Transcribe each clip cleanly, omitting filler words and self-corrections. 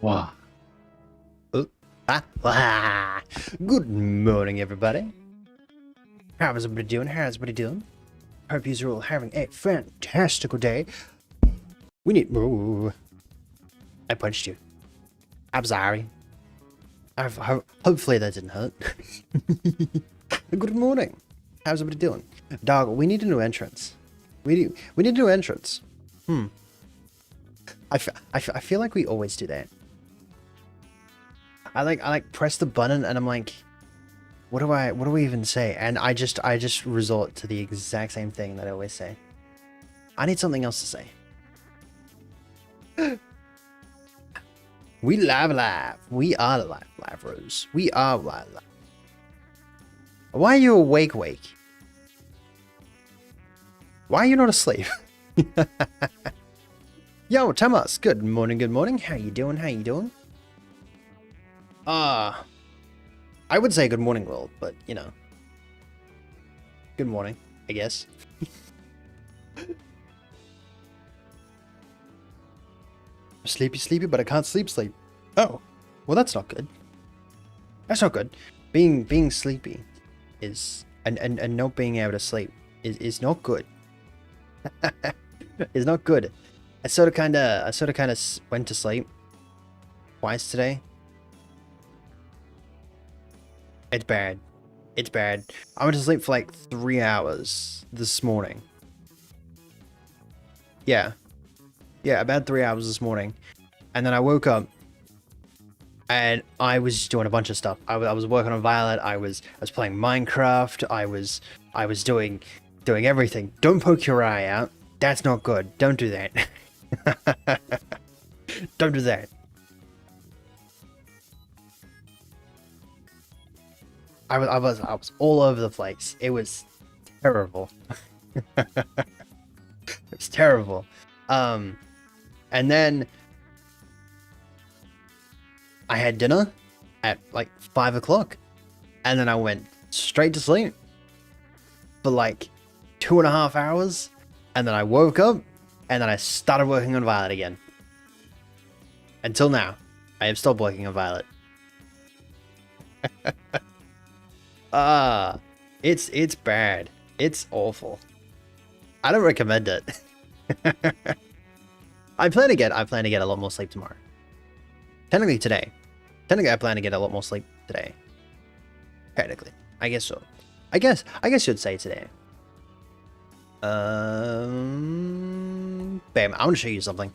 Wow. Good morning, everybody. How's everybody doing? How's everybody doing? Hope you're all having a fantastical day. We need... Ooh. I punched you. I'm sorry. Hopefully that didn't hurt. Good morning. How's everybody doing? Dog, we need a new entrance. We need a new entrance. I feel like we always do that. I like press the button and I'm like, what do I even say? And I just resort to the exact same thing that I always say. I need something else to say. We live. We are live, Rose. We are live. Why are you awake? Why are you not asleep? Yo, Thomas. Good morning. How you doing? I would say good morning, world, but you know. Good morning, I guess. Sleepy, but I can't sleep. Oh, well that's not good. That's not good. Being sleepy is and not being able to sleep is not good. It's not good. I sort of kind of went to sleep twice today. It's bad. I went to sleep for like 3 hours this morning. Yeah, about 3 hours this morning, and then I woke up and I was doing a bunch of stuff. I was working on Violet. I was playing Minecraft. I was doing everything. Don't poke your eye out. That's not good. Don't do that. Don't do that. I was all over the place. It was terrible. It was terrible. And then I had dinner at like 5 o'clock, and then I went straight to sleep for like 2.5 hours, and then I woke up, and then I started working on Violet again. Until now, I have stopped working on Violet. It's bad. It's awful. I don't recommend it. I plan to get a lot more sleep tomorrow. Technically today. I plan to get a lot more sleep today. Technically. I guess so. I guess you'd say today. Bam, I want to show you something.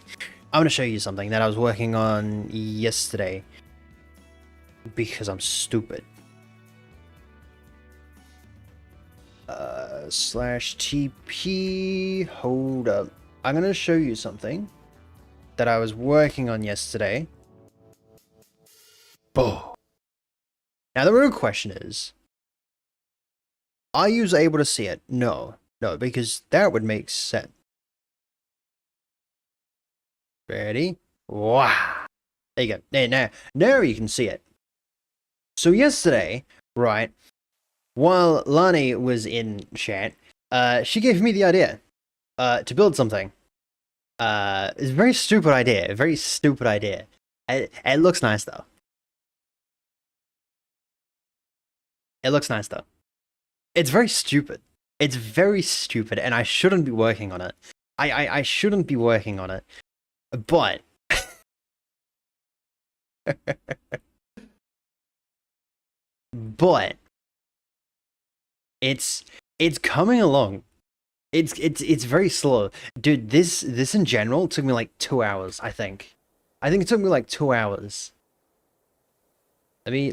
That I was working on yesterday. Because I'm stupid. /TP, hold up. I'm gonna show you something that I was working on yesterday. Oh. Now the real question is, are you able to see it? No, because that would make sense. Ready? Wow. There you go. Now you can see it. So yesterday, right, while Lani was in chat, she gave me the idea to build something. It's a very stupid idea. It looks nice though. It's very stupid. And I shouldn't be working on it. I shouldn't be working on it. But it's coming along. It's very slow. Dude, this in general took me like 2 hours, I think. It took me like 2 hours. Let me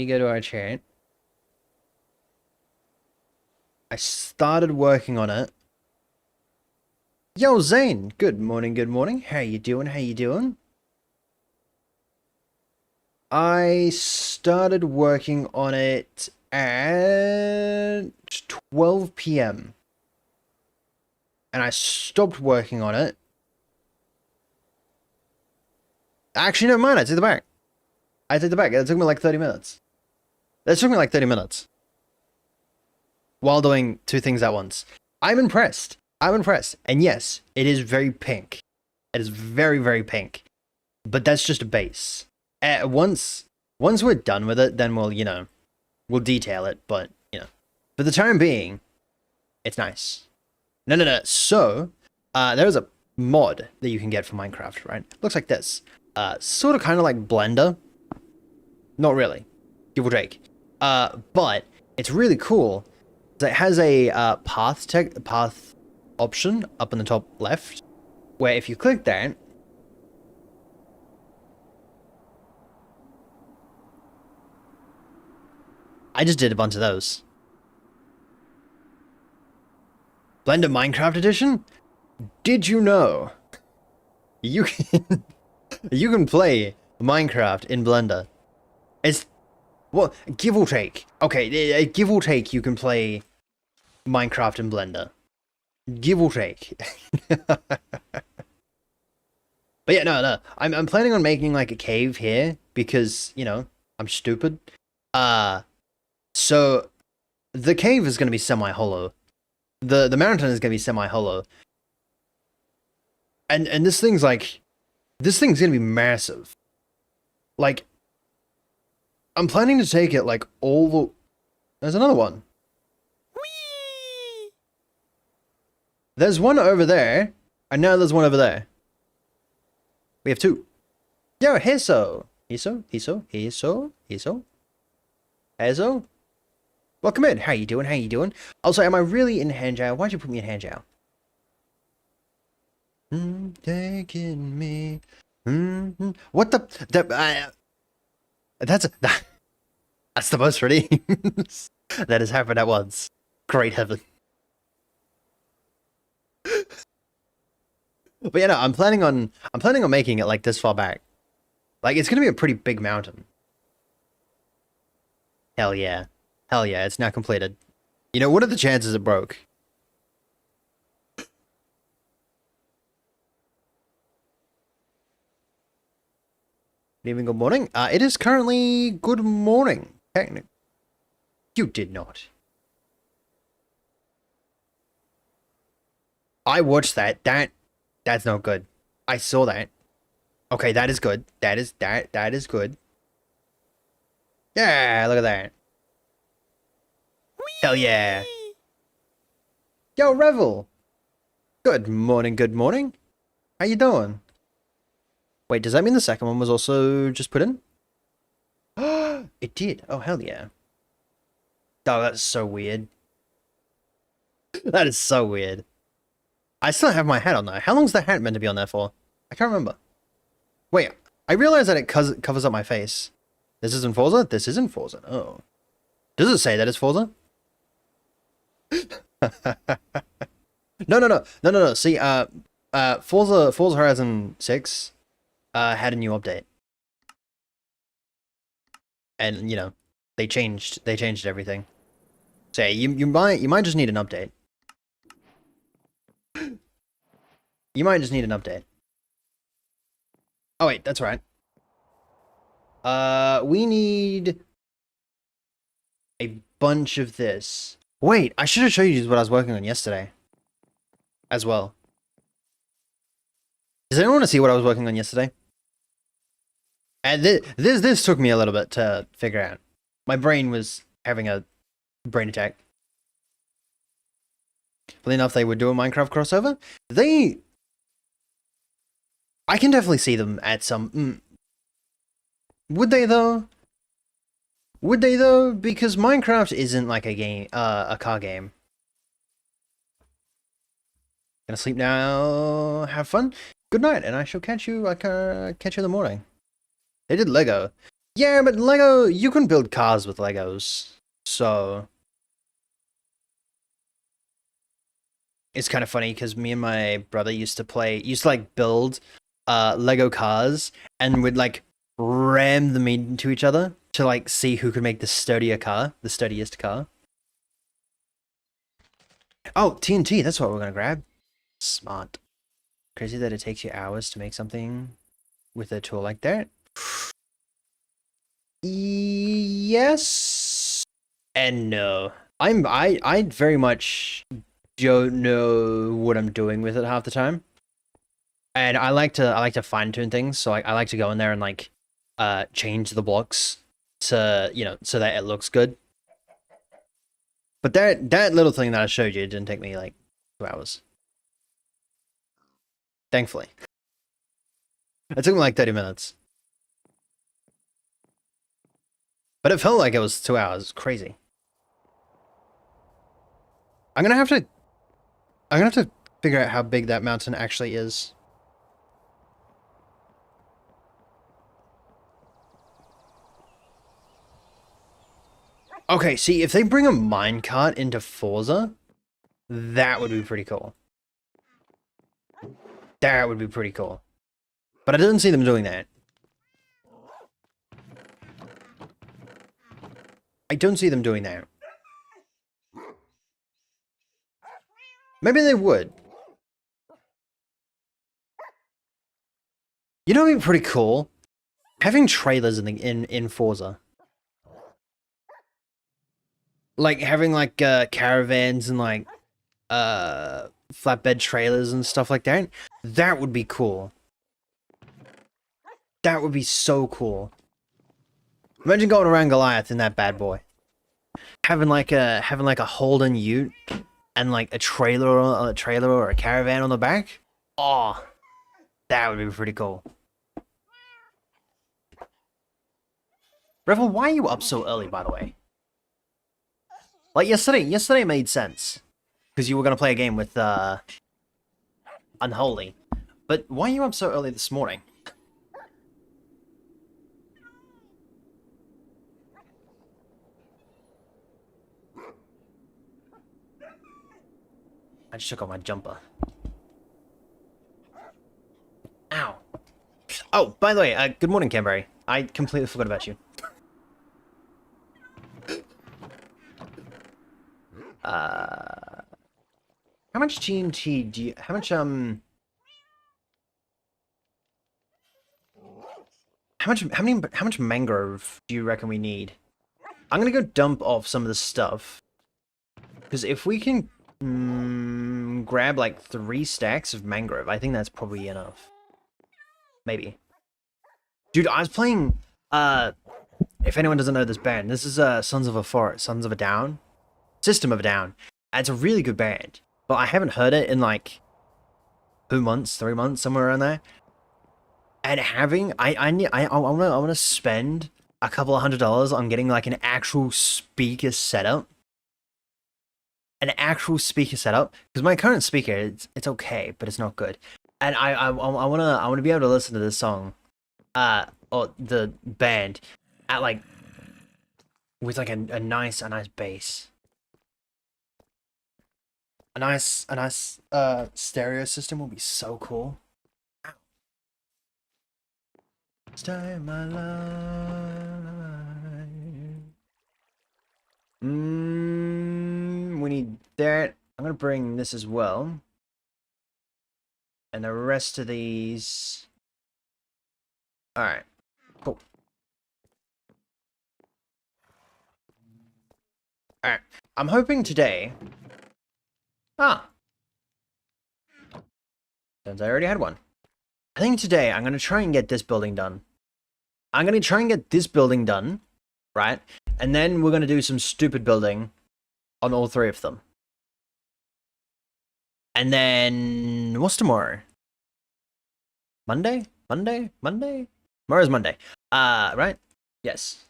go to our chat. I started working on it. Yo, Zane, good morning. How you doing? I started working on it at 12 p.m. and I stopped working on it. Actually, never mind. I take the back. It took me like 30 minutes. While doing two things at once. I'm impressed. And yes, it is very pink. It is very, very pink. But that's just a base. Once we're done with it, then we'll detail it. But for the time being, it's nice. No. So, there's a mod that you can get for Minecraft, right? Looks like this. Sort of kind of like Blender. Not really, give or take. But it's really cool. It has a path option up in the top left, where if you click that, I just did a bunch of those. Blender Minecraft Edition? Did you know you can you can play Minecraft in Blender? It's well, give or take. Okay, give or take, you can play Minecraft in Blender. Give or take. But yeah, no. I'm planning on making like a cave here because, I'm stupid. So the cave is gonna be semi-hollow. The mountain is gonna be semi-hollow. And this thing's gonna be massive. Like, I'm planning to take it like all the... There's another one. Whee! There's one over there, and now there's one over there. We have two. Yo, Hiso. Hiso. Welcome in. How you doing? Also, am I really in hand jail? Why'd you put me in hand jail? Taking me. What the that's the most redeems that has happened at once. Great heaven. But yeah, no, I'm planning on making it like this far back. Like, it's gonna be a pretty big mountain. Hell yeah, it's now completed. What are the chances it broke? Good evening, good morning. It is currently good morning. Technically, you did not. I watched that. That's not good. I saw that. Okay, that is good. That is good. Yeah, look at that. Whee! Hell yeah. Yo, Revel. Good morning. How you doing? Wait, does that mean the second one was also just put in? It did. Oh, hell yeah. Oh, that's so weird. That is so weird. I still have my hat on though. How long's the hat meant to be on there for? I can't remember. Wait, I realize that it covers up my face. This isn't Forza? This isn't Forza. Oh. Does it say that it's Forza? No. See, Forza Horizon 6 had a new update. And, they changed everything. So yeah, you might just need an update. You might just need an update. Oh wait, that's right. We need a bunch of this. Wait, I should have shown you what I was working on yesterday as well. Does anyone want to see what I was working on yesterday? And this took me a little bit to figure out. My brain was having a brain attack. Funny enough, they would do a Minecraft crossover. I can definitely see them at some... Would they though? Because Minecraft isn't like a game, a car game. Gonna sleep now. Have fun. Good night, and I shall catch you in the morning. They did Lego. Yeah, but Lego, you can build cars with Legos. So it's kind of funny because me and my brother used to like build Lego cars and would like ram them into each other to like see who could make the sturdiest car. Oh, TNT, that's what we're gonna grab. Smart. Crazy that it takes you hours to make something with a tool like that. Yes and no. I very much don't know what I'm doing with it half the time. And I like to fine tune things, so I like to go in there and like change the blocks to, you know, so that it looks good. But that little thing that I showed you didn't take me like 2 hours. Thankfully. It took me like 30 minutes. But it felt like it was 2 hours. It's crazy. I'm gonna have to figure out how big that mountain actually is. Okay, see, if they bring a minecart into Forza, that would be pretty cool. That would be pretty cool. But I didn't see them doing that. I don't see them doing that. Maybe they would. You know what'd be pretty cool? Having trailers in Forza. Like having like caravans and like flatbed trailers and stuff like that. That would be cool. That would be so cool. Imagine going around Goliath in that bad boy. Having like a Holden Ute and like a trailer or a caravan on the back. Oh, that would be pretty cool. Revel, why are you up so early, by the way? Like yesterday made sense. Because you were going to play a game with, Unholy. But why are you up so early this morning? I just took off my jumper. Ow. Oh, by the way, good morning, Canberry. I completely forgot about you. How much TNT do you... How much mangrove do you reckon we need? I'm gonna go dump off some of the stuff. Because if we can grab like 3 stacks of mangrove, I think that's probably enough. Maybe. Dude, I was playing, if anyone doesn't know this band, this is Sons of a Down. System of a Down. And it's a really good band. But I haven't heard it in like 2 months, 3 months, somewhere around there. And having, I want to spend a couple of $100s on getting like an actual speaker setup. An actual speaker setup, because my current speaker, it's okay, but it's not good. And I wanna be able to listen to this song, or the band, at like with like a nice bass, a nice stereo system will be so cool. Stay my life. We need that. I'm gonna bring this as well. And the rest of these. Alright. Cool. Alright. I'm hoping today. Since I already had one. I think today I'm gonna try and get this building done. Right? And then we're gonna do some stupid building on all 3 of them. And then what's tomorrow? Monday? Tomorrow's Monday. Right? Yes.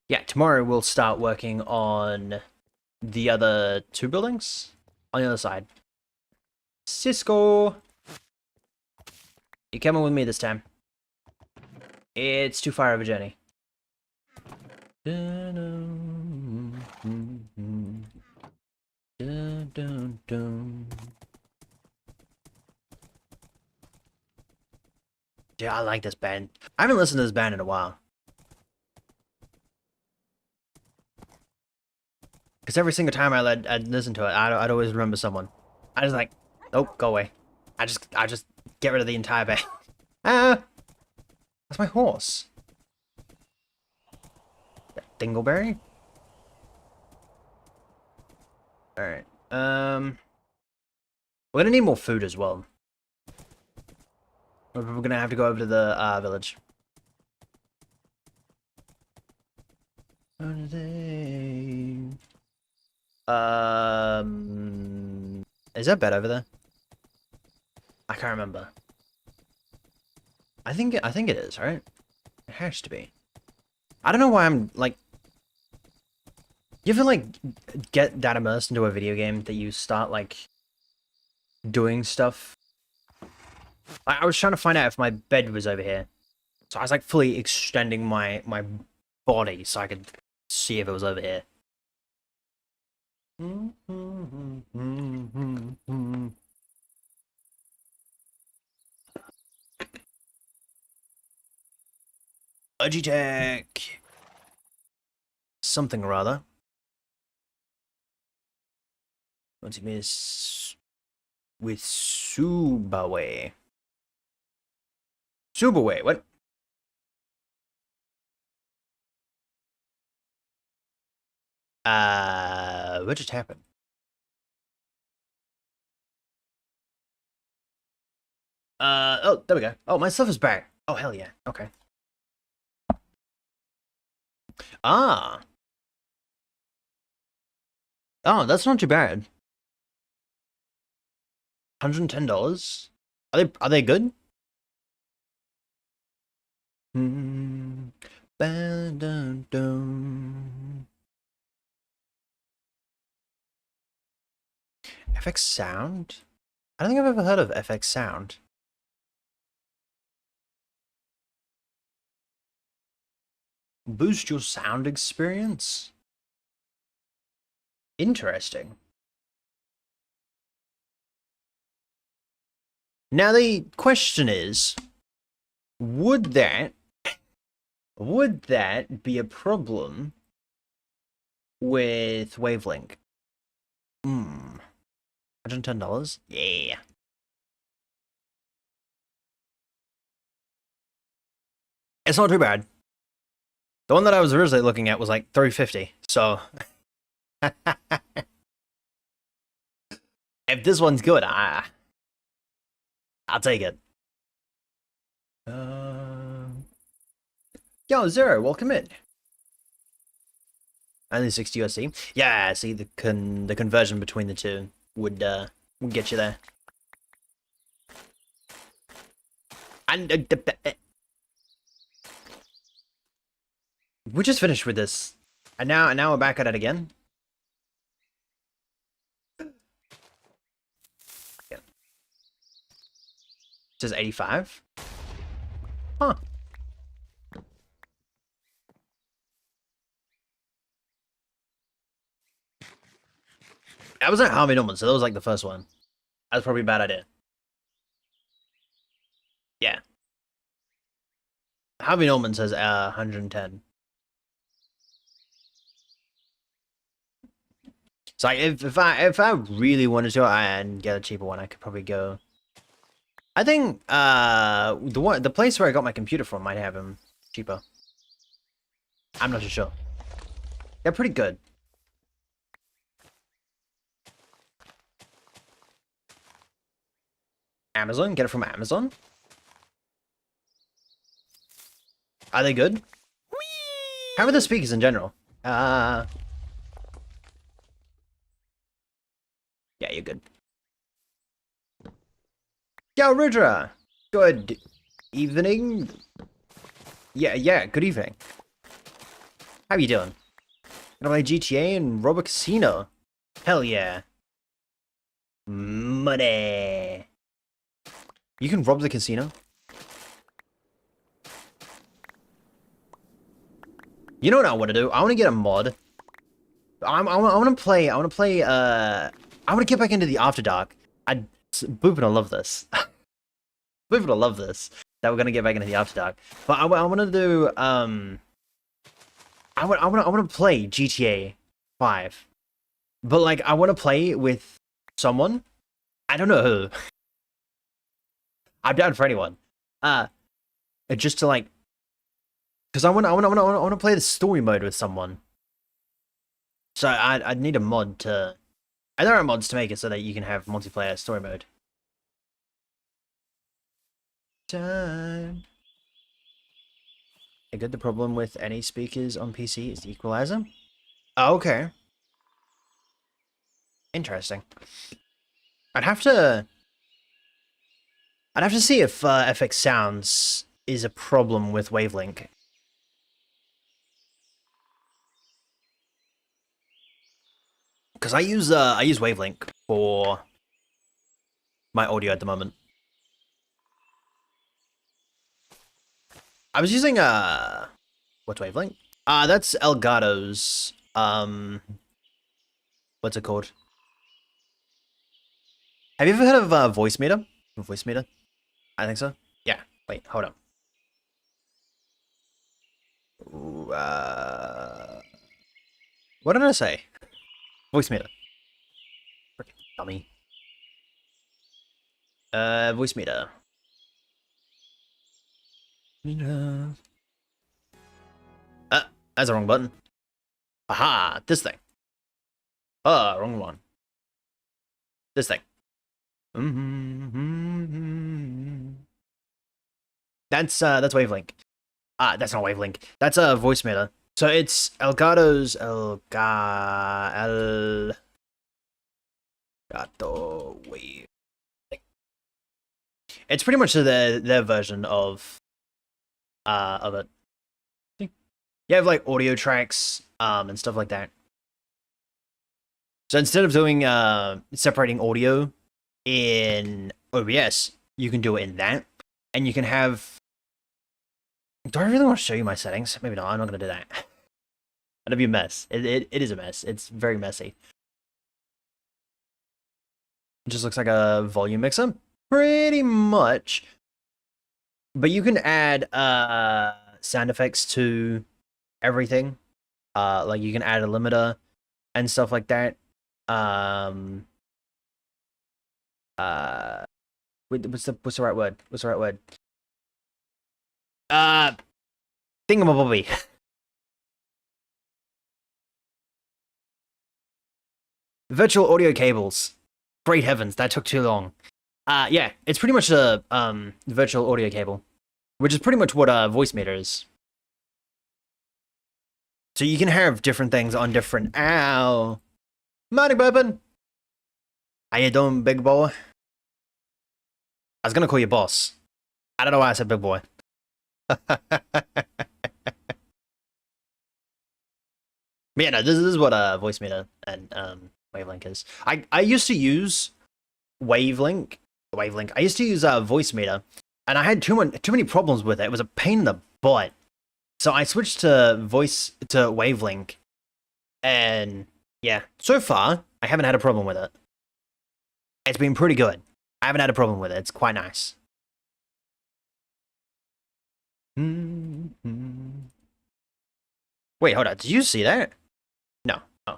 Yeah, tomorrow we'll start working on the other 2 buildings on the other side. Cisco! You coming with me this time? It's too far of a journey. Dude, I like this band. I haven't listened to this band in a while. Because every single time I'd listen to it, I'd always remember someone. I was like, oh, go away. I just get rid of the entire band. Ah! That's my horse. Dingleberry? Alright. We're gonna need more food as well. We're gonna have to go over to the village. Is that bed over there? I can't remember. I think it is, right? It has to be. I don't know why I'm like. You ever like get that immersed into a video game that you start like doing stuff? I was trying to find out if my bed was over here, so I was like fully extending my body so I could see if it was over here. Logitech. Something or other. What's it miss? With Subaway. Subaway, what? What just happened? Oh, there we go. Oh, my stuff is back. Oh, hell yeah. Okay. Ah. Oh, that's not too bad. $110? Are they good? Hmm. FX Sound? I don't think I've ever heard of FX Sound. Boost your sound experience? Interesting. Now the question is, would that be a problem with Wavelink? $110? Yeah. It's not too bad. The one that I was originally looking at was like $350, so if this one's good, I'll take it. Yo, Zero, welcome in. Only 60 USD. Yeah, see the conversion between the two would get you there. And we just finished with this, and now we're back at it again. Yeah. It says 85. Huh. That wasn't Harvey Norman, so that was like the first one. That's probably a bad idea. Yeah. Harvey Norman says 110. So like, if I really wanted to and get a cheaper one, I could probably go. I think the place where I got my computer from might have them cheaper. I'm not too sure. They're pretty good. Amazon, get it from Amazon. Are they good? Whee! How are the speakers in general? Yeah, you're good. Yo, Rudra! Good evening. Yeah, good evening. How you doing? Gonna play GTA and Robo Casino. Hell yeah. Money. You can rob the casino? You know what I want to do? I want to get a mod. I want to play, I want to get back into the After Dark. Boop and I love this. Boop and I love this. That we're going to get back into the After Dark. But I want to do, I want to play GTA 5. But like, I want to play with someone. I don't know who. I'm down for anyone. Just to like, because I want to play the story mode with someone. So I'd need a mod to. And there are mods to make it so that you can have multiplayer story mode. Time. I get the problem with any speakers on PC is the equalizer. Oh, okay. Interesting. I'd have to see if FX Sounds is a problem with Wavelink. Because I use Wavelink for my audio at the moment. I was using what's Wavelink? That's Elgato's what's it called? Have you ever heard of Voice Meter? Voice Meter? I think so. Yeah. Wait, hold up. What did I say? Voice Meter. Freaking dummy. Voice Meter. That's the wrong button. Aha, this thing. Wrong one. This thing. That's Wavelink. That's not Wavelink. That's a Voice Meter. So it's Elgato's Elgato Wave. It's pretty much their version of it. You have like audio tracks and stuff like that. So instead of doing separating audio in OBS, you can do it in that, and you can have. Do I really want to show you my settings? Maybe not. I'm not gonna do that. That'd be a mess. It is a mess. It's very messy. It just looks like a volume mixer, pretty much. But you can add sound effects to everything. Like you can add a limiter and stuff like that. Wait, what's the right word? What's the right word? Thingamabobby. Virtual audio cables. Great heavens, that took too long. Yeah, it's pretty much a virtual audio cable, which is pretty much what a voice meter is. So you can have different things on different. Ow, morning, Bourbon. How you doing, big boy? I was gonna call you boss. I don't know why I said big boy. But yeah, no, this is what a voice meter and Wavelink is. I used to use Wavelink. I used to use Voice Meter, and I had too many problems with it. It was a pain in the butt. So I switched to Wavelink, and yeah, so far I haven't had a problem with it. It's been pretty good. I haven't had a problem with it. It's quite nice. Wait, hold on. Did you see that? No. Oh.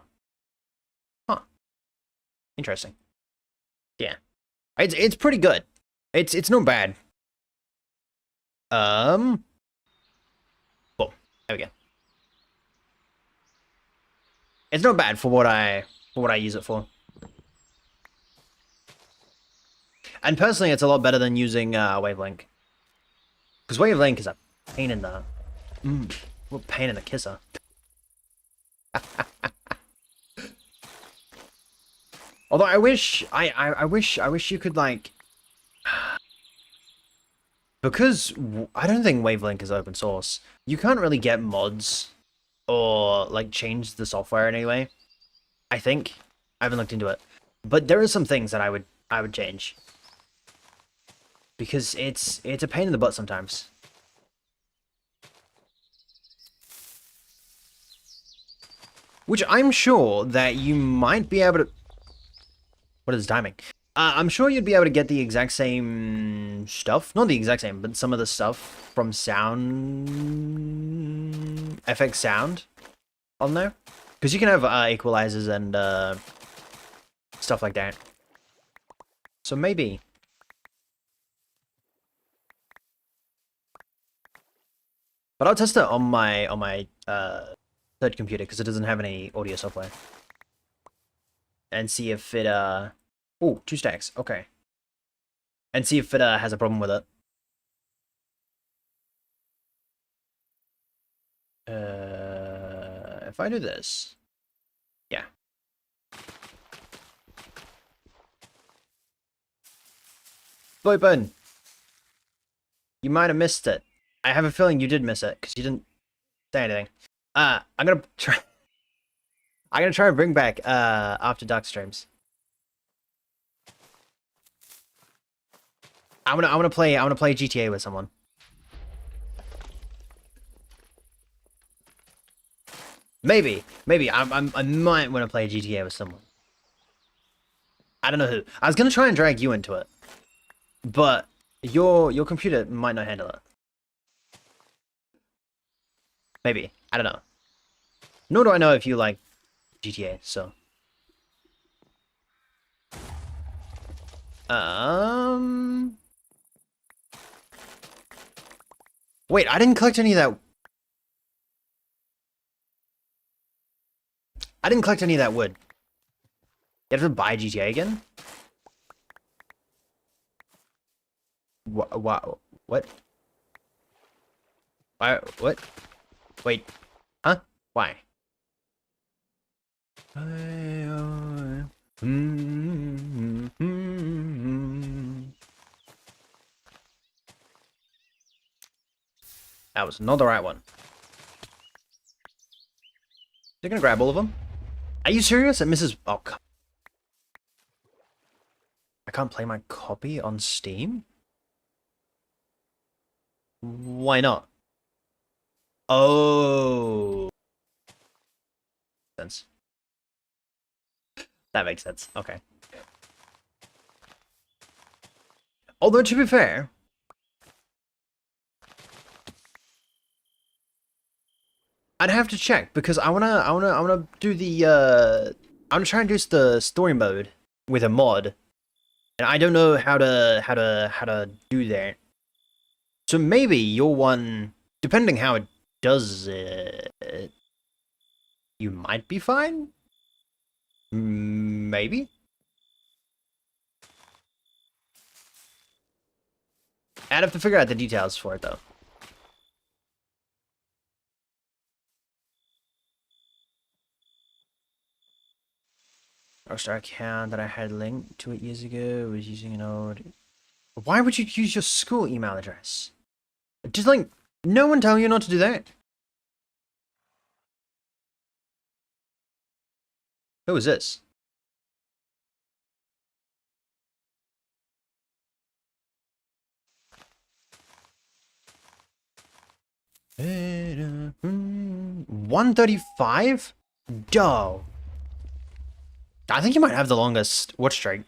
Huh. Interesting. Yeah. It's pretty good. It's not bad. Boom. There we go. It's not bad for what I use it for. And personally, it's a lot better than using Wavelink. Because Wavelink is a pain in the what pain in the kisser. Although I wish you could like, because I don't think Wavelink is open source. You can't really get mods or like change the software in any way. I think I haven't looked into it, but there are some things that I would change because it's a pain in the butt sometimes. Which I'm sure that you might be able to. What is timing? I'm sure you'd be able to get the exact same stuff. Not the exact same, but some of the stuff from FX Sound on there. Because you can have equalizers and stuff like that. So maybe. But I'll test it on my third computer because it doesn't have any audio software. And see if it oh, 2 stacks, okay. And see if it has a problem with it. If I do this, yeah. Boy Bun, you might have missed it. I have a feeling you did miss it because you didn't say anything. I'm gonna try. I'm gonna try and bring back After Dark streams. I wanna play GTA with someone. Maybe I might want to play GTA with someone. I don't know who. I was gonna try and drag you into it, but your computer might not handle it. Maybe, I don't know. Nor do I know if you like GTA. So, wait, I didn't collect any of that. I didn't collect any of that wood. You have to buy GTA again? What? What? What? Why? What? Wait. Huh? Why? That was not the right one. You're gonna grab all of them? Are you serious? It misses. Oh, I can't play my copy on Steam? Why not? Oh. Sense. That makes sense. Okay. Although to be fair, I'd have to check because I wanna do the I'm gonna try and do the story mode with a mod, and I don't know how to do that. So maybe your one, depending how it does it, you might be fine. Maybe. I'd have to figure out the details for it though. Rockstar account that I had linked to it years ago was using an old. Why would you use your school email address? Just like no one tell you not to do that. Who is this? $135? Duh. I think you might have the longest watch streak.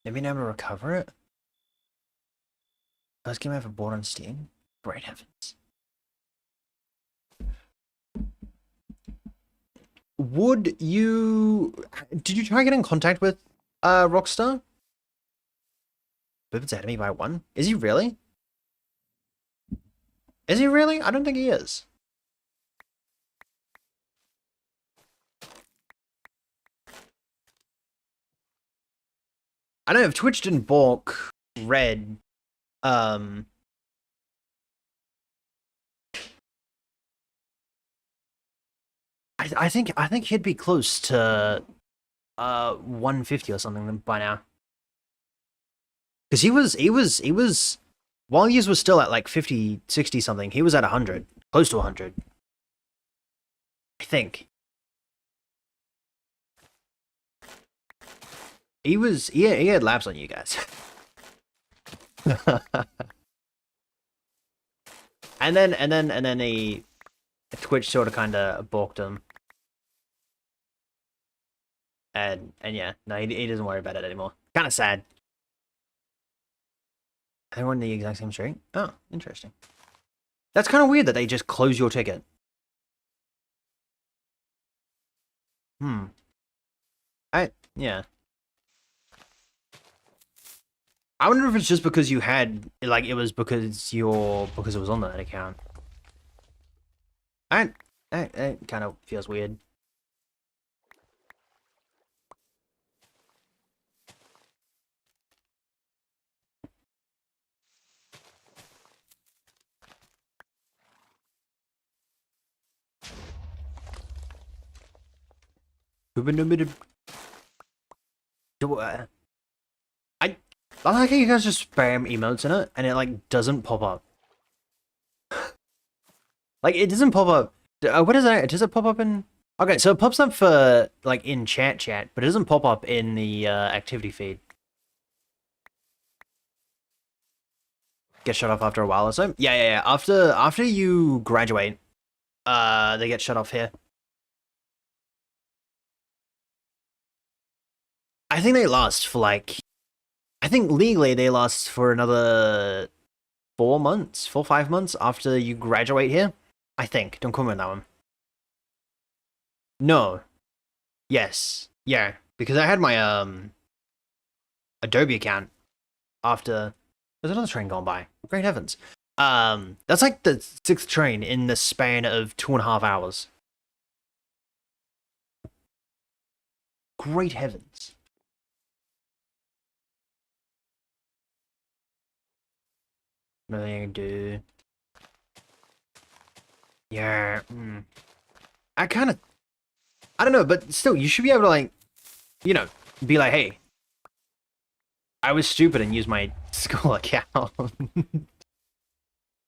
Maybe never recover it? First game I ever bought on Steam? Great heavens. Would you... Did you try getting in contact with Rockstar? Bibbit's ahead of me by 1? Is he really? Is he really? I don't think he is. I don't know if Twitch didn't balk Red. I think he'd be close to 150 or something by now. Because he was while he was still at like 50, 60 something, he was at 100, close to 100. I think. He had laps on you guys. and then he Twitch sort of kind of balked him. And yeah, no, he doesn't worry about it anymore. Kind of sad. They were on the exact same street? Oh, interesting. That's kind of weird that they just close your ticket. Yeah. I wonder if it's just because you had, like, it was because it was on that account. It kind of feels weird. I like how you guys just spam emotes in it and it like doesn't pop up. Like it doesn't pop up. What is that? Does it pop up in? Okay, so it pops up for like in chat, but it doesn't pop up in the activity feed. Get shut off after a while or so. Yeah. After you graduate, they get shut off here. I think they last for like, I think legally they last for another 4 months, 5 months after you graduate here. I think. Don't quote me on that one. No. Yes. Yeah. Because I had my Adobe account after. There's another train going by. Great heavens. That's like the 6th train in the span of 2.5 hours. Great heavens. Nothing I can do. Yeah. I kind of. I don't know, but still, you should be able to, like, you know, be like, hey, I was stupid and used my school account. Can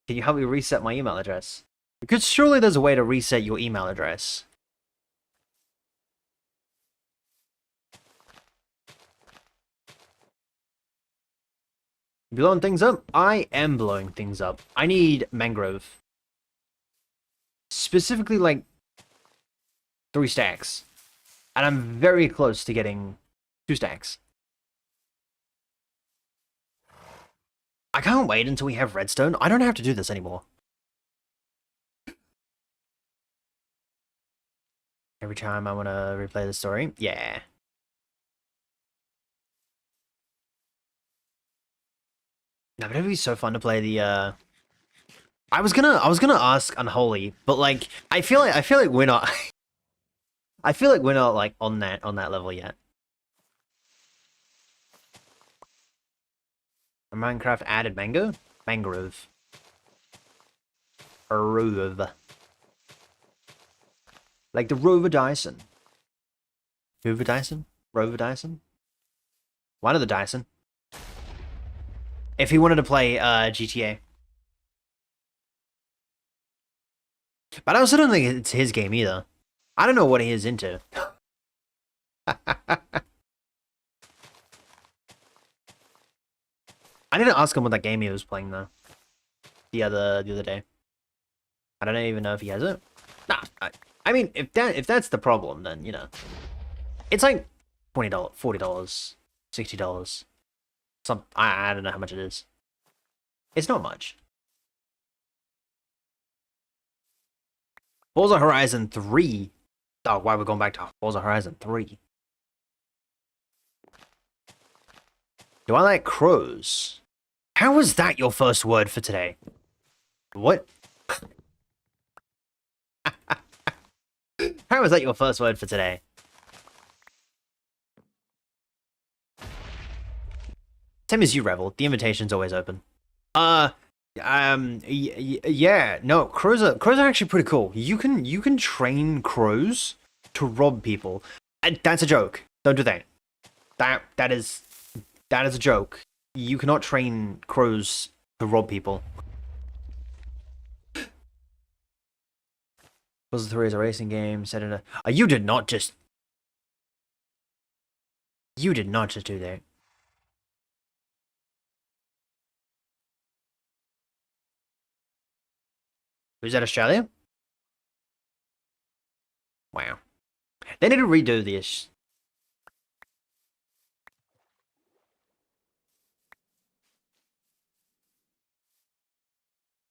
you help me reset my email address? Because surely there's a way to reset your email address. Blowing things up? I am blowing things up. I need mangrove. Specifically, like, 3 stacks. And I'm very close to getting 2 stacks. I can't wait until we have redstone. I don't have to do this anymore. Every time I want to replay the story. Yeah. No, but it'd be so fun to play the I was gonna ask Unholy, but like I feel like we're not I feel like we're not like on that level yet. A Minecraft added mangrove. A rove. Like the Rover Dyson. Hoover Dyson? Rover Dyson? One of the Dyson. If he wanted to play GTA. But I also don't think it's his game either. I don't know what he is into. I didn't ask him what that game he was playing though. The other day. I don't even know if he has it. Nah, I mean, if that's the problem, then you know, it's like $20, $40, $60. I don't know how much it is. It's not much. Forza Horizon 3. Oh, why we're going back to Forza Horizon 3? Do I like crows? How was that your first word for today? What? How was that your first word for today? Same as you, Revel. The invitation's always open. Yeah. No, crows are actually pretty cool. You can train crows to rob people. And that's a joke. Don't do that. That is a joke. You cannot train crows to rob people. Forza 3 is a racing game set in a. You did not just do that. Was that Australia? Wow. They need to redo this.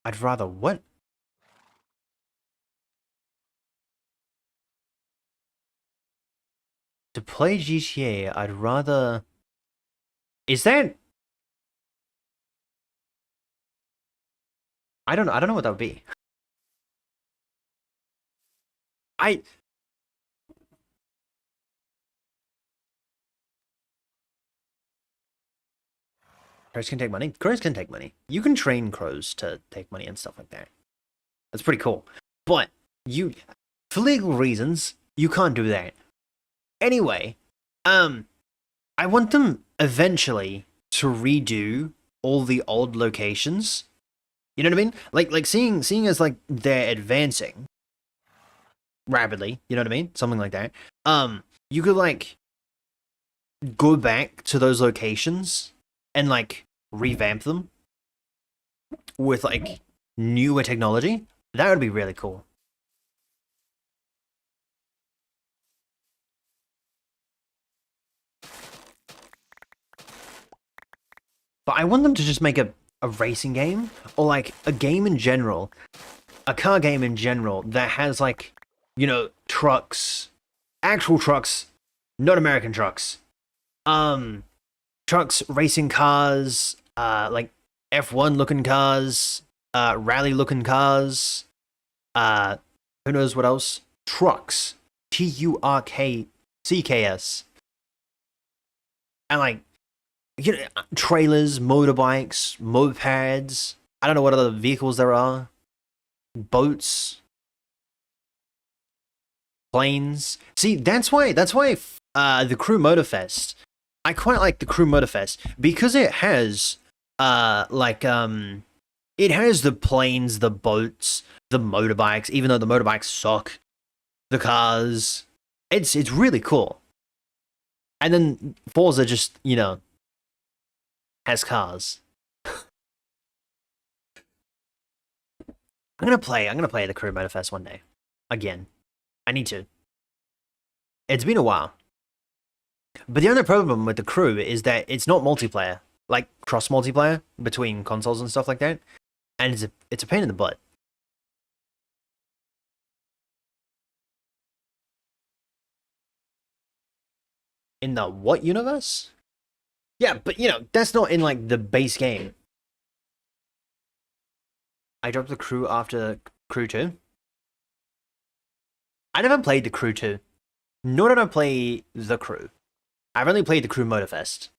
I'd rather what? To play GTA, I'd rather. Is that? I don't know what that would be. Crows can take money? Crows can take money. You can train crows to take money and stuff like that. That's pretty cool. But for legal reasons, you can't do that. Anyway, I want them eventually to redo all the old locations. You know what I mean? Like seeing as like they're advancing rapidly, you know what I mean? Something like that. You could like go back to those locations and like revamp them with like newer technology. That would be really cool. But I want them to just make a racing game or like a game in general, a car game in general that has like, trucks, actual trucks, not American trucks. Um, Trucks, racing cars, like F1 looking cars, rally looking cars, uh, who knows what else? Trucks, Turkcks, and like trailers, motorbikes, mopeds. I don't know what other vehicles there are. Boats, planes. See, that's why the Crew Motorfest. I quite like the Crew Motorfest because it has it has the planes, the boats, the motorbikes. Even though the motorbikes suck, the cars. It's really cool. And then Forza just has cars. I'm gonna play the Crew Motorfest one day. Again. I need to. It's been a while. But the only problem with the Crew is that it's not multiplayer. Like cross multiplayer between consoles and stuff like that. And it's a pain in the butt. In the what universe? Yeah, but that's not in like the base game. I dropped the Crew after Crew 2. I never played the Crew 2. Nor did I play the Crew. I've only played the Crew Motorfest.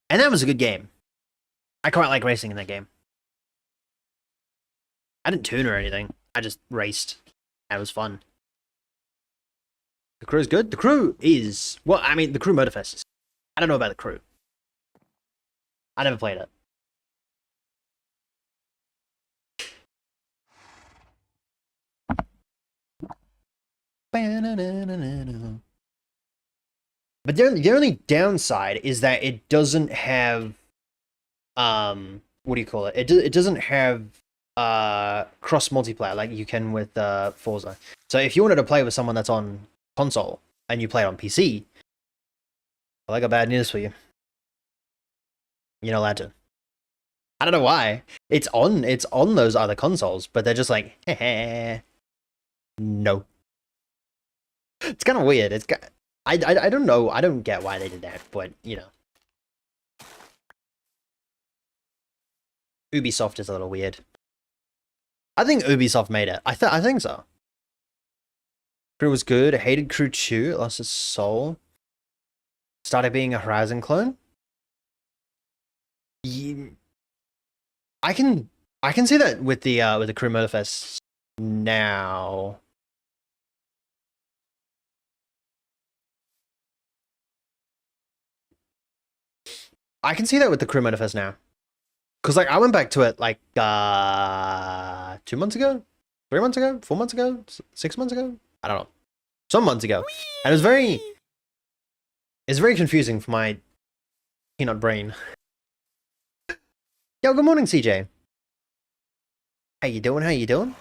And that was a good game. I quite like racing in that game. I didn't tune or anything. I just raced. And it was fun. The Crew is good. The Crew is... Well, I mean, the Crew Motorfest is... I don't know about the Crew. I never played it. But the only downside is that it doesn't have... What do you call it? It doesn't have cross multiplayer like you can with Forza. So if you wanted to play with someone that's on console and you play it on PC, well, I got bad news for you. You're not allowed to. I don't know why. It's on those other consoles, but they're just like, no. It's kind of weird. I don't know. I don't get why they did that, but Ubisoft is a little weird. I think Ubisoft made it. I think so. Crew was good. I hated Crew 2. It lost its soul. Started being a Horizon clone. Yeah, I can see that with the Crew Motorfest now. I can see that with the Crew Motorfest now. Because like I went back to it like 2 months ago, 3 months ago, 4 months ago, 6 months ago. I don't know, some months ago, and it's very confusing for my peanut brain. Yo, good morning, CJ. How you doing? How you doing?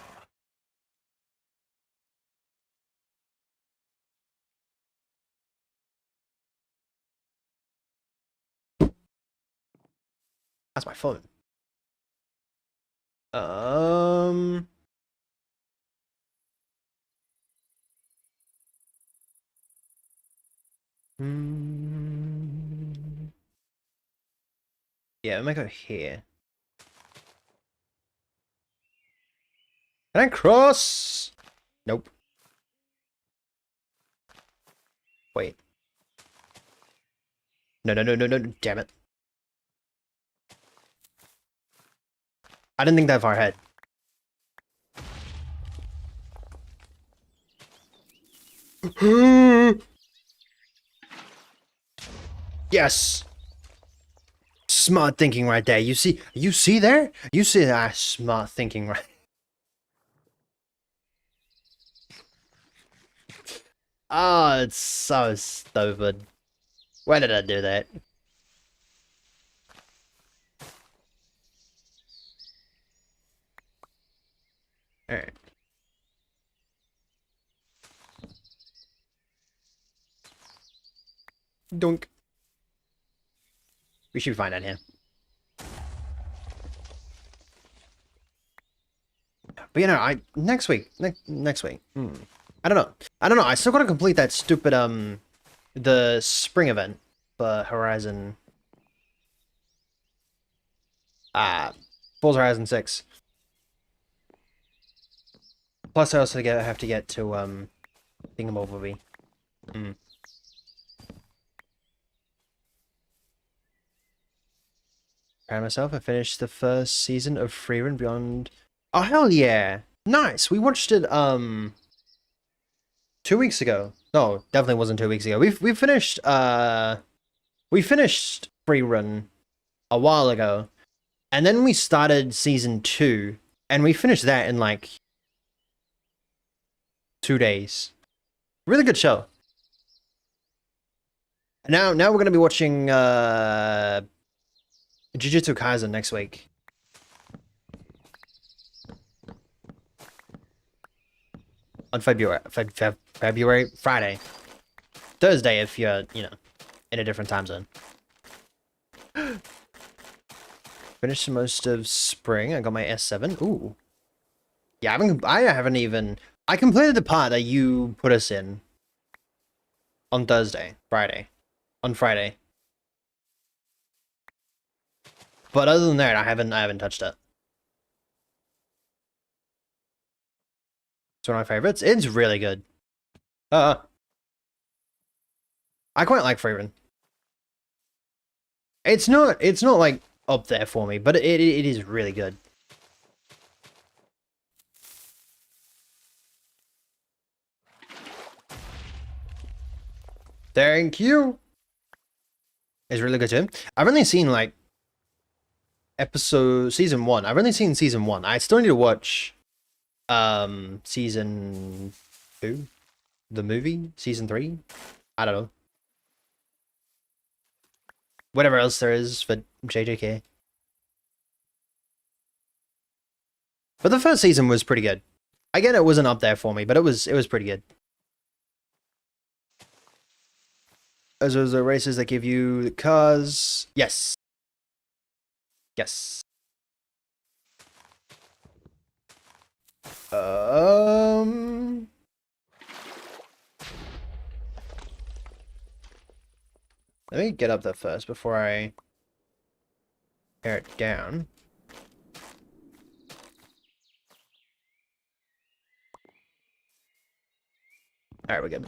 That's my phone. Um. Yeah, I might go here. Can I cross? Nope. Wait. No, no, no, no, no, damn it. I didn't think that far ahead. Yes. Smart thinking right there. You see there? You see that smart thinking right. Oh, it's so stupid. Why did I do that? Alright. Dunk. We should find out here. But you know, next week. Next week. I don't know. I still gotta complete that stupid the spring event for Horizon. Forza Horizon 6. Plus, I also have to get to Thingamobile. Proud of myself. I finished the first season of Freerun Beyond. Oh hell yeah! Nice. We watched it 2 weeks ago. No, definitely wasn't 2 weeks ago. We finished Freerun a while ago, and then we started season 2, and we finished that in like 2 days. Really good show. Now we're gonna be watching Jujutsu Kaisen next week. On February Friday. Thursday if you're, in a different time zone. Finished most of spring. I got my S7. Ooh. Yeah, I completed the part that you put us in on on Friday. But other than that, I haven't touched it. It's one of my favorites. It's really good. I quite like Freerun. It's not like up there for me, but it is really good. Thank you. It's really good too. I've only seen like season 1. I've only seen season 1. I still need to watch season 2, the movie, season 3. I don't know. Whatever else there is for JJK. But the first season was pretty good. Again, it wasn't up there for me, but it was pretty good. As those are races that give you the cars. Yes. Yes. Let me get up there first before I tear it down. Alright, we're good.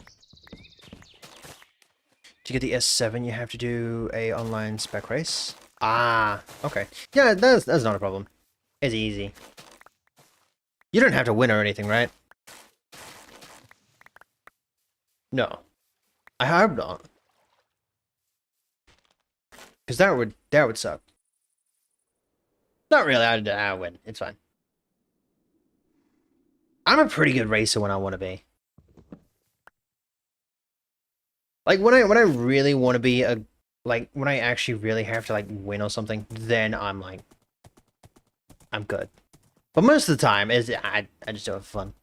To get the S7, you have to do a online spec race. Ah, okay. Yeah, that's not a problem. It's easy. You don't have to win or anything, right? No. I hope not. Because that would suck. Not really, I win. It's fine. I'm a pretty good racer when I want to be. Like when I really want to be when I actually really have to like win or something, then I'm good. But most of the time I just do it for fun.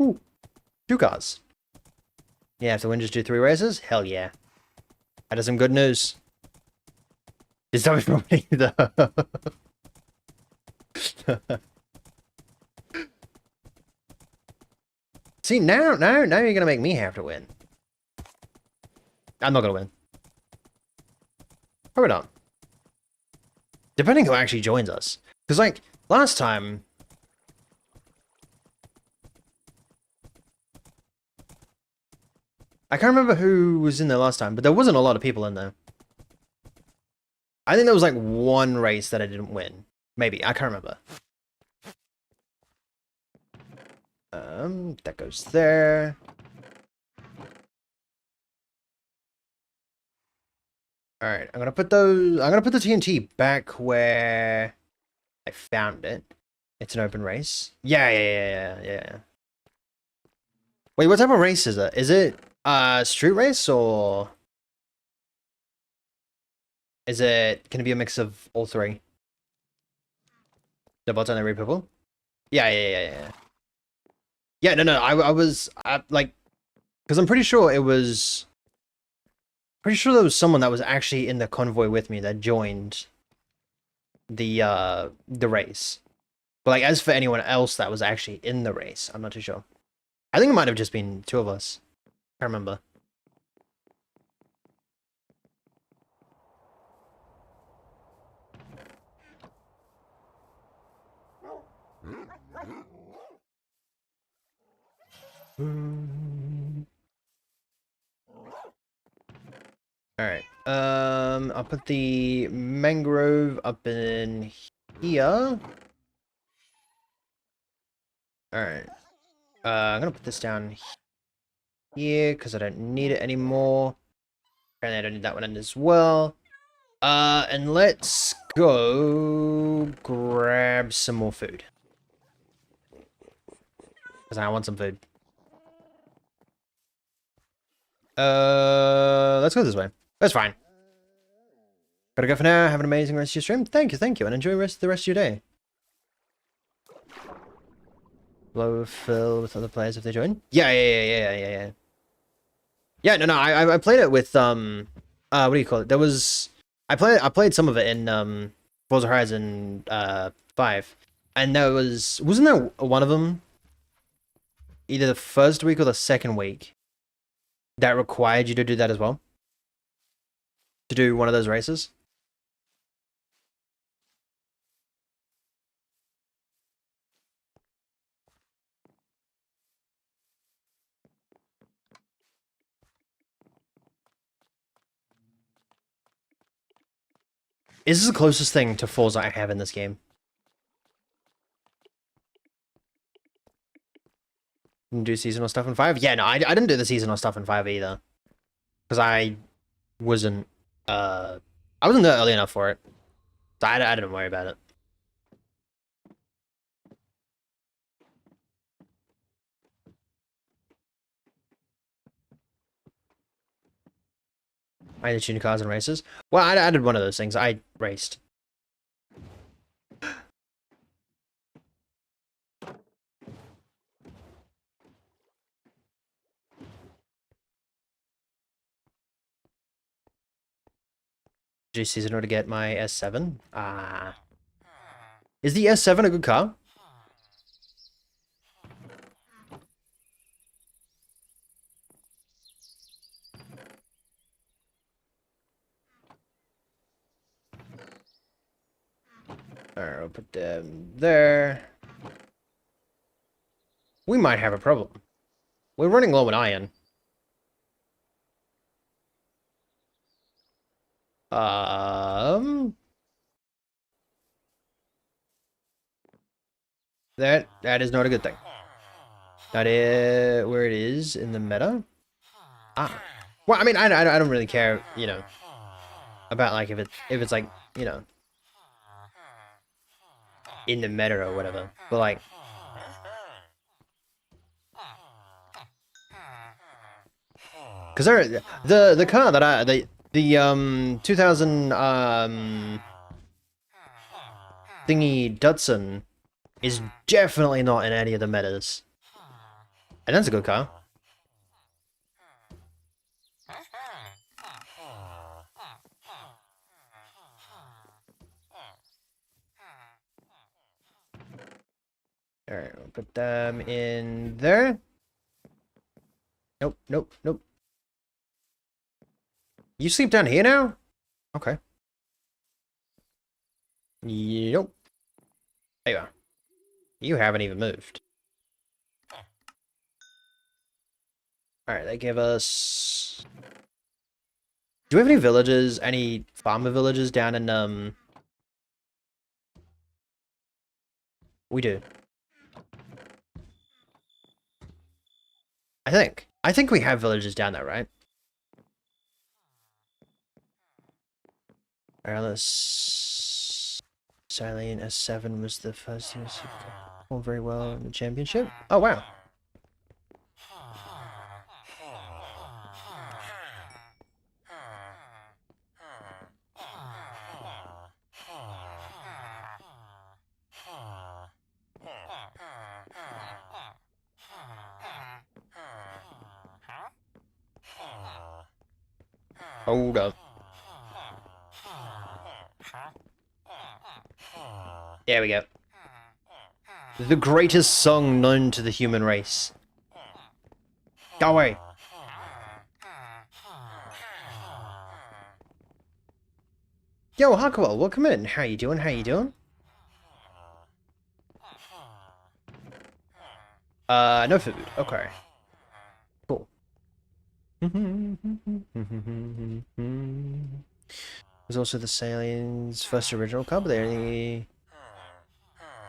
Ooh, 2 cars. Yeah, if the win just do 3 races? Hell yeah. That is some good news. Just tell me from me though. See, now you're gonna make me have to win. I'm not gonna win. Probably not. Depending who actually joins us. Because, like, last time... I can't remember who was in there last time, but there wasn't a lot of people in there. I think there was, like, 1 race that I didn't win. Maybe. I can't remember. That goes there. Alright, I'm gonna put the TNT back where I found it. It's an open race. Yeah. Wait, what type of race is it? Is it street race or is it gonna be a mix of all three? The bots and every people? Yeah. Yeah, no, I was like, because I'm pretty sure it was, pretty sure there was someone that was actually in the convoy with me that joined the race. But like, as for anyone else that was actually in the race, I'm not too sure. I think it might have just been two of us. I remember. Alright. I'll put the mangrove up in here. Alright. I'm gonna put this down here because I don't need it anymore. Apparently I don't need that one in as well. And let's go grab some more food. Because I want some food. Let's go this way. That's fine. Gotta go for now. Have an amazing rest of your stream. Thank you, and enjoy the rest of your day. Low fill with other players if they join. Yeah. Yeah, no, I played it with what do you call it? There was I played some of it in Forza Horizon 5. And there wasn't there one of them either the first week or the second week that required you to do that as well? To do one of those races? Is this the closest thing to Forza I have in this game? Didn't do seasonal stuff in 5? Yeah, no, I didn't do the seasonal stuff in 5 either. Because I wasn't there early enough for it. So I didn't worry about it. I did tuning cars and races. Well, I did one of those things. I raced. G season to get my S7. Is the S7 a good car? Alright, I'll put them there. We might have a problem. We're running low on iron. That is not a good thing. That is where it is in the meta. Well, I mean, I don't really care, you know, about like if it's like, you know, in the meta or whatever. But like, because the car that the 2000 thingy Datsun is definitely not in any of the metas, and that's a good car. All right, we'll put them in there. Nope. You sleep down here now? Okay. Nope. There you are. You haven't even moved. Alright, they give us... Do we have any villages, any farmer villages down in, We do. I think we have villages down there, right? Wireless Silent S7 was the first to perform very well in the championship. Oh wow. Hold up. There we go. The greatest song known to the human race. Go away. Yo, Huckwell, welcome in. How you doing? How you doing? No food. Okay. Cool. There's also the Salien's first original car, but they're only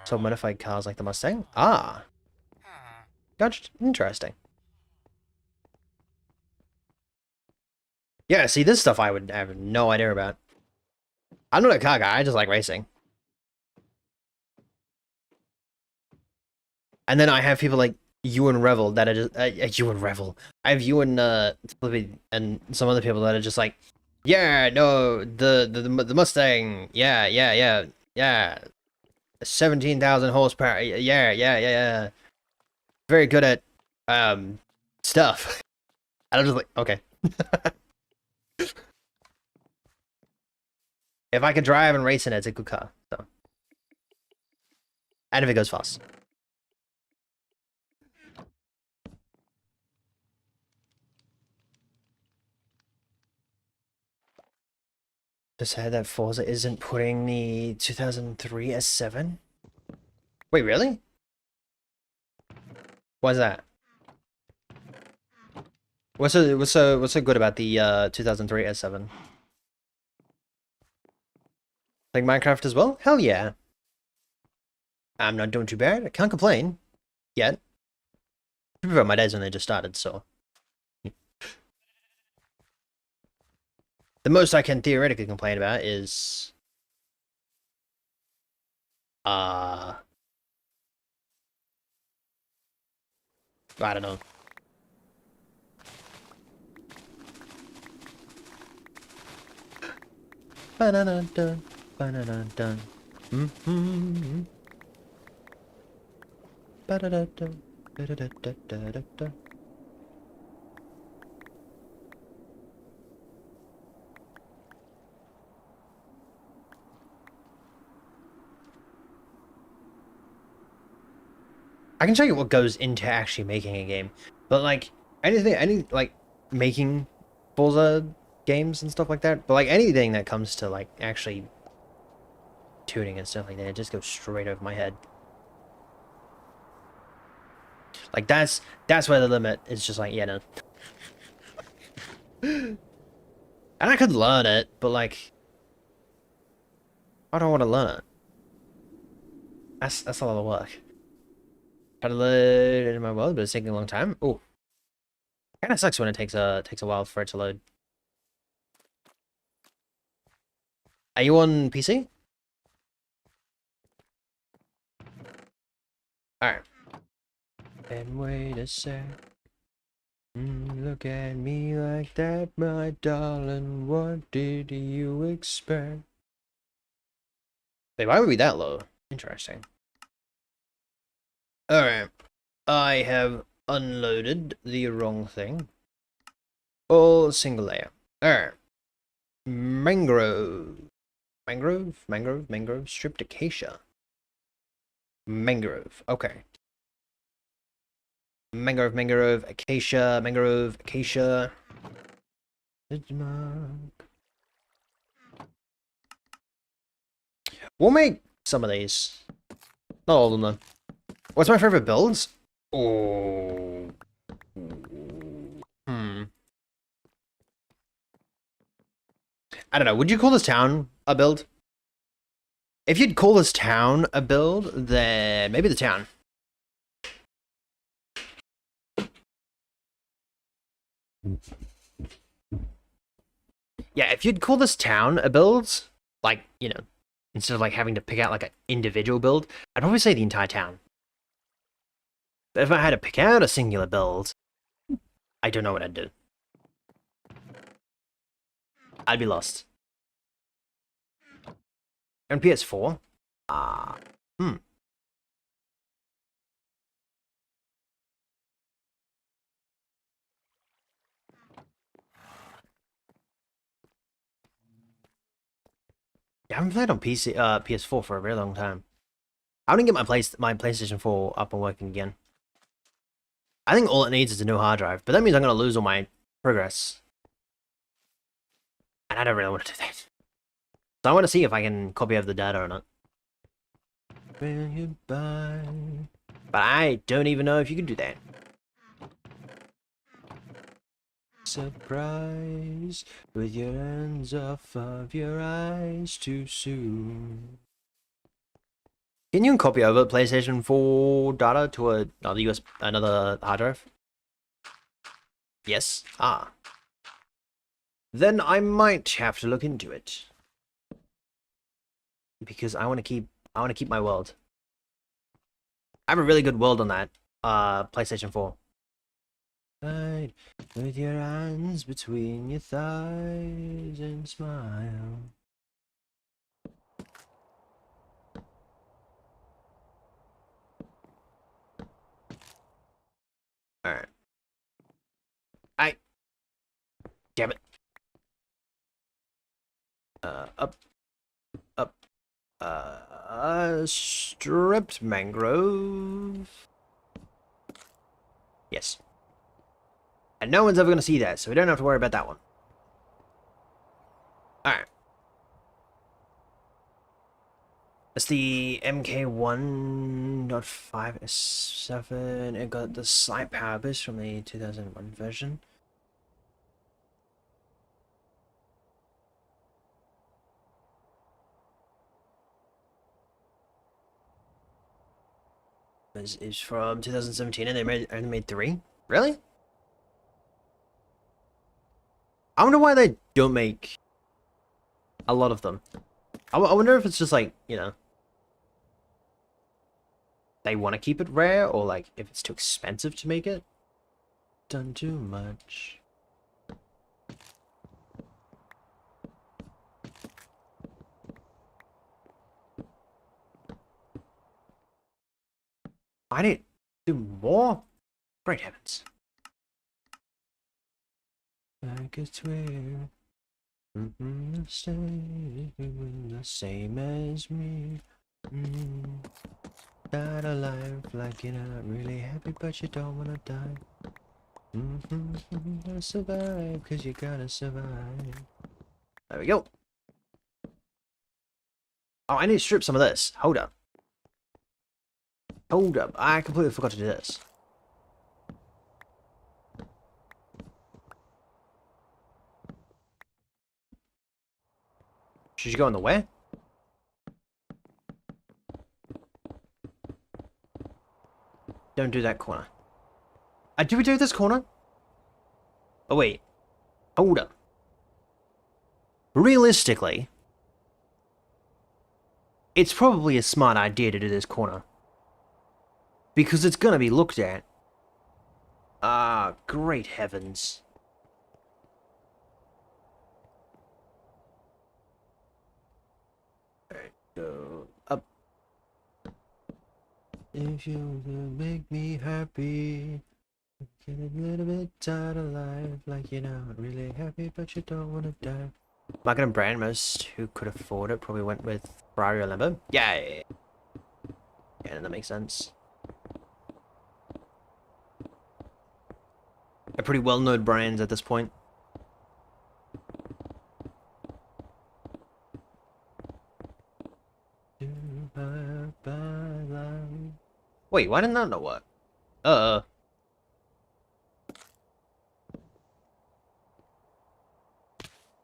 sold modified cars like the Mustang. Ah. Gotcha. Interesting. Yeah, see, this stuff I would have no idea about. I'm not a car guy, I just like racing. And then I have people like you and Revel that are just you and Revel. I have you and Flippy and some other people that are just like, yeah, no, the Mustang, yeah, 17,000 horsepower, yeah. Very good at stuff. And I'm just like, okay. If I could drive and race in it, it's a good car. So, and if it goes fast. Just said that Forza isn't putting the 2003 S7. Wait, really? Why's that? What's so good about the 2003 S7? Like Minecraft as well? Hell yeah. I'm not doing too bad. I can't complain. Yet. I prefer my days when they just started, so. The most I can theoretically complain about is... I don't know. Banana dun, banana dun. Mm-hmm. Ba-da-da-da, da-da-da-da-da-da. I can tell you what goes into actually making a game, but like like making Forza games and stuff like that, but like anything that comes to like actually tuning and stuff like that, it just goes straight over my head. Like that's where the limit is just like, yeah, no. And I could learn it, but like I don't want to learn it. That's a lot of work. Try to load in my world, but it's taking a long time. Oh, kind of sucks when it takes a while for it to load. Are you on PC? All right. And wait a sec. Look at me like that, my darling. What did you expect? Wait, why would it be that low? Interesting. All right. I have unloaded the wrong thing. All single layer. Alright. Mangrove. Mangrove. Stripped acacia. Mangrove. Okay. Mangrove, acacia. We'll make some of these. Not all of them, though. What's my favorite builds? Oh. I don't know. Would you call this town a build? If you'd call this town a build, then maybe the town. Yeah, if you'd call this town a build, like, you know, instead of like having to pick out like an individual build, I'd probably say the entire town. But if I had to pick out a singular build, I don't know what I'd do. I'd be lost. And PS4? Hmm. I haven't played on PS4 for a very long time. I want to get my PlayStation 4 up and working again. I think all it needs is a new hard drive, but that means I'm going to lose all my progress. And I don't really want to do that. So I want to see if I can copy over the data or not. Goodbye. But I don't even know if you can do that. Surprise, with your hands off of your eyes too soon. Can you copy over PlayStation 4 data to another hard drive? Yes. Ah. Then I might have to look into it. Because I want to keep my world. I have a really good world on that PlayStation 4. Right, with your hands between your thighs and smile. Alright. Damn it. Up. Stripped mangrove. Yes. And no one's ever going to see that, so we don't have to worry about that one. Alright. It's the MK1.5S7. It got the slight power boost from the 2001 version. Is from 2017 and they only made 3? Really? I wonder why they don't make a lot of them. I wonder if it's just like, you know, they want to keep it rare, or like if it's too expensive to make it. Done too much. I need to do more? Great heavens. I could swear the same as me. Died alive like you're not really happy, but you don't wanna die. Survive, cause you gotta survive. There we go. Oh, I need to strip some of this. Hold up. Hold up. I completely forgot to do this. Should you go in the way? Don't do that corner. Did we do this corner? Oh, wait. Hold up. Realistically, it's probably a smart idea to do this corner. Because it's gonna be looked at. Ah, great heavens. Alright, go up. If you make me happy, get a little bit tired of life, like you're not really happy, but you don't want to die. Market and brand, most who could afford it probably went with Ferrari or Lambo. Yeah, that makes sense. They're pretty well-known brands at this point. Wait, why didn't that not work? Ah,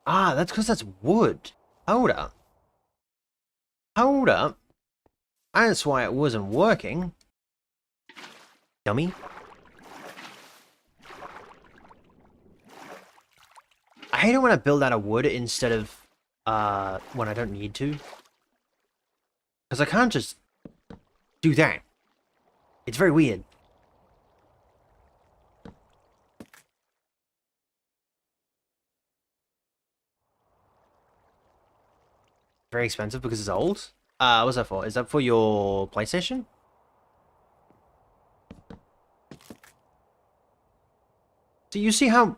that's because that's wood. Hold up. Hold up. That's why it wasn't working. Dummy. I hate it when I build out of wood instead of when I don't need to. Because I can't just do that. It's very weird. Very expensive because it's old. What's that for? Is that for your PlayStation? Do you see how...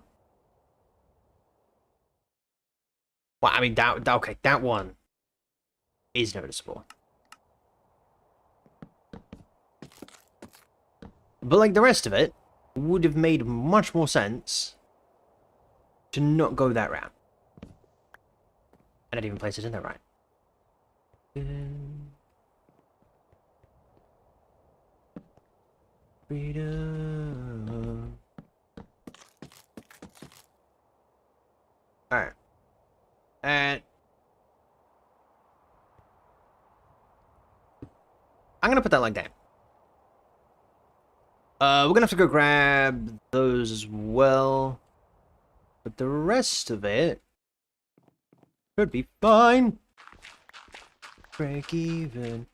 Well, I mean, okay, that one is noticeable. But, like, the rest of it would have made much more sense to not go that route. I didn't even place it in there right. Freedom. Alright. And I'm gonna put that like that. We're gonna have to go grab those as well. But the rest of it should be fine. Break even.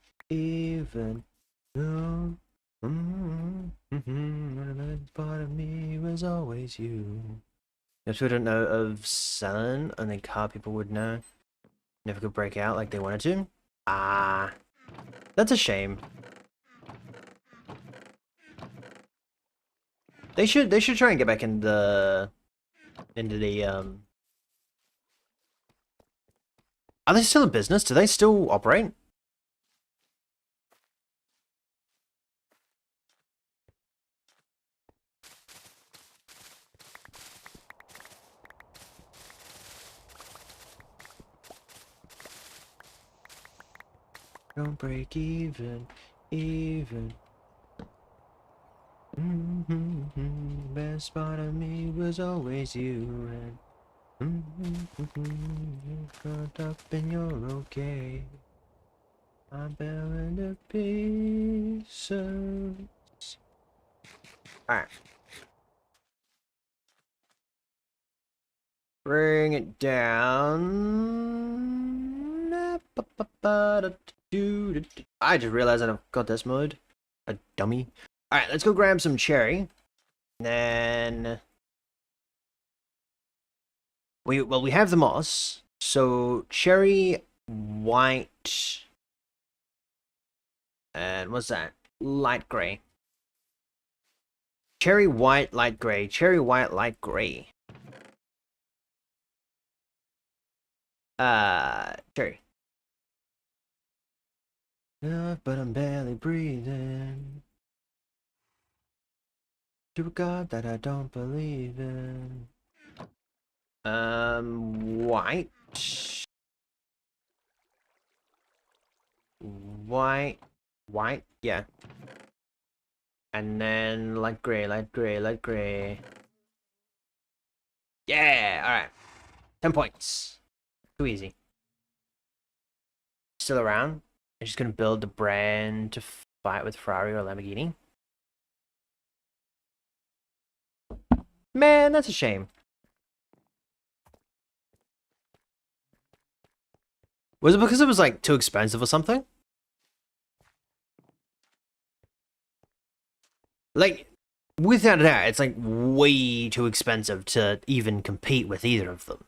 No. Part of me was always you. If we don't know of selling, and then car people would know. Never could break out like they wanted to. Ah, that's a shame. They should try and get back in the Are they still in business? Do they still operate? Don't break even. Best part of me was always you, and you got up and you're okay. I'm bearing the pieces. Alright. Bring it down. I just realized I've got this mode. A dummy. Alright, let's go grab some cherry. Then we have the moss. So cherry, white, and what's that? Light gray. Cherry, white, light gray. Cherry, white, light gray. Cherry. But I'm barely breathing. To a God that I don't believe in. White. White, yeah. And then light gray. Yeah, alright. 10 points. Too easy. Still around. I'm just gonna build the brand to fight with Ferrari or Lamborghini. Man, that's a shame. Was it because it was like too expensive or something? Like, without a doubt, it's like way too expensive to even compete with either of them.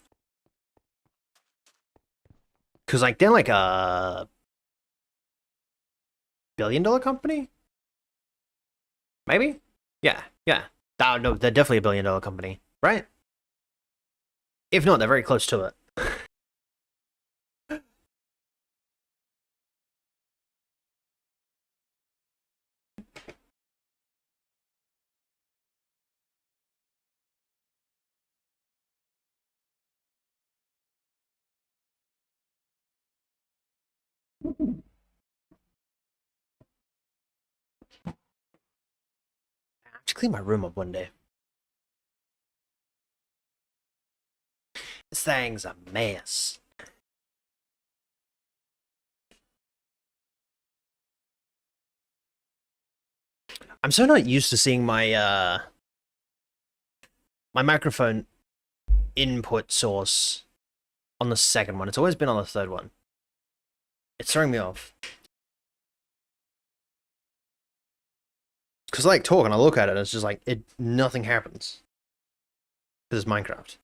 Because like they're like a billion-dollar company? Maybe? Yeah. Oh, no, they're definitely a billion-dollar company, right? If not, they're very close to it. I should clean my room up one day. This thing's a mess. I'm so not used to seeing my my microphone input source on the second one. It's always been on the third one. It's throwing me off. Because I like talk and I look at it and it's just like, nothing happens. Because it's Minecraft.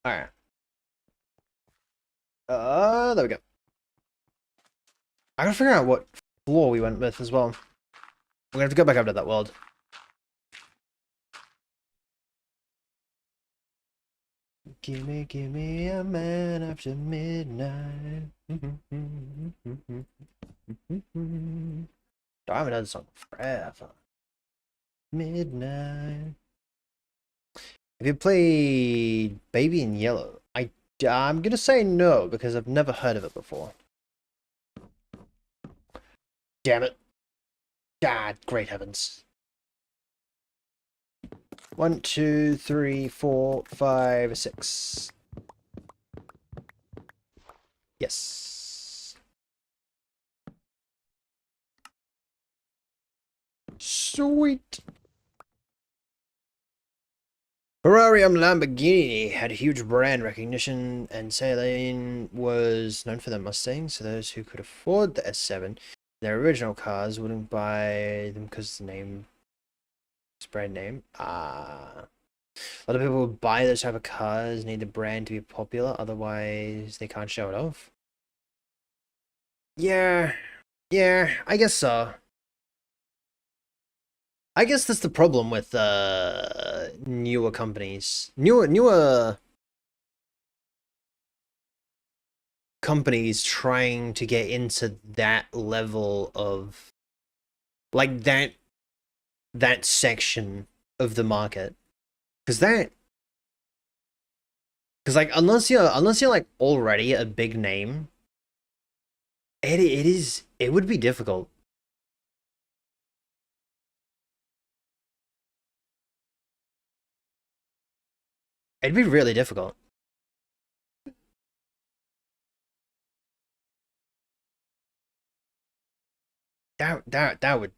Alright. There we go. I gotta figure out what floor we went with as well. We're gonna have to go back up to that world. Give me a man after midnight. I haven't done this song forever. Midnight. Have you played Baby in Yellow? I'm gonna say no because I've never heard of it before. Damn it. God, great heavens. 1, 2, 3, 4, 5, 6. Yes. Sweet. Ferrari and Lamborghini had huge brand recognition, and Saleen was known for their Mustangs, so those who could afford the S7, their original cars, wouldn't buy them because the name, it's brand name. A lot of people who buy those type of cars need the brand to be popular, otherwise they can't show it off. Yeah, I guess so. I guess that's the problem with newer companies. Newer companies trying to get into that level of like that section of the market. Cause like unless you're like already a big name, it would be difficult. It'd be really difficult. That would.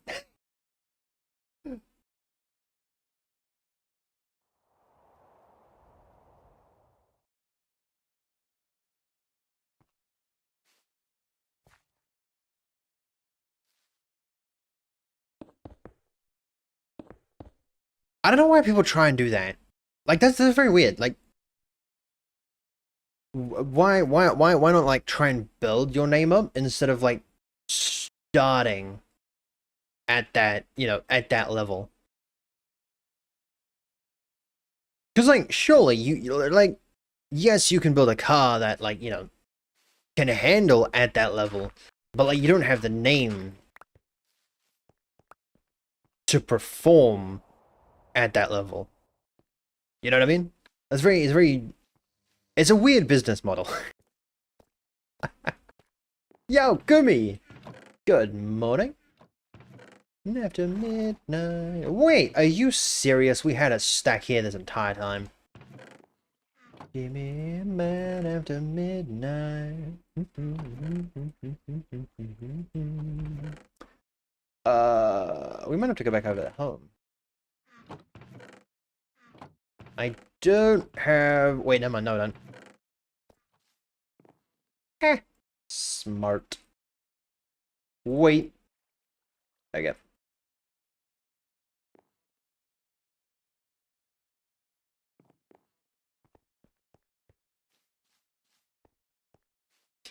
I don't know why people try and do that. Like that's very weird. Like why not like try and build your name up instead of like starting at that, at that level? Because like surely you like, yes, you can build a car that like, can handle at that level, but like you don't have the name to perform at that level. You know what I mean? It's a weird business model. Yo, Gummy! Good morning. After midnight. Wait, are you serious? We had a stack here this entire time. Give me a man after midnight. We might have to go back over to home. I don't have. Wait, never mind. No, I don't. Eh. Smart. Wait. Okay.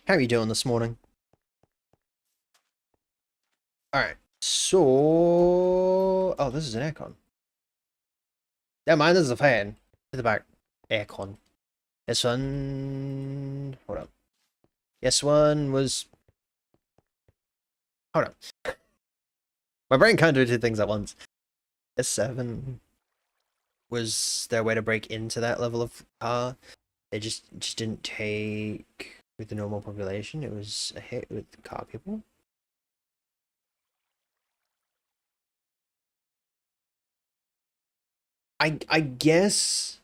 How are you doing this morning? Alright. So. Oh, this is an aircon. Yeah, mine is a fan. To the back. Aircon. This one. Hold up. This one was. Hold up. My brain can't do two things at once. S7 was their way to break into that level of car. They just didn't take with the normal population. It was a hit with car people. I guess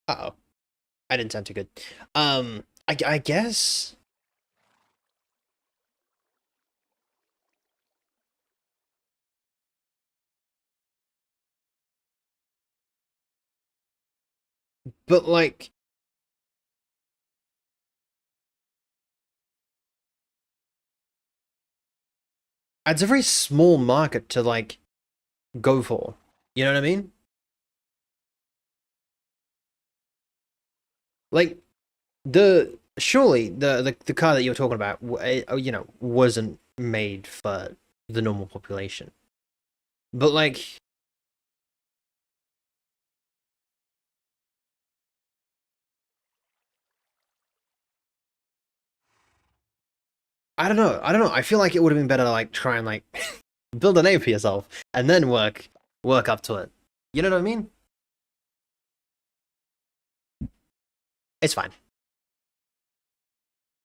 Uh-oh. I didn't sound too good. I guess... But, like... It's a very small market to, like, go for. You know what I mean? Like, surely the car that you're talking about, you know, wasn't made for the normal population. But, like... I don't know. I don't know. I feel like it would have been better to, like, try and, like, build a name for yourself and then work up to it. You know what I mean? It's fine.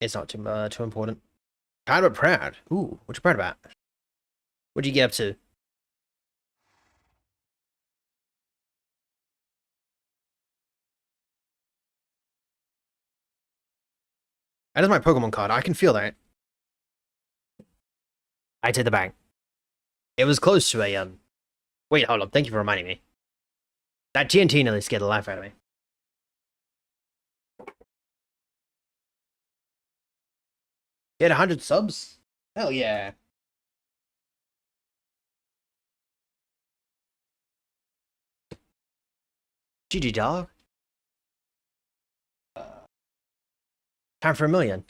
It's not too important. Kind of proud. Ooh, what you proud about? What'd you get up to? That is my Pokemon card. I can feel that. I take the bag. It was close to a Wait, hold on. Thank you for reminding me. That TNT nearly scared the life out of me. Get 100 subs? Hell yeah. GG dog. Time for a million.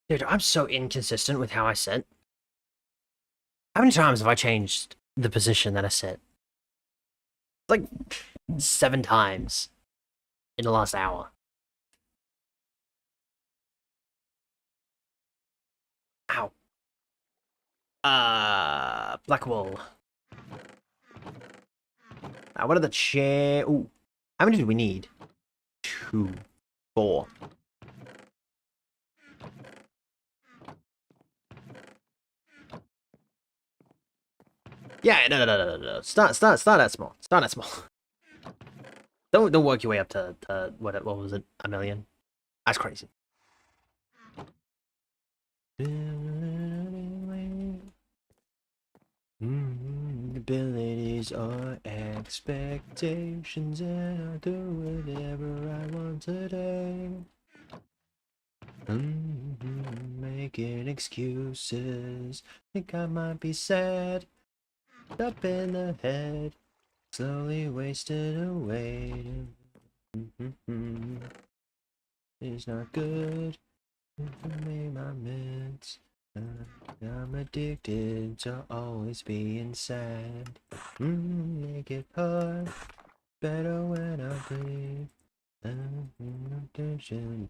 Dude, I'm so inconsistent with how I sit. How many times have I changed the position that I sit? Like 7 times in the last hour. Ow. Black wool. What are the chair? Ooh. How many do we need? 2, 4. Yeah, no. Start that small. Start that small. Don't work your way up to what was it? A million? That's crazy. Abilities are expectations, and I'll do whatever I want today. Making excuses. Think I might be sad. Up in the head. Slowly wasted away. It's not good. Me my meds. I'm addicted to always being sad. Make it hard. Better when I breathe.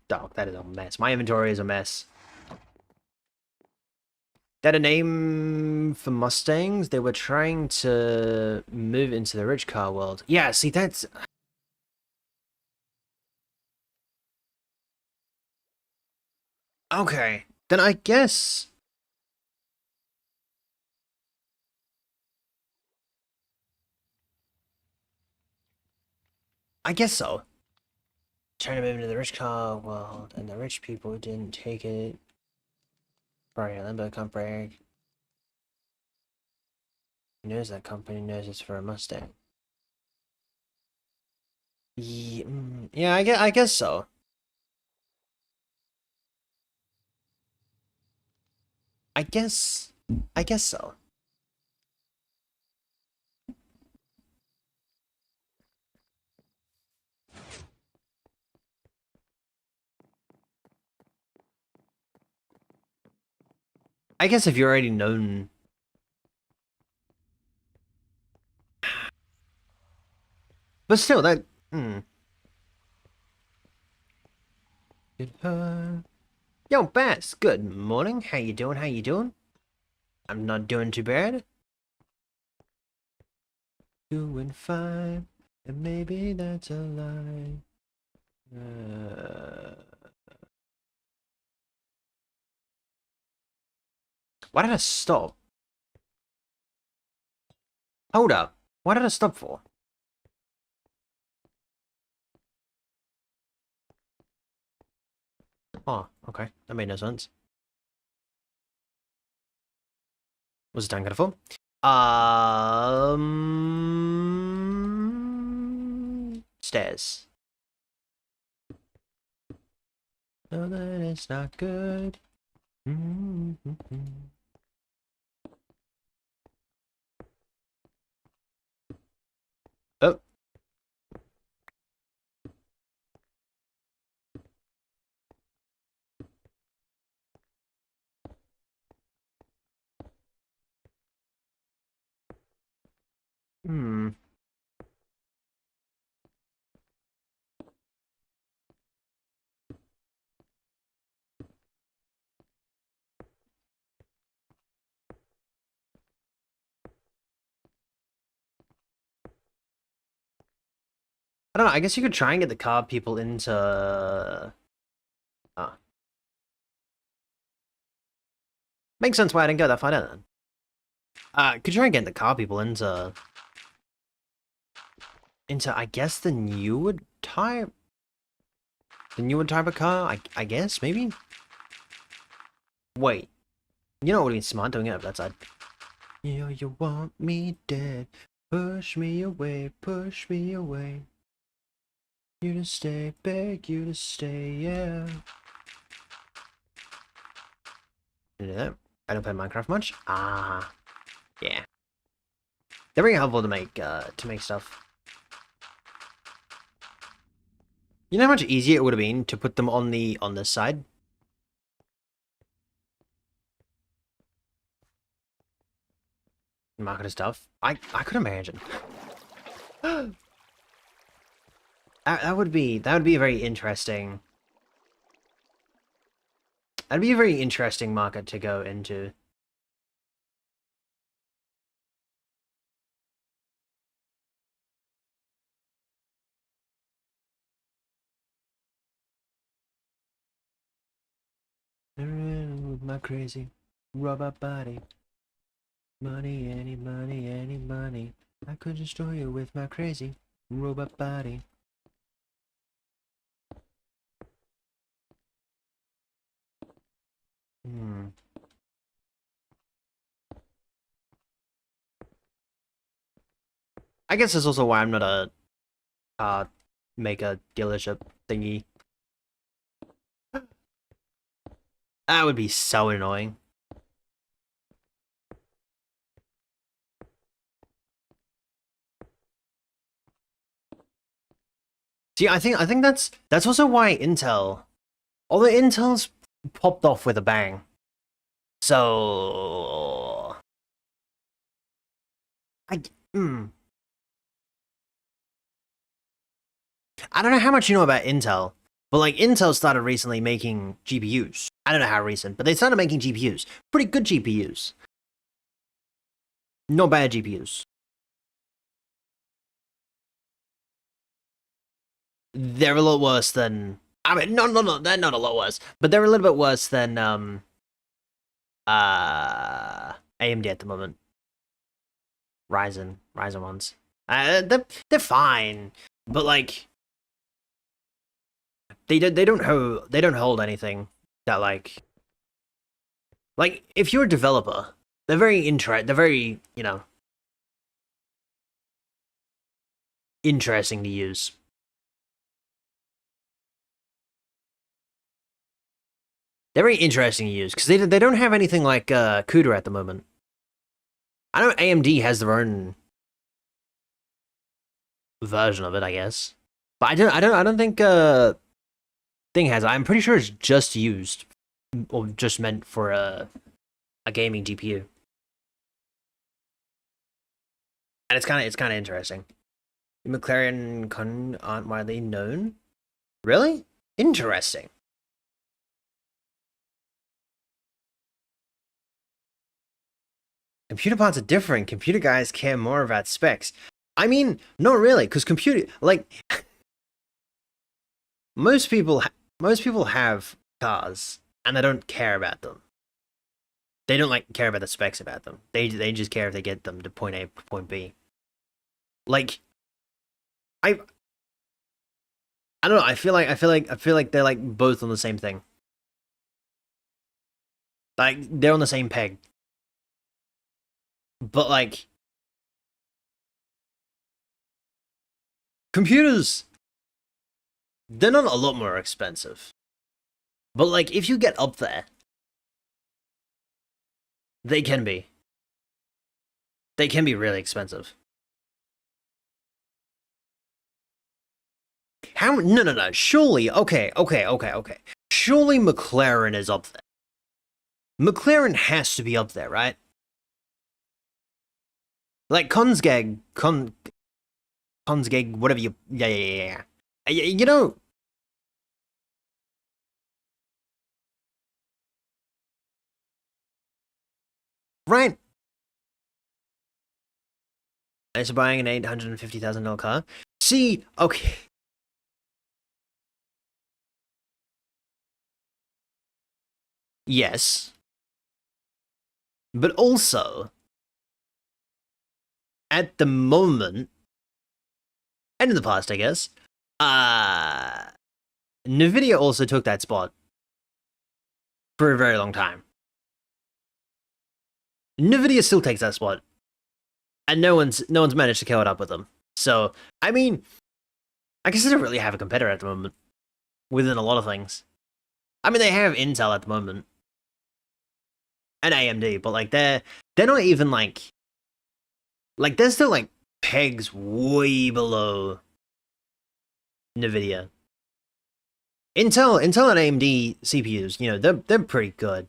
Dog, that is a mess. My inventory is a mess. That a name for Mustangs? They were trying to move into the rich car world. Yeah, see, that's... Okay. Then I guess... I guess so. Trying to move into the rich car world, and the rich people didn't take it. Brian Limbo can't brag. He knows that company knows it's for a Mustang. Yeah, I guess so. I guess so. I guess if you're already known... But still, that... Yo, Bass, good morning. How you doing? How you doing? I'm not doing too bad. Doing fine, and maybe that's a lie. Why did I stop? Hold up. What did I stop for? Oh, okay. That made no sense. Was it time kind of full? Stairs. No, that is not good. Oh. Hmm. I don't know. I guess you could try and get the car people into. Makes sense why I didn't go that far down then. Could you try and get the car people into I guess the newer type of car. I guess maybe. Wait, you know what would be smart doing it up that side. You want me dead? Push me away, push me away. You to stay, beg you to stay, yeah. You do that? I don't play Minecraft much. Ah, yeah. They're very helpful to make stuff. You know how much easier it would have been to put them on this side? Market stuff. I could imagine. that would be a very interesting. That'd be a very interesting market to go into. With my crazy robot body. Money, any money, any money. I could destroy you with my crazy robot body. I guess that's also why I'm not a maker dealership thingy. That would be so annoying. See, I think that's also why all the Intel's popped off with a bang. So I don't know how much you know about Intel, but like Intel started recently making GPUs. I don't know how recent, but they started making GPUs. Pretty good GPUs. Not bad GPUs. They're a lot worse than I mean no, they're not a lot worse, but they're a little bit worse than AMD at the moment. Ryzen ones. They're fine, but like they don't hold anything that like if you're a developer, they're very interesting to use. They're very interesting to use because they don't have anything like CUDA at the moment. I know AMD has their own version of it, I guess, but I don't think thing has. I'm pretty sure it's just used or just meant for a gaming GPU, and it's kind of interesting. The McLaren aren't widely known. Really interesting. Computer parts are different. Computer guys care more about specs. I mean, not really, because computer like most people have cars and they don't care about them. They don't like care about the specs about them. They just care if they get them to point A to point B. Like, I don't know. I feel like they're like both on the same thing. Like they're on the same peg. But like computers, they're not a lot more expensive. But like if you get up there, they can be. They can be really expensive. How? No. Surely, okay. Surely McLaren is up there. McLaren has to be up there, right? Like Consgag, whatever you, yeah. You know, right? It's buying an $850,000 car. See, okay. Yes. But also, at the moment, and in the past, I guess, Nvidia also took that spot for a very long time. Nvidia still takes that spot, and no one's managed to kill it up with them. So, I mean, I guess they don't really have a competitor at the moment within a lot of things. I mean, they have Intel at the moment and AMD, but like they're not even like they're still like pegs way below Nvidia. Intel and AMD CPUs, you know, they're pretty good.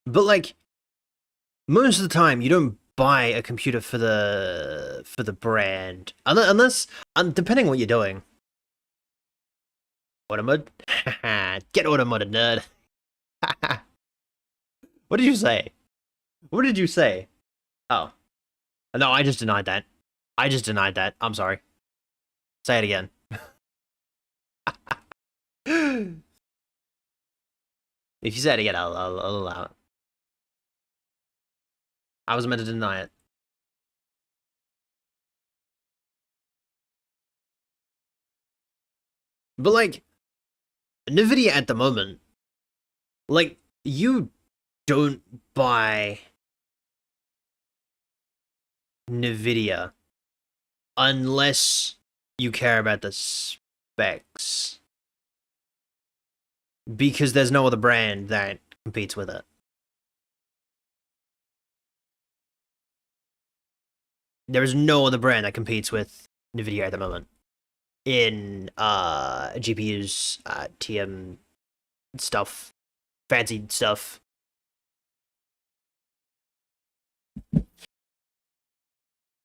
But like most of the time you don't buy a computer for the brand unless depending on what you're doing. Automod? Get automodded, nerd. What did you say? What did you say? Oh. No, I just denied that. I'm sorry. Say it again. If you say it again, I'll allow it. I was meant to deny it. But like, Nvidia at the moment, like, you don't buy Nvidia unless you care about the specs. Because there's no other brand that competes with it. There is no other brand that competes with Nvidia at the moment in GPUs, TM stuff, fancy stuff.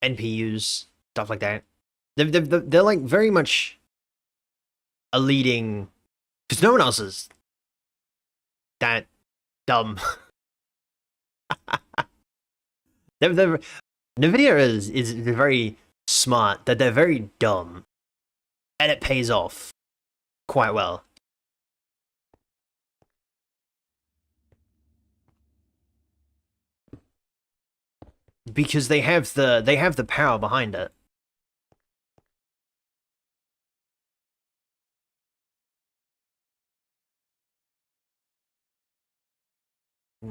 NPUs, stuff like that. They're like very much a leading, because no one else is that dumb. Nvidia is very smart, that they're very dumb, and it pays off quite well. Because they have the power behind it.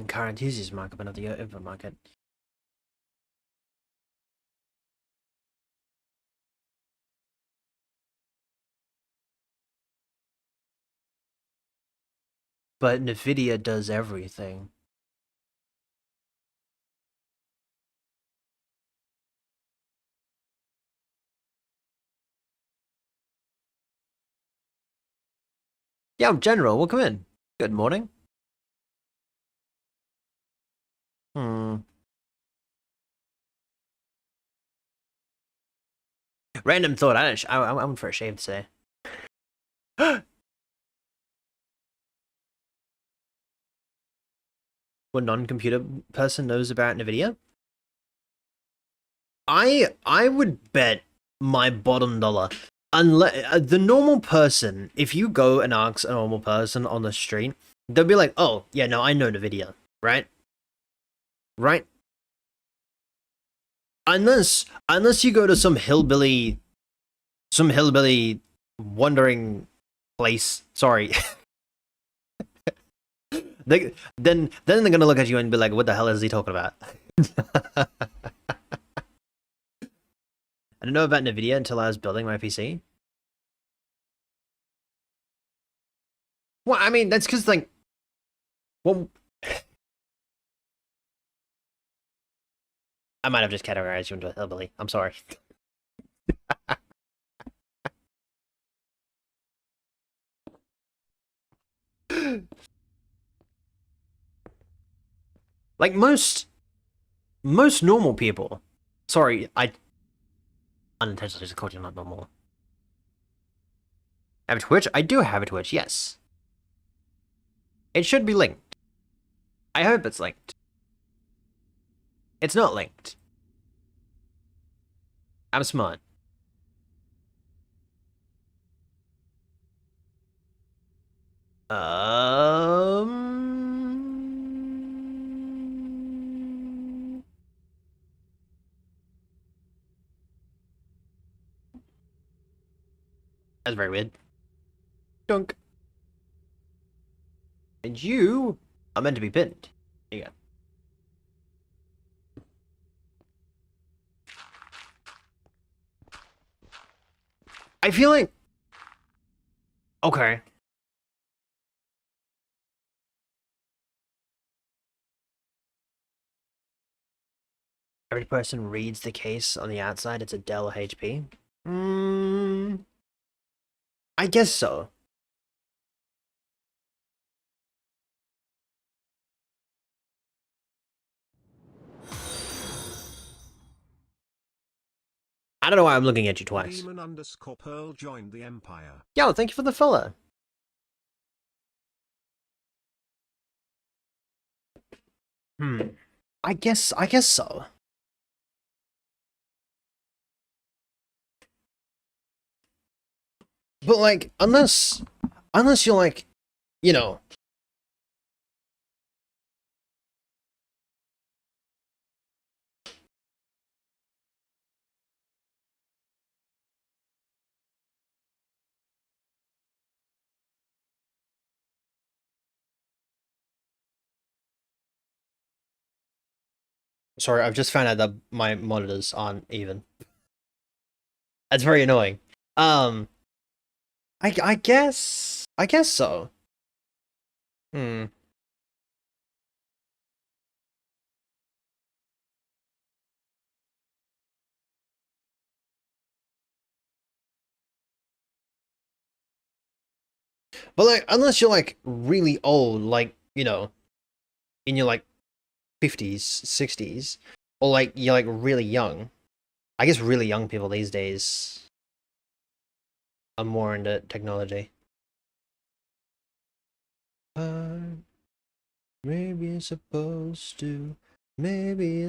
Car enthusiast market, but not the open market. But Nvidia does everything. Yeah, General, welcome in. Good morning. Random thought. I went for a shave today. What non-computer person knows about Nvidia? I would bet my bottom dollar, unless the normal person, if you go and ask a normal person on the street, they'll be like, oh, yeah, no, I know the video, right? Right? Unless you go to some hillbilly wandering place. Sorry. then they're gonna look at you and be like, what the hell is he talking about? I didn't know about NVIDIA until I was building my PC. Well, I mean, that's because, like, well, I might have just categorized you into a hillbilly. I'm sorry. Like most normal people. Sorry, I unintentionally just called you not normal. Have a Twitch? I do have a Twitch, yes. It should be linked. I hope it's linked. It's not linked. I'm smart. That's very weird. Dunk. And you are meant to be pinned. There you go. I feel like... Okay. Every person reads the case on the outside, it's a Dell HP. I guess so. I don't know why I'm looking at you twice. Demon_Pearl joined the Empire. Yo, thank you for the follow. I guess so. But like, unless you're like, you know. Sorry, I've just found out that my monitors aren't even. That's very annoying. I guess so. But like, unless you're like really old, like, you know, in your like 50s, 60s, or like you're like really young. I guess really young people these days are more into technology. Maybe it's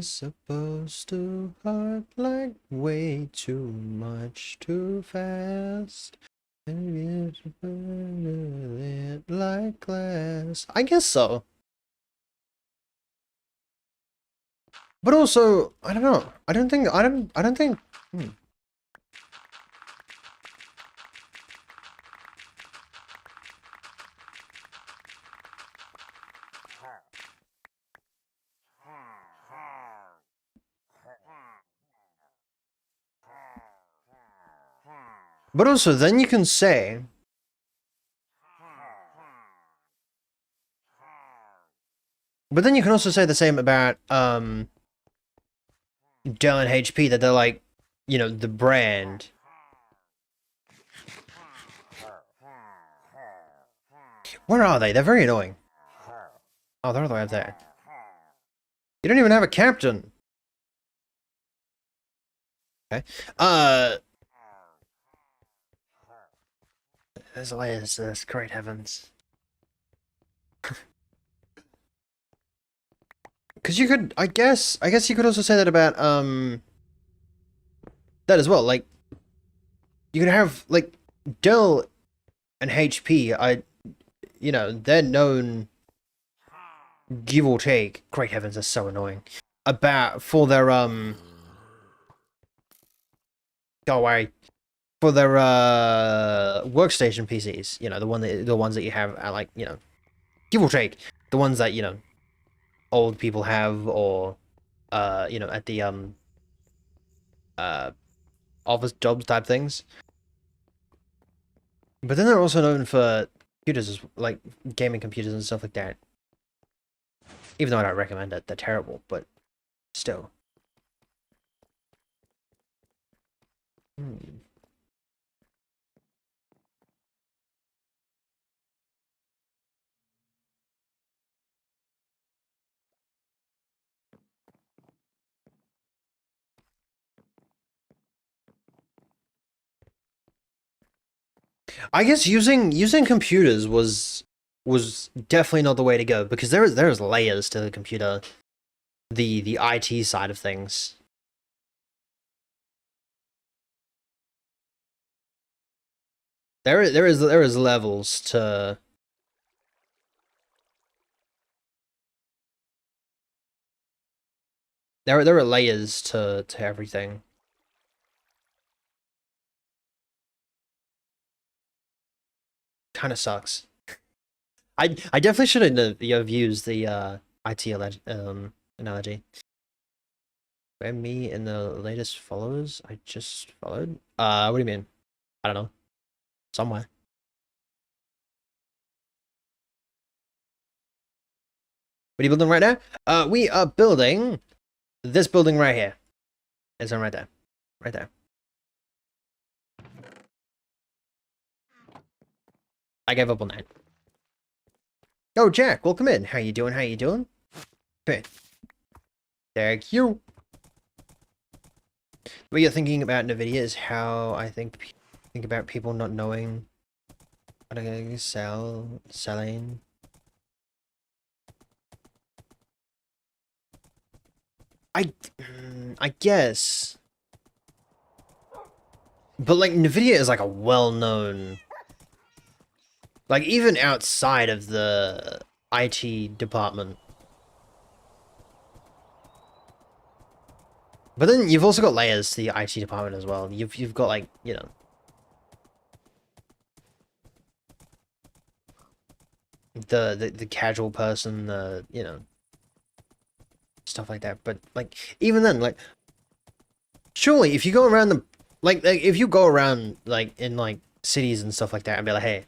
supposed to hurt like way too much too fast. Maybe it's supposed to like glass. I guess so. But also, I don't know. I don't think. But also, then you can say. But then you can also say the same about Dell and HP, that they're like, you know, the brand. Where are they? They're very annoying. Oh, they're all the way up there. You don't even have a captain. Okay. As late as this, great heavens. Because you could, I guess you could also say that about, that as well. Like, you could have, like, Dell and HP, you know, they're known, give or take, great heavens, that's so annoying, about, for their, go away, for their, workstation PCs, you know, the ones that you have at, like, you know, give or take, the ones that, you know, old people have, or, you know, at the, uh, office jobs type things. But then they're also known for computers, like gaming computers and stuff like that. Even though I don't recommend it, they're terrible, but still. Hmm. I guess using computers was definitely not the way to go, because there's layers to the computer, the IT side of things. There is levels to. There are layers to everything. Kind of sucks. I definitely shouldn't have used the IT analogy. Where me and the latest followers I just followed? What do you mean? I don't know. Somewhere. What are you building right now? We are building this building right here. It's on right there. Right there. I gave up on that. Oh, Jack, welcome in. How you doing? How you doing? Okay. Thank you. What you're thinking about NVIDIA is how I think about people not knowing how to selling. I I guess. But like NVIDIA is like a well-known, like even outside of the IT department. But then you've also got layers to the IT department as well. You've got, like, you know, the casual person, the, you know, stuff like that. But like even then, like, surely if you go around the like if you go around like in like cities and stuff like that and be like, hey,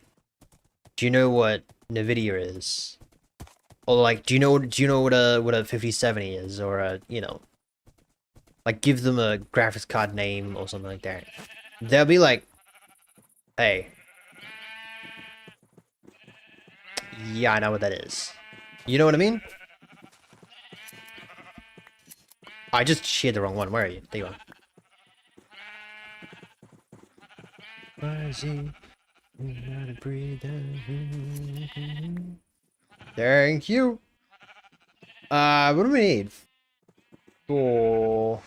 do you know what NVIDIA is? Or like, do you know what a 5070 is, or a, you know, like, give them a graphics card name or something like that. They'll be like, hey, yeah, I know what that is. You know what I mean? I just shared the wrong one. Where are you? There you are. Thank you. What do we need? Oh,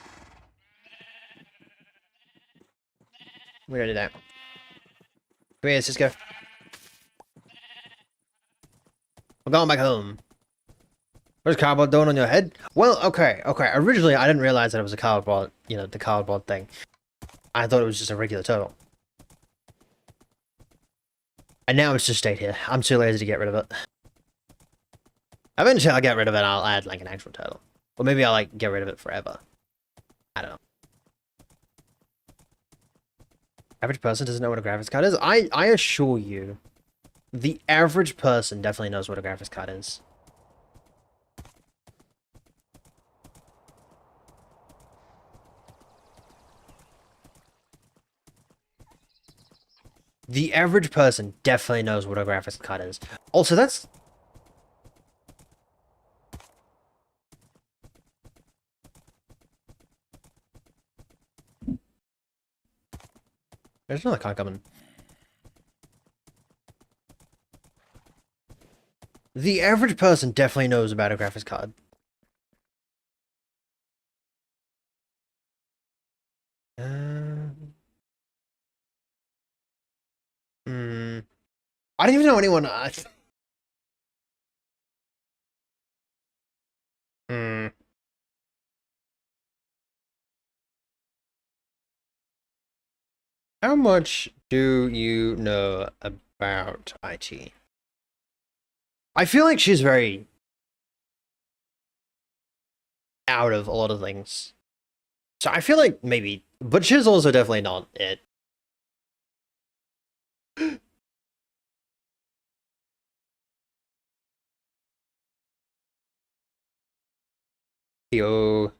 we gotta do that. Come here, Cisco. We're going back home. What's cardboard doing on your head? Well, okay. Originally, I didn't realize that it was a cardboard, you know, the cardboard thing. I thought it was just a regular turtle. And now it's just stayed here. I'm too lazy to get rid of it. Eventually, I'll get rid of it and I'll add, like, an actual turtle. Or maybe I'll, like, get rid of it forever. I don't know. Average person doesn't know what a graphics card is? I assure you, the average person definitely knows what a graphics card is. The average person definitely knows what a graphics card is. Also, that's... There's another card coming. The average person definitely knows about a graphics card. I don't even know anyone... Hmm. How much do you know about IT? I feel like she's very out of a lot of things. So I feel like maybe, but she's also definitely not it. Yo,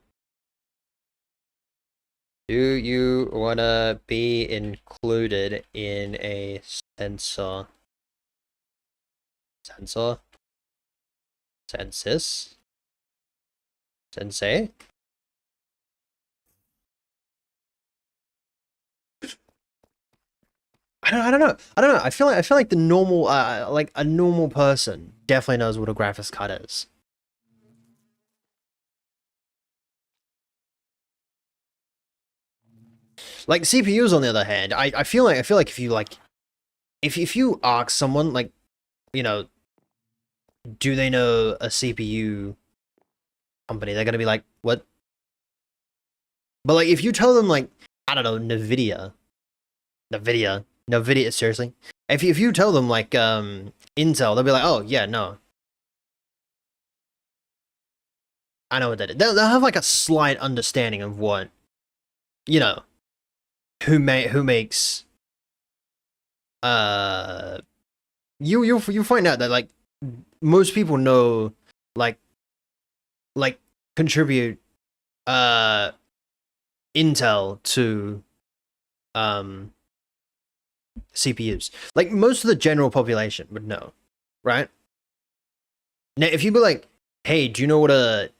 do you wanna be included in a sensor, census, sensei? I don't know. I feel like the normal, like a normal person definitely knows what a graphics card is. Like CPUs, on the other hand, I feel like if you like, if you ask someone like, you know, do they know a CPU company? They're gonna be like, what? But like, if you tell them like, I don't know, Nvidia, seriously. If you tell them like Intel, they'll be like, oh yeah, no, I know what that is. They'll have like a slight understanding of what, you know, who makes uh you find out that like most people know like like contribute uh Intel to um CPUs. Like most of the general population would know, right? Now if you be like, hey, do you know what a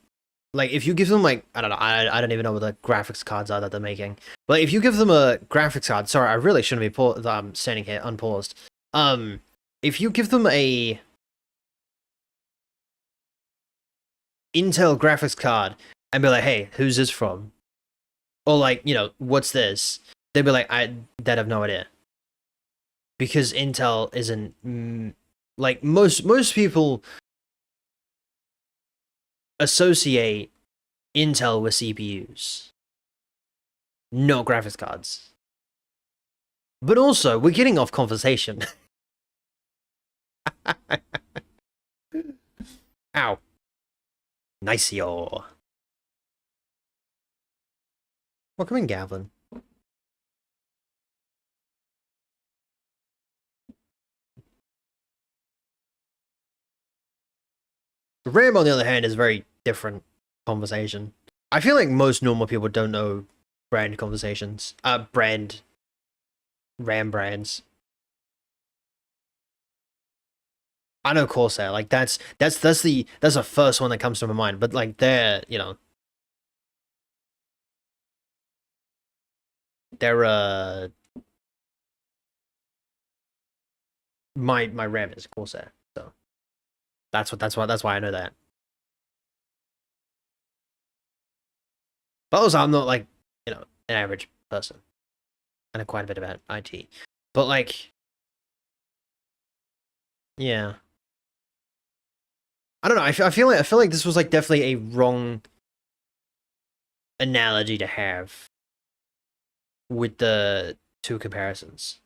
like if you give them like I don't know, I don't even know what the graphics cards are that they're making. But if you give them a graphics card, sorry, I really shouldn't be standing here unpaused. If you give them a Intel graphics card and be like, hey, who's this from? Or like, you know, what's this? They'd be like, that have no idea. Because Intel isn't like most people associate Intel with CPUs, no graphics cards. But also, we're getting off conversation. Ow. Nice yo. Welcome in, Gavin. RAM, on the other hand, is a very different conversation. I feel like most normal people don't know brand conversations. RAM brands. I know Corsair, like that's the first one that comes to my mind. But like they're, you know, they're my RAM is Corsair, so that's why I know that. But also, I'm not like, you know, an average person. I know quite a bit about IT, but like, yeah, I don't know. I feel like this was like definitely a wrong analogy to have with the two comparisons.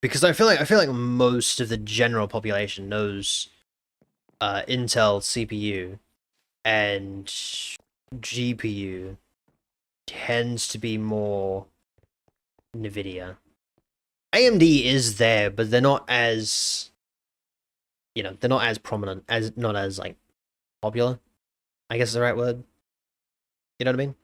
Because I feel like most of the general population knows Intel CPU and GPU tends to be more NVIDIA. AMD is there, but they're not as, you know, they're not as prominent, as not as like popular, I guess is the right word. You know what I mean?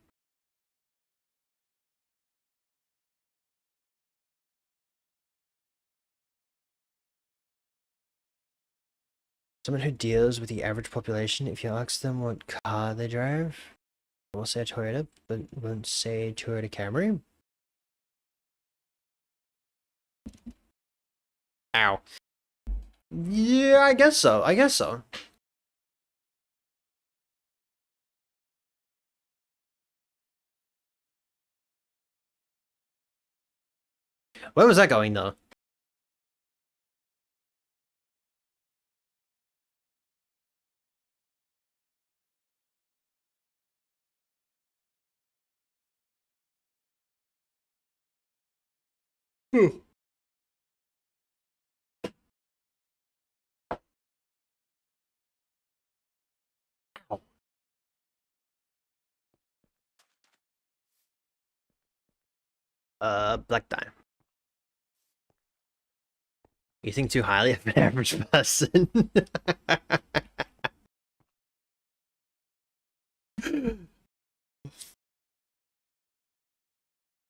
Someone who deals with the average population, if you ask them what car they drive, will say Toyota, but won't say Toyota Camry. Ow. Yeah, I guess so. I guess so. Where was that going though? Black die. You think too highly of an average person.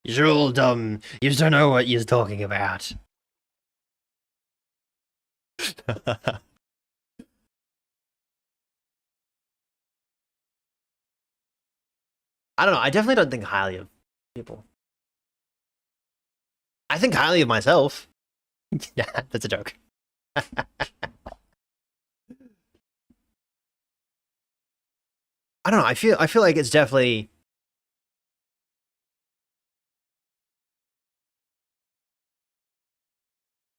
You're all dumb. You just don't know what you're talking about. I don't know. I definitely don't think highly of people. I think highly of myself. Yeah, that's a joke. I don't know. I feel like it's definitely.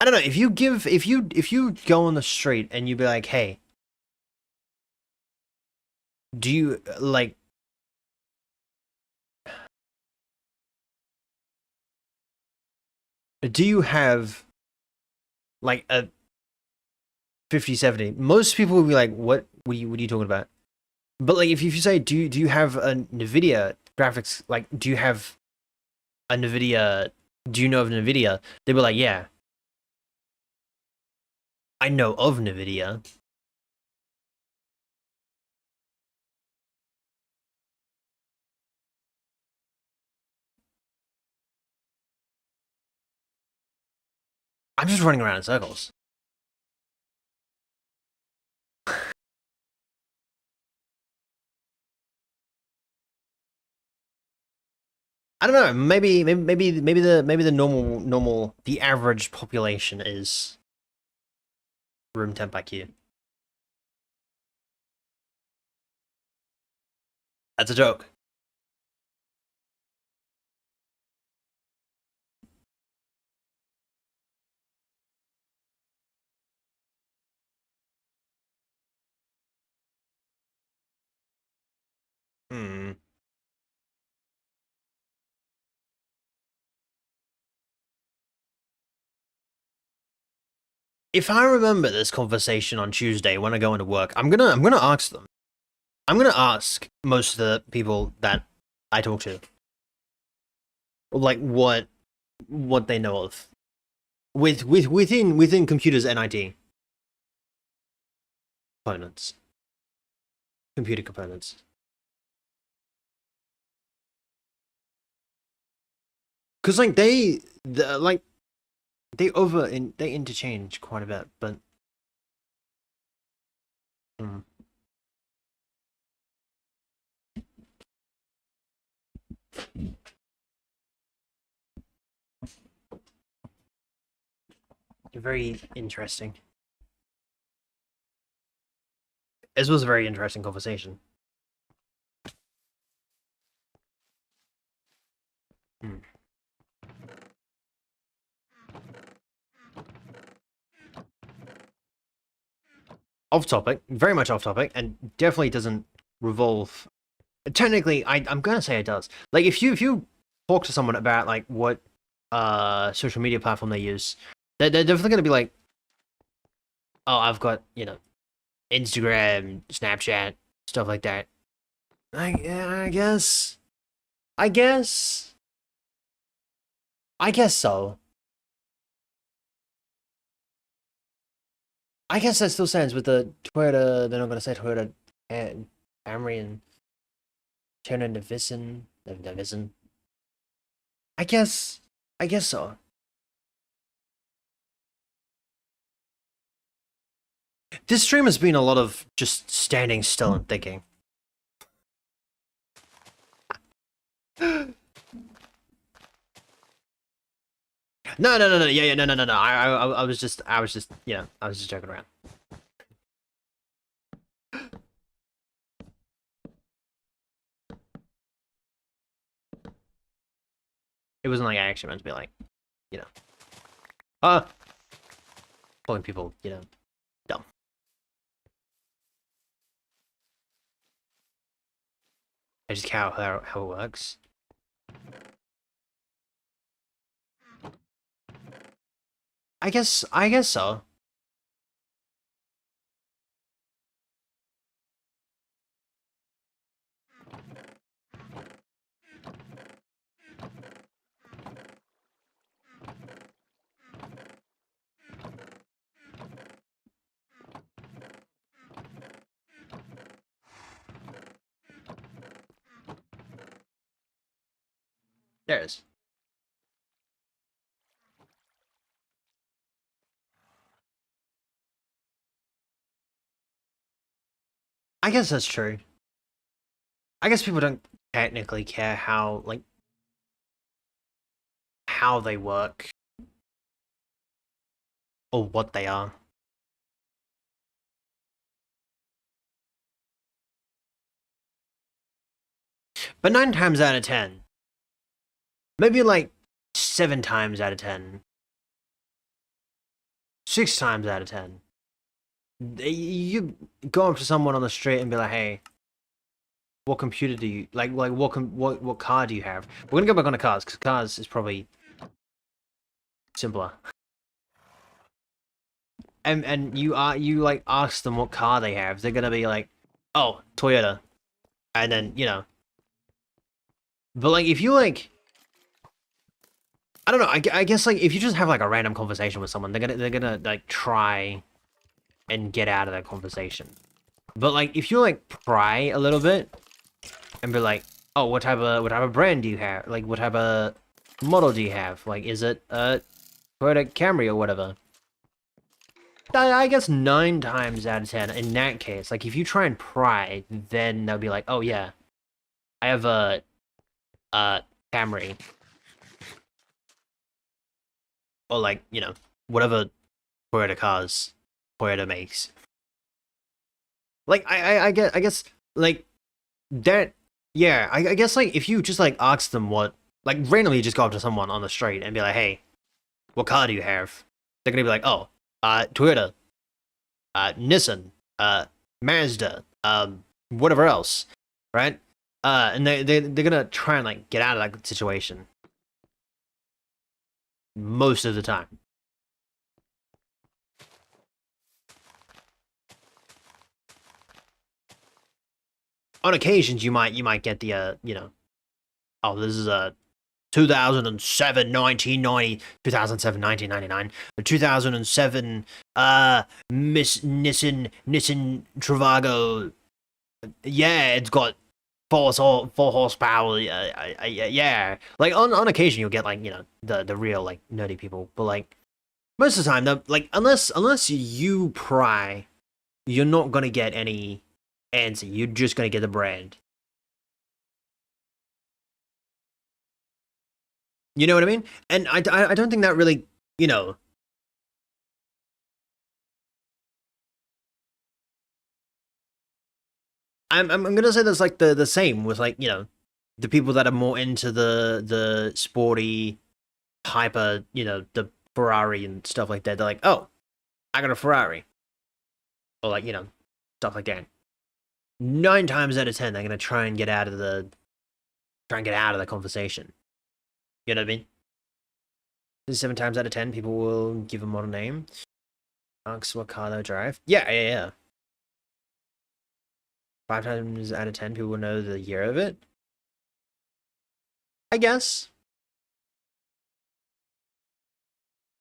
I don't know. If you go on the street and you be like, hey, do you like? Do you have like a 5070? Most people will be like, what are you talking about? But like, if you say, do you have a NVIDIA graphics? Like, do you have a NVIDIA? Do you know of NVIDIA? They were like, yeah, I know of NVIDIA. I'm just running around in circles. I don't know. Maybe the normal the average population is room temp IQ. That's a joke. Hmm. If I remember this conversation on Tuesday when I go into work, I'm gonna ask them. I'm gonna ask most of the people that I talk to, like what they know of within computers and IT components, computer components. Because like like they interchange quite a bit, but mm, very interesting. This was a very interesting conversation. Mm. Off topic, very much off topic, and definitely doesn't revolve. Technically, I'm gonna say it does. Like if you talk to someone about like what social media platform they use, they're definitely gonna be like, oh, I've got Instagram, Snapchat, stuff like that. Yeah, I guess, I guess so. I guess that still stands with the Toyota. They're not gonna say Toyota and Camry and Toyota Division. I guess, I guess so. This stream has been a lot of just standing still and thinking. No. Yeah, no. I was just, I was just joking around. It wasn't like I actually meant to be like, you know. Calling people, you know, dumb. I just count how it works. I guess so. There it is. I guess that's true. I guess people don't technically care how, like, how they work or what they are. But 9 times out of 10, maybe like 7 times out of 10, 6 times out of 10, you go up to someone on the street and be like, hey, what computer do you, like what car do you have? We're gonna go back on the cars, because cars is probably simpler. And you like ask them what car they have, they're gonna be like, oh, Toyota. And then, you know. But like, if you like, I don't know, I guess like, if you just have like a random conversation with someone, they're gonna like try and get out of that conversation. But like, if you like pry a little bit and be like, oh, what type of brand do you have? Like, what type of model do you have? Like, is it a Toyota Camry or whatever? I guess 9 times out of 10, in that case, like, if you try and pry, then they'll be like, oh yeah, I have a Camry. Or like, you know, whatever Toyota makes. Like, I guess, like, that, yeah, I guess, like, if you just, like, ask them what, like, randomly just go up to someone on the street and be like, hey, what car do you have? They're gonna be like, oh, Toyota, Nissan, Mazda, whatever else, right? And they're gonna try and, like, get out of that situation. Most of the time. On occasions, you might get the, you know, oh, this is a 2007, 1990, 2007, 1999, the 2007, Nissan Trivago. Yeah, it's got four horsepower. Yeah. Like, on occasion, you'll get, like, you know, the real, like, nerdy people. But, like, most of the time, like, unless you pry, you're not gonna get any answer. You're just gonna get the brand. You know what I mean? And I don't think that really, you know. I'm gonna say that's like the same with, like, you know, the people that are more into the sporty hyper, you know, the Ferrari and stuff like that. They're like, oh, I got a Ferrari, or like, you know, stuff like that. 9 times out of 10, they're gonna try and get out of the conversation. You know what I mean? 7 times out of 10, people will give a model name. Ask what car they drive. Yeah. 5 times out of 10, people will know the year of it. I guess.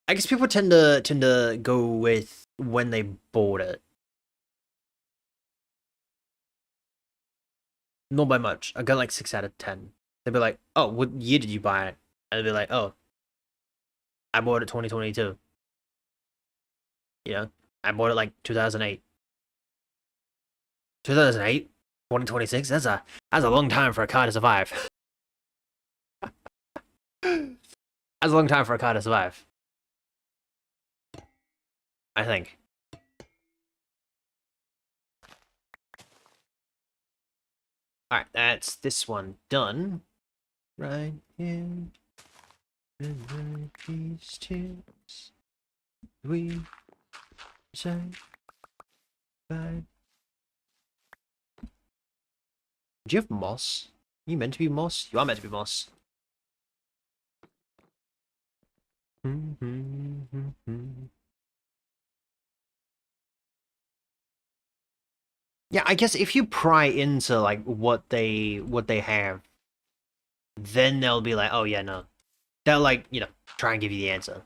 I guess people tend to go with when they bought it. Not by much. I got like 6 out of 10. They'd be like, oh, what year did you buy it? And they'd be like, oh, I bought it 2022. You know, I bought it like 2008. 2008? 2026? That's a long time for a car to survive. That's a long time for a car to survive. I think. Alright, that's this one done. Right here. These two. we say bye? Do you have moss? Are you meant to be moss? You are meant to be moss. Yeah, I guess if you pry into like what they have, then they'll be like, oh yeah, no. They'll like, you know, try and give you the answer.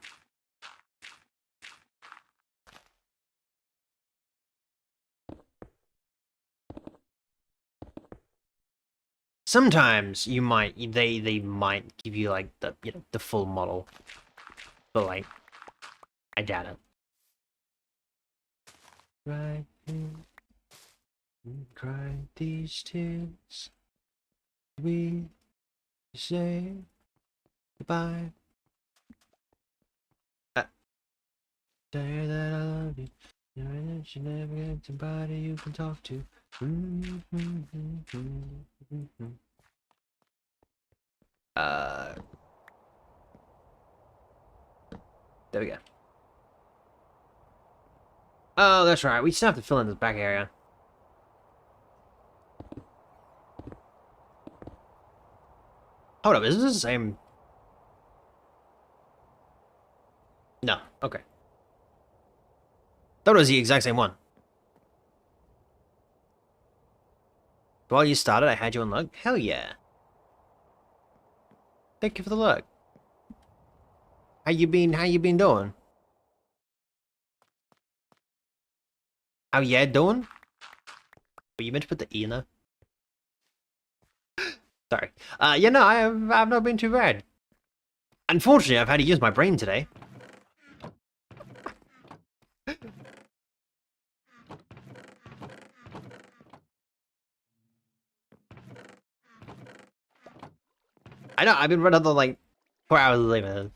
Sometimes you might they might give you like the the full model. But like I doubt it. Right here, cry these tears. We say goodbye. Tell you that I love you. Knowing that you never get somebody you can talk to. There we go. Oh, that's right. We still have to fill in this back area. Hold up, is this the same? No, okay. Thought it was the exact same one. While you started, I had you on luck? Hell yeah. Thank you for the luck. How you been doing? How yeah doing? Were you meant to put the E in there? Sorry. Yeah, no, I've not been too bad. Unfortunately, I've had to use my brain today. I know, I've been running the like 4 hours later.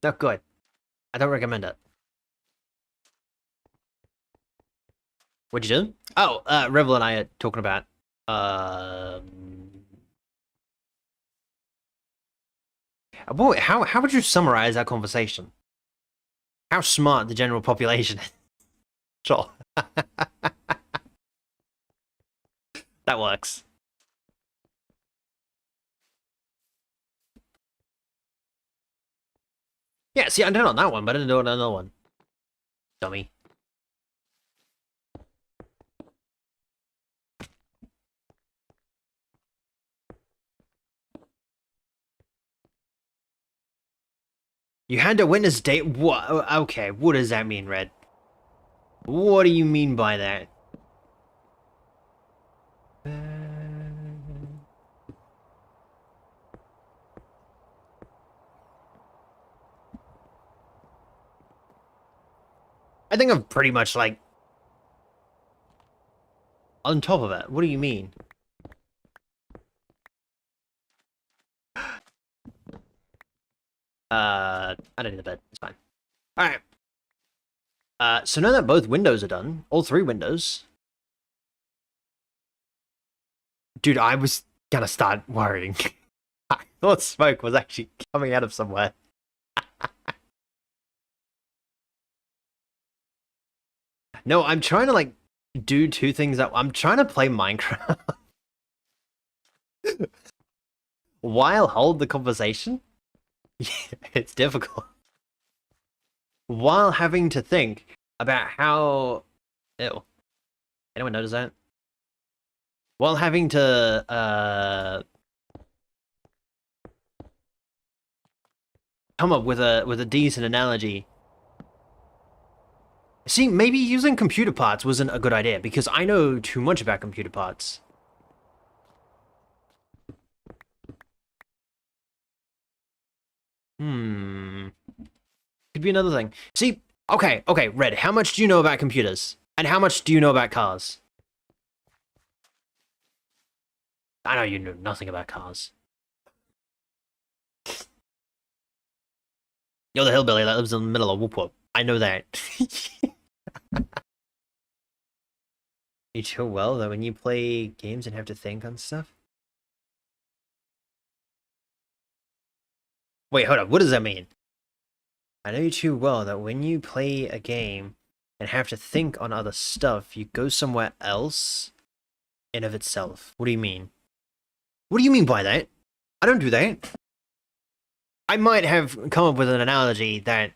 Not good. I don't recommend it. What'd you do? Oh, Revel and I are talking about boy, how would you summarize that conversation? How smart the general population is. Sure. That works. Yeah, see, I did it on that one, but I didn't do it on another one. Dummy. You had to witness date? What? Okay, what does that mean, Red? What do you mean by that? I think I'm pretty much like on top of it. What do you mean? I don't need the bed. It's fine. All right. So now that both windows are done, all three windows, dude, I was gonna start worrying. I thought smoke was actually coming out of somewhere. No, I'm trying to like do two things I'm trying to play Minecraft while hold the conversation. Yeah, it's difficult. While having to think about how ew. Anyone notice that? While having to come up with a decent analogy. See, maybe using computer parts wasn't a good idea because I know too much about computer parts. Could be another thing. See, okay, Red, how much do you know about computers? And how much do you know about cars? I know you know nothing about cars. You're the hillbilly that lives in the middle of Whoop Whoop. I know that. You do well, though, when you play games and have to think on stuff? Wait, hold up. What does that mean? I know you too well that when you play a game and have to think on other stuff, you go somewhere else in of itself. What do you mean? What do you mean by that? I don't do that. I might have come up with an analogy that...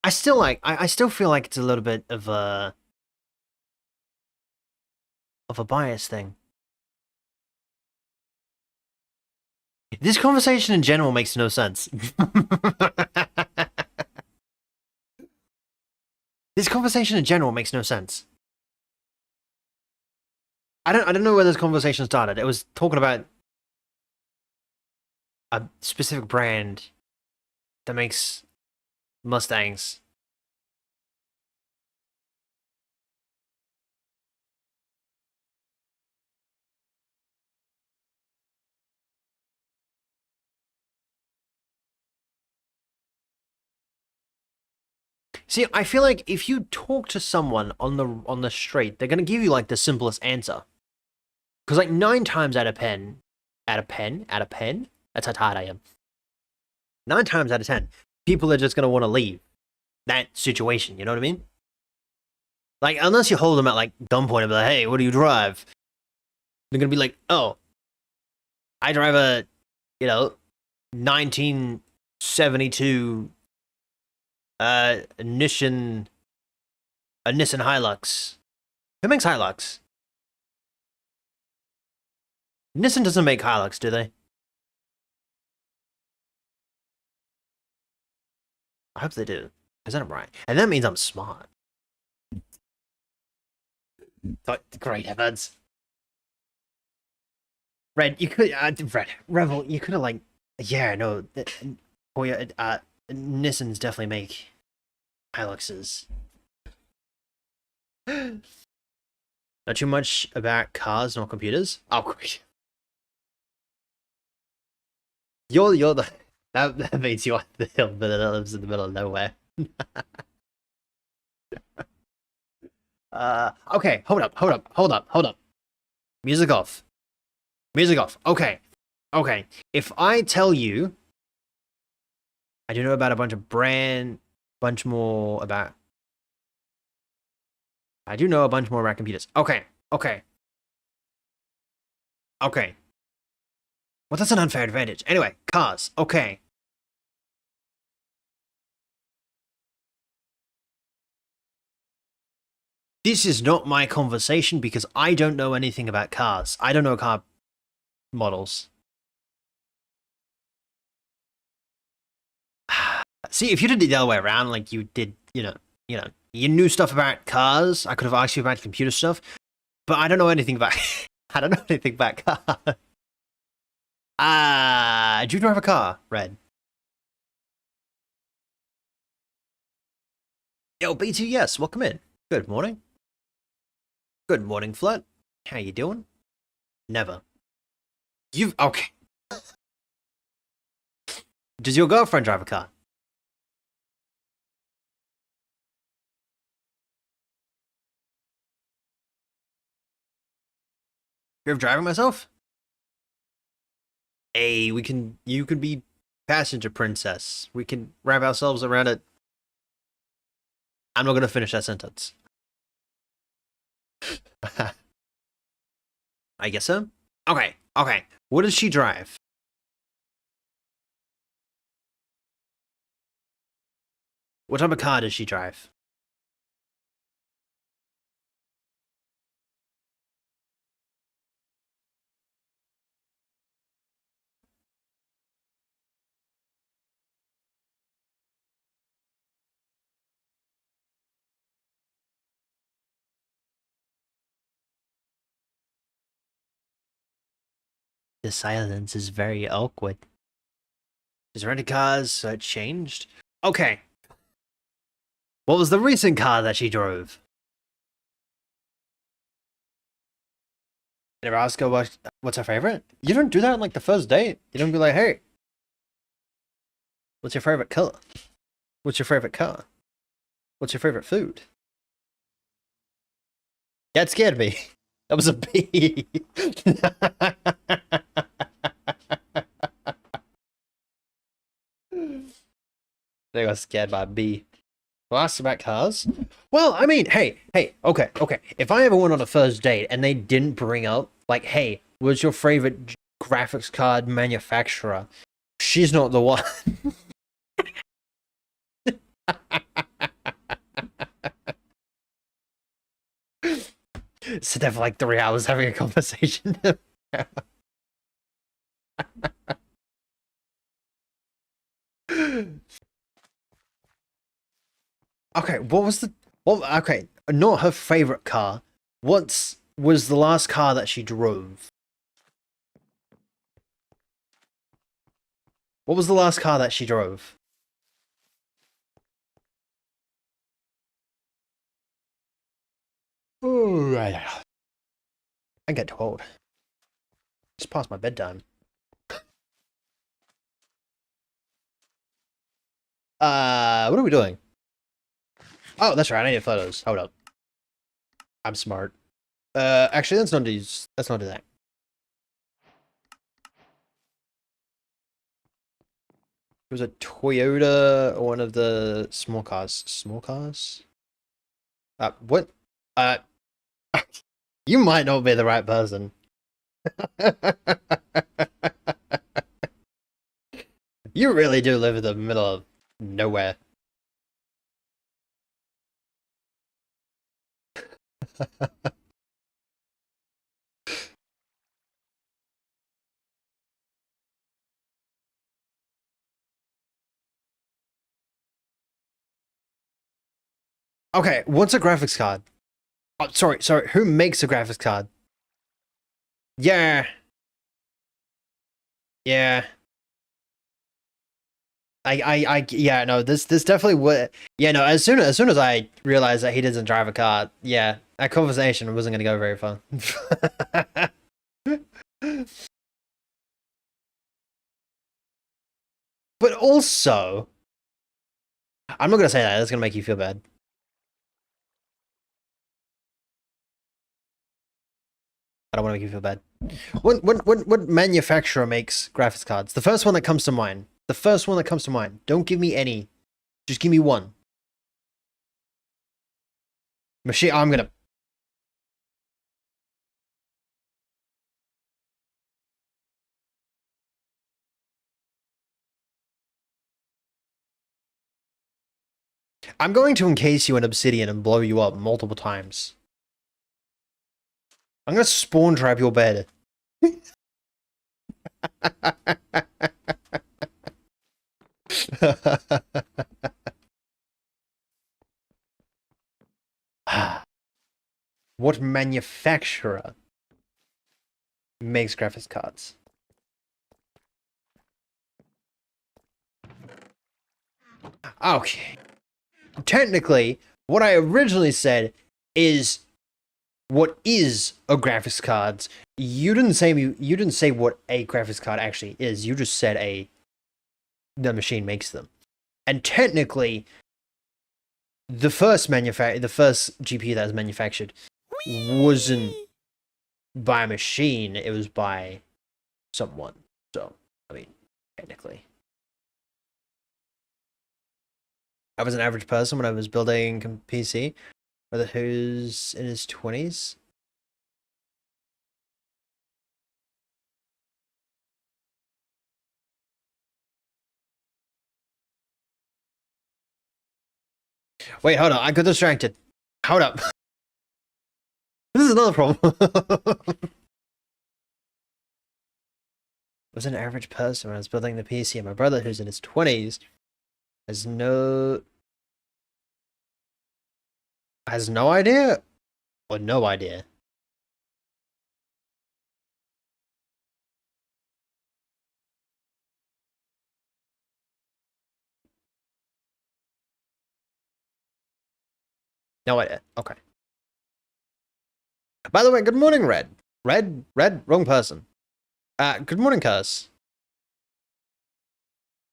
I still like... I still feel like it's a little bit of a bias thing. This conversation in general makes no sense. This conversation in general makes no sense. I don't know where this conversation started. It was talking about a specific brand that makes Mustangs. See, I feel like if you talk to someone on the street, they're gonna give you like the simplest answer. Because like 9 times out of 10, that's how tired I am. 9 times out of 10, people are just gonna want to leave that situation. You know what I mean? Like unless you hold them at like gunpoint and be like, "Hey, what do you drive?" They're gonna be like, "Oh, I drive a, 1972 Nissan Hilux." Who makes Hilux? Nissan doesn't make Hilux, do they? I hope they do, because then I'm right, and that means I'm smart. Great heavens, Red, you could Revel, you could have like, yeah, no, oh yeah, Nissans definitely make Hiluxes. Not too much about cars nor computers. Oh, great. You're the that means you are the hillbilly that lives in the middle of nowhere. Okay, hold up. Music off. Music off. Okay. If I tell you I do know about a bunch more about I do know a bunch more about computers. Okay. Well, that's an unfair advantage. Anyway, cars. Okay. This is not my conversation because I don't know anything about cars. I don't know car models. See, if you did it the other way around, like you did, you knew stuff about cars, I could have asked you about computer stuff, but I don't know anything about I don't know anything about cars. Do you drive a car, Red? Yo, BT, yes, welcome in. Good morning. Good morning, Flirt. How you doing? Never. You've... Okay. Does your girlfriend drive a car? You're driving myself? Hey, you can be passenger princess. We can wrap ourselves around it. I'm not gonna finish that sentence. I guess so. Okay. What does she drive? What type of car does she drive? The silence is very awkward. Is there any cars that changed? Okay. What was the recent car that she drove? Never ask her what's her favorite? You don't do that on like the first date. You don't be like, hey, what's your favorite color? What's your favorite car? What's your favorite food? That scared me. That was a B. They got scared by a B. Well, asked about cars. Well, I mean, hey, okay. If I ever went on a first date and they didn't bring up, like, hey, what's your favorite graphics card manufacturer? She's not the one. Sit there for like 3 hours having a conversation. Okay, what was the... Well, okay, not her favorite car. What was the last car that she drove? What was the last car that she drove? Ooh, I get too old. It's past my bedtime. What are we doing? Oh, that's right. I need photos. Hold up. I'm smart. Actually, let's not do that. It was a Toyota, one of the small cars. Small cars? What? You might not be the right person. You really do live in the middle of nowhere. Okay, what's a graphics card? Oh, sorry. Who makes a graphics card? Yeah. Yeah. Yeah, no, this definitely would. Yeah, no, as soon as I realized that he doesn't drive a car, yeah, that conversation wasn't gonna go very far. But also, I'm not gonna say that. That's gonna make you feel bad. I don't want to make you feel bad. What manufacturer makes graphics cards? The first one that comes to mind. The first one that comes to mind. Don't give me any. Just give me one. Machine. I'm gonna. I'm going to encase you in obsidian and blow you up multiple times. I'm gonna spawn trap your bed. What manufacturer makes graphics cards? Okay. Technically, what I originally said is what is a graphics card. You didn't say what a graphics card actually is. You just said the machine makes them. And technically, the first GPU that was manufactured wasn't by a machine, it was by someone. So, I mean, technically. I was an average person when I was building a PC, whether who's in his 20s. Wait, hold on, I got distracted. Hold up. This is another problem. I was an average person when I was building the PC, and my brother, who's in his 20s, has no idea or no idea. No idea. Okay. By the way, good morning, Red. Red, wrong person. Good morning, Cuz.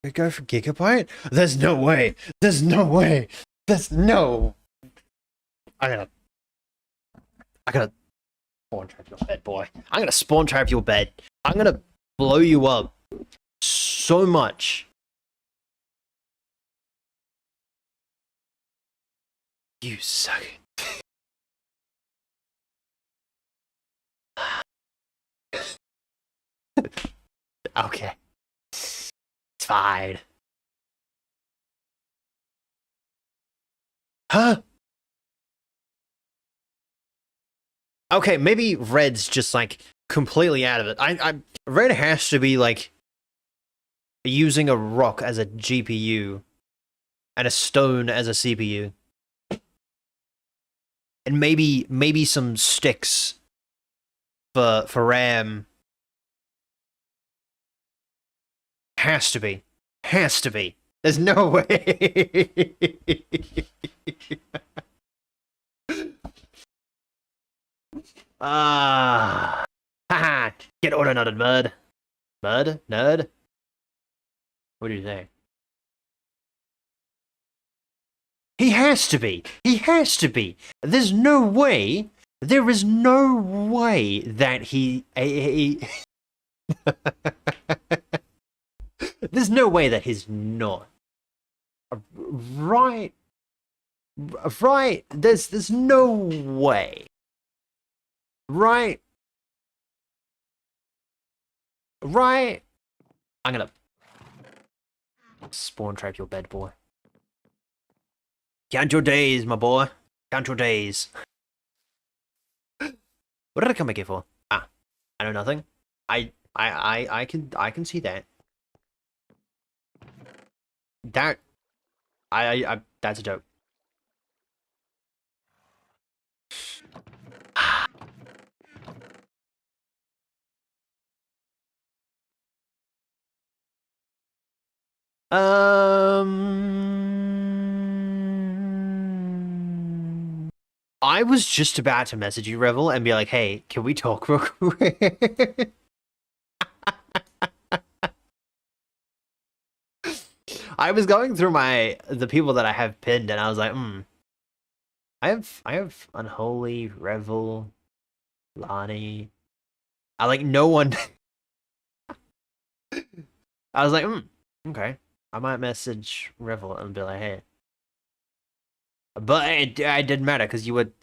We go for Gigabyte? There's no way. There's no way. There's no. I gotta. Spawn trap your bed, boy. I'm gonna spawn trap your bed. I'm gonna blow you up so much. You suck. Okay. It's fine. Huh? Okay, maybe Red's just like completely out of it. Red has to be like using a rock as a GPU and a stone as a CPU. And maybe some sticks for RAM. Has to be. Has to be. There's no way. Ah. Haha. Get auto-nutted, mud. Mud? Nerd? What do you say? He has to be. He has to be. There's no way. There is no way that he There's no way that he's not. Right. Right. There's no way. Right. Right. I'm gonna spawn trap your bed, boy. Count your days, my boy. Count your days. What did I come back here for? Ah, I know nothing. I can see that. That that's a joke. I was just about to message you, Revel, and be like, "Hey, can we talk real quick?" I was going through the people that I have pinned, and I was like, I have Unholy, Revel, Lani. I like no one. I was like, okay. I might message Revel and be like, hey. But it didn't matter because you would.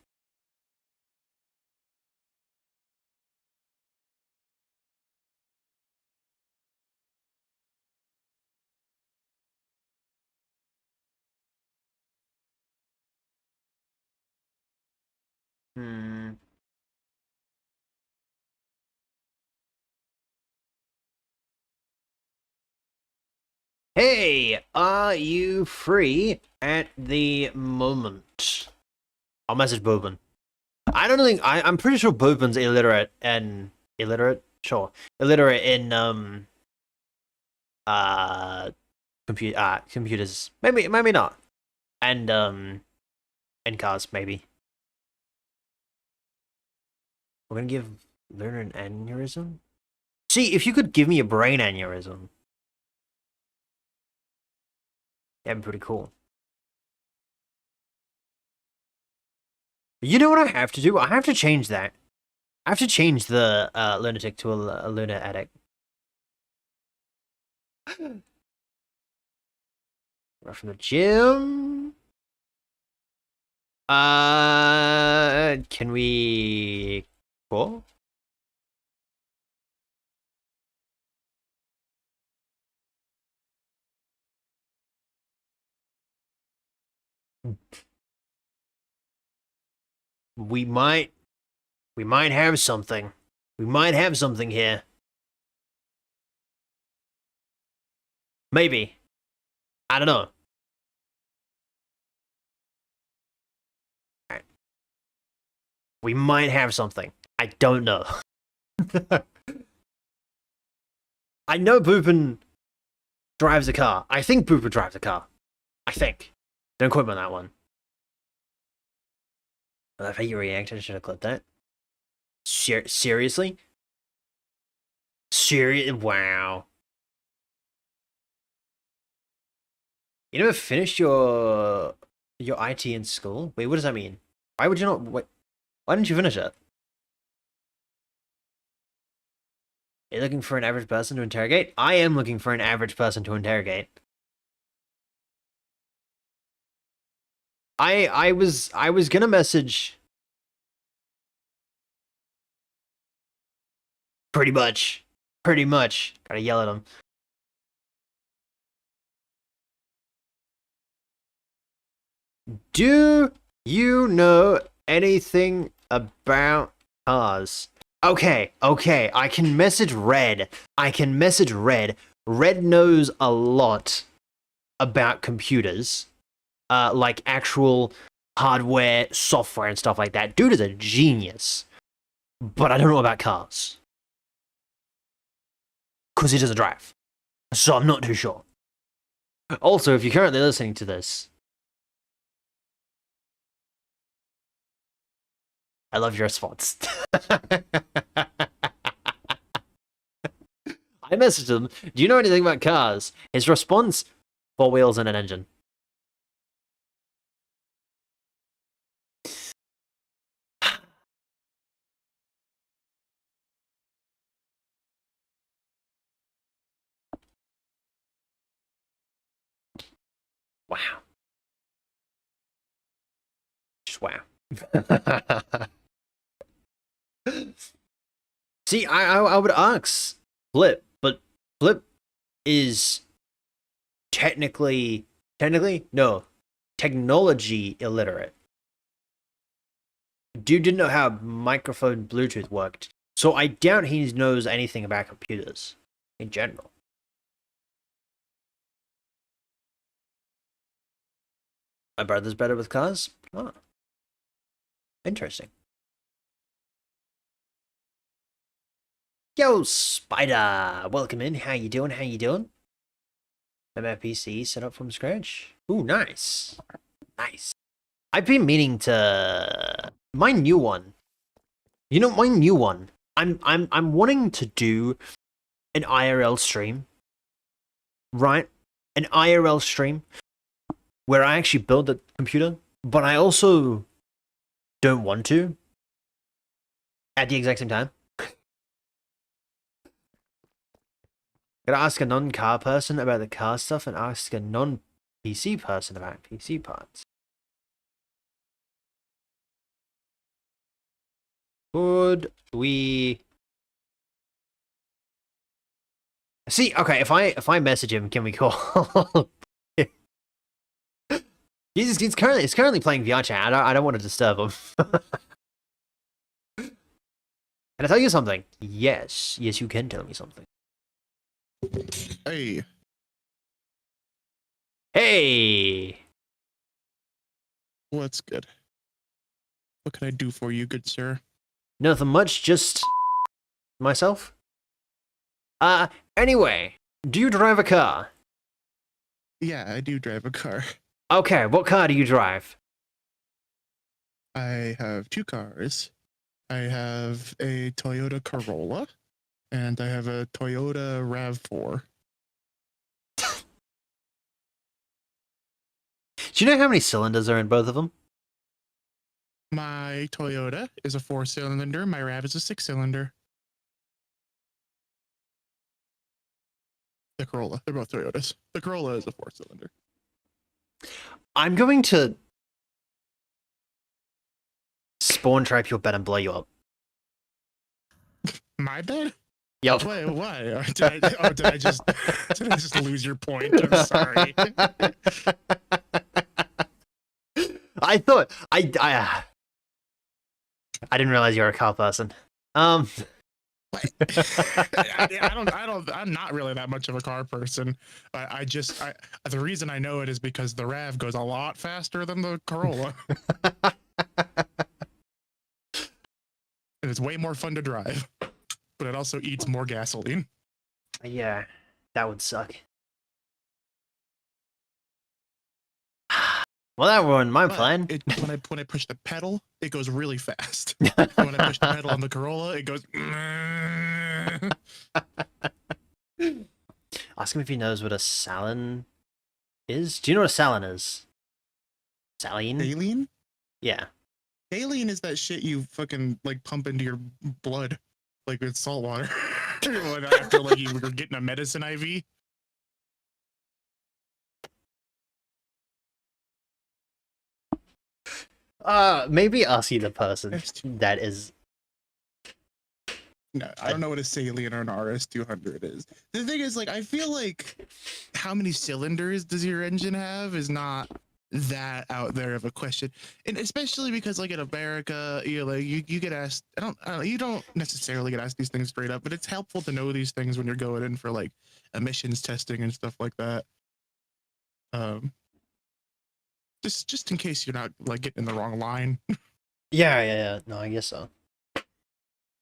Hey, are you free at the moment? I'll message Boobin. I don't think I'm pretty sure Boobin's illiterate and illiterate. Sure, illiterate in computers. Maybe not. And cars maybe. We're gonna give Luna an aneurysm. See, if you could give me a brain aneurysm, that'd be pretty cool. You know what I have to do? I have to change that. I have to change the lunatic to a Luna addict. Right from the gym. Can we call? We might have something. We might have something here. Maybe. I don't know. Right. We might have something. I don't know. I know Boopin drives a car. I think Boopin drives a car. I think. Don't quote me on that one. I love how you reacted. I should have clipped that. Seriously? Wow. You never finished your IT in school? Wait, what does that mean? Why would you not? Why didn't you finish it? you looking for an average person to interrogate? I am looking for an average person to interrogate. I was gonna message. Pretty much. Pretty much. Gotta yell at him. Do you know anything about cars? Okay, I can message Red. Red knows a lot about computers. Like actual hardware, software, and stuff like that. Dude is a genius. But I don't know about cars. Because he doesn't drive. So I'm not too sure. Also, if you're currently listening to this, I love your response. I messaged him, do you know anything about cars? His response, 4 wheels and an engine. Wow. Just wow. See, I would ask Flip, but Flip is technically no, technology illiterate. Dude didn't know how microphone Bluetooth worked, so I doubt he knows anything about computers in general. My brother's better with cars? Oh. Interesting. Yo, Spider! Welcome in. How you doing? MFPC set up from scratch. Ooh, nice. Nice. I've been meaning to... My new one. You know, my new one. I'm wanting to do an IRL stream. Right? An IRL stream where I actually build the computer, but I also don't want to at the exact same time. Gotta ask a non-car person about the car stuff and ask a non-PC person about PC parts. Could we... See, okay, if I message him, can we call? He's currently playing VR chat. I don't want to disturb him. Can I tell you something? Yes, you can tell me something. Hey. Hey. What's good? What can I do for you, good sir? Nothing much, just myself. Anyway, do you drive a car? Yeah, I do drive a car. Okay, what car do you drive? I have 2 cars. I have a Toyota Corolla, and I have a Toyota RAV4. Do you know how many cylinders are in both of them? My Toyota is a 4-cylinder. My RAV is a 6-cylinder. The Corolla. They're both Toyotas. The Corolla is a 4-cylinder. I'm going to spawn trap your bed and blow you up. My bed? Yup. Wait, why? Did I just lose your point? I'm sorry. I thought I didn't realize you were a car person. I'm not really that much of a car person. The reason I know it is because the RAV goes a lot faster than the Corolla. And it's way more fun to drive. But it also eats more gasoline. Yeah, that would suck. Well, that ruined my plan. When I push the pedal, it goes really fast. When I push the pedal on the Corolla, it goes. Ask him if he knows what a Salin is. Do you know what a Salin is? Saline? Saline? Yeah. Saline is that shit you fucking like pump into your blood, like with salt water. After like you were getting a medicine IV. Maybe Aussie the person that is. No, I don't know what a Salient or an RS200 is. The thing is, like, I feel like how many cylinders does your engine have is not that out there of a question, and especially because, like, in America, you know, like you get asked. I don't you don't necessarily get asked these things straight up, but it's helpful to know these things when you're going in for like emissions testing and stuff like that. Um, just in case you're not like getting in the wrong line. Yeah. No, I guess so.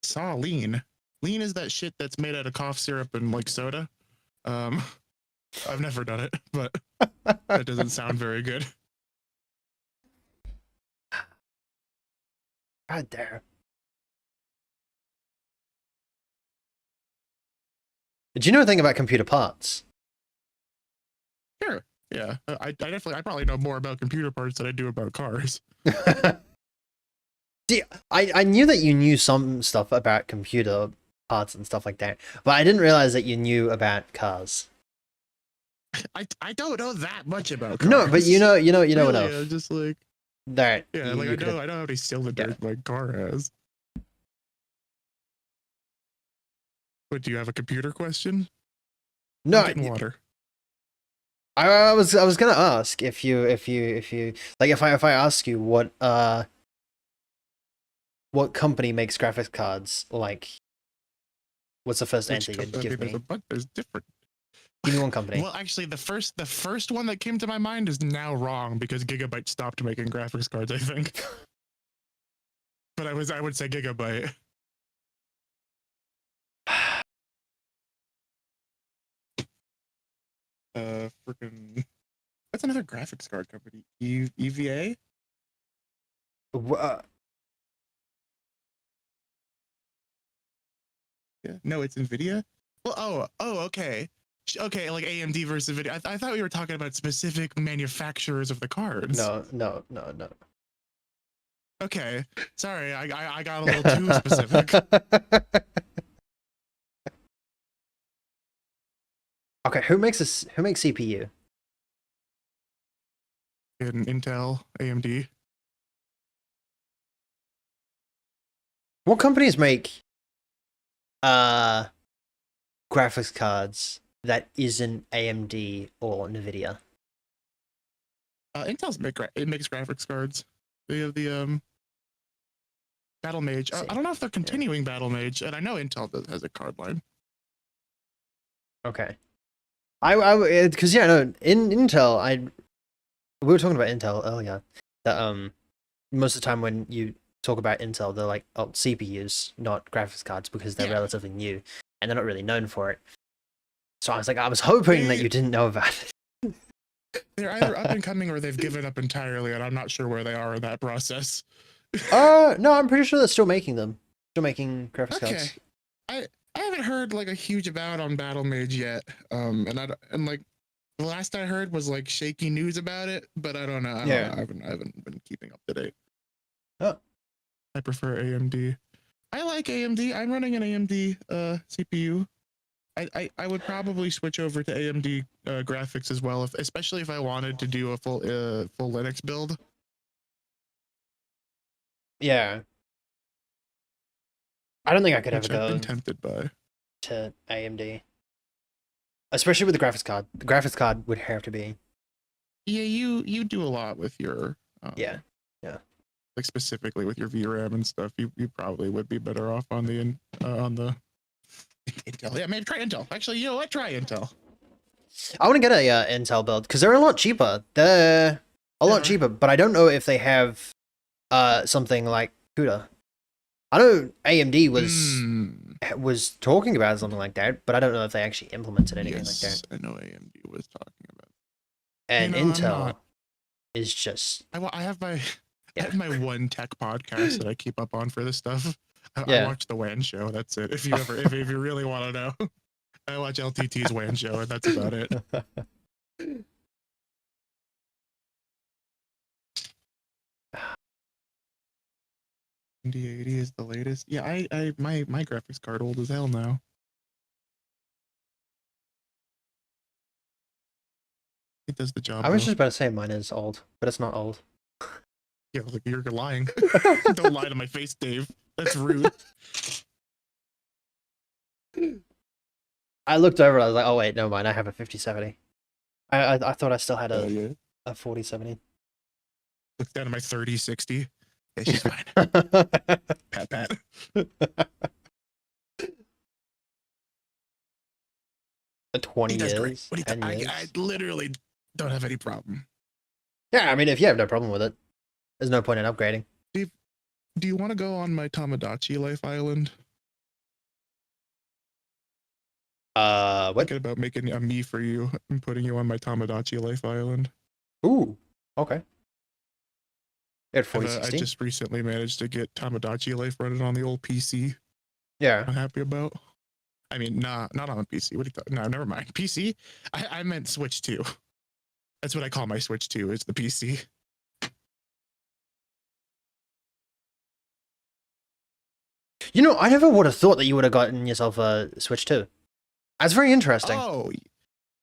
Saw lean. Lean is that shit that's made out of cough syrup and like soda. I've never done it, but that doesn't sound very good. God damn. Did you know anything about computer parts? Sure. Yeah. I probably know more about computer parts than I do about cars. See, I knew that you knew some stuff about computer parts and stuff like that, but I didn't realize that you knew about cars. I don't know that much about cars. No, but you know really, enough. I'm just like that. Yeah, like I know how many cylinders my car has. But do you have a computer question? No, I'm getting water. I was gonna ask if you like if I ask you what company makes graphics cards, like what's the first answer you'd give me? There's different. Give me one company. Well, actually, the first one that came to my mind is now wrong because Gigabyte stopped making graphics cards, I think. But I would say Gigabyte. Freaking. What's another graphics card company? EVA? Yeah. No, it's Nvidia. Well, okay. Okay, like AMD versus Nvidia. I thought we were talking about specific manufacturers of the cards. No. Okay, sorry, I got a little too specific. Okay, who makes CPU? In Intel, AMD. What companies make graphics cards that isn't AMD or Nvidia? Intel's makes graphics cards. They have the Battle Mage. I don't know if they're continuing Battle Mage, and I know Intel has a card line. Okay. Because no, in Intel, we were talking about Intel earlier. That most of the time when you talk about Intel, they're like, oh, CPUs, not graphics cards, because they're relatively new and they're not really known for it. So I was like, I was hoping that you didn't know about it. They're either up and coming or they've given up entirely, and I'm not sure where they are in that process. No, I'm pretty sure they're still making them. Still making graphics cards. I haven't heard like a huge amount on Battle Mage yet. And like the last I heard was like shaky news about it, but I don't know. I haven't been keeping up to date. Oh. I prefer AMD. I like AMD. I'm running an AMD CPU. I would probably switch over to AMD graphics as well, especially if I wanted to do a full Linux build. Yeah. I don't think I could ever go. I've been tempted by to AMD, especially with the graphics card. The graphics card would have to be. Yeah, you do a lot with your. Yeah. Like specifically with your VRAM and stuff, you probably would be better off on the Intel. Yeah, maybe try Intel. Actually, you know what? Try Intel. I want to get a Intel build because they're a lot cheaper. They're a lot cheaper, but I don't know if they have something like CUDA. I know AMD was talking about something like that, but I don't know if they actually implemented anything like that. I know AMD was talking about. And Intel is just. I have my one tech podcast that I keep up on for this stuff. I watch the WAN show. That's it. If you really want to know, I watch LTT's WAN show, and that's about it. D80 is the latest. Yeah, my graphics card old as hell now. It does the job. I was though. just about to say mine is old, but it's not old. Yeah, like you're lying. Don't lie to my face, Dave. That's rude. I looked over. I was like, oh wait, never mind. I have a 5070. I thought I still had Yeah. a 4070. Look down at my 3060. Yeah, she's fine. Pat, pat. The 20 He does great. years, What do you 10 th- years. I literally don't have any problem. Yeah, I mean, if you have no problem with it, there's no point in upgrading. Do you want to go on my Tamagotchi life island? What? Thinking about making a me for you and putting you on my Tamagotchi life island. Ooh, okay. At I 4060? just recently managed to get Tamagotchi life running on the old PC. Yeah. I'm happy about. I mean, not on a PC. What do you thought? No, never mind. PC? I meant Switch 2. That's what I call my Switch 2, is the PC. You know, I never would have thought that you would have gotten yourself a Switch 2. That's very interesting.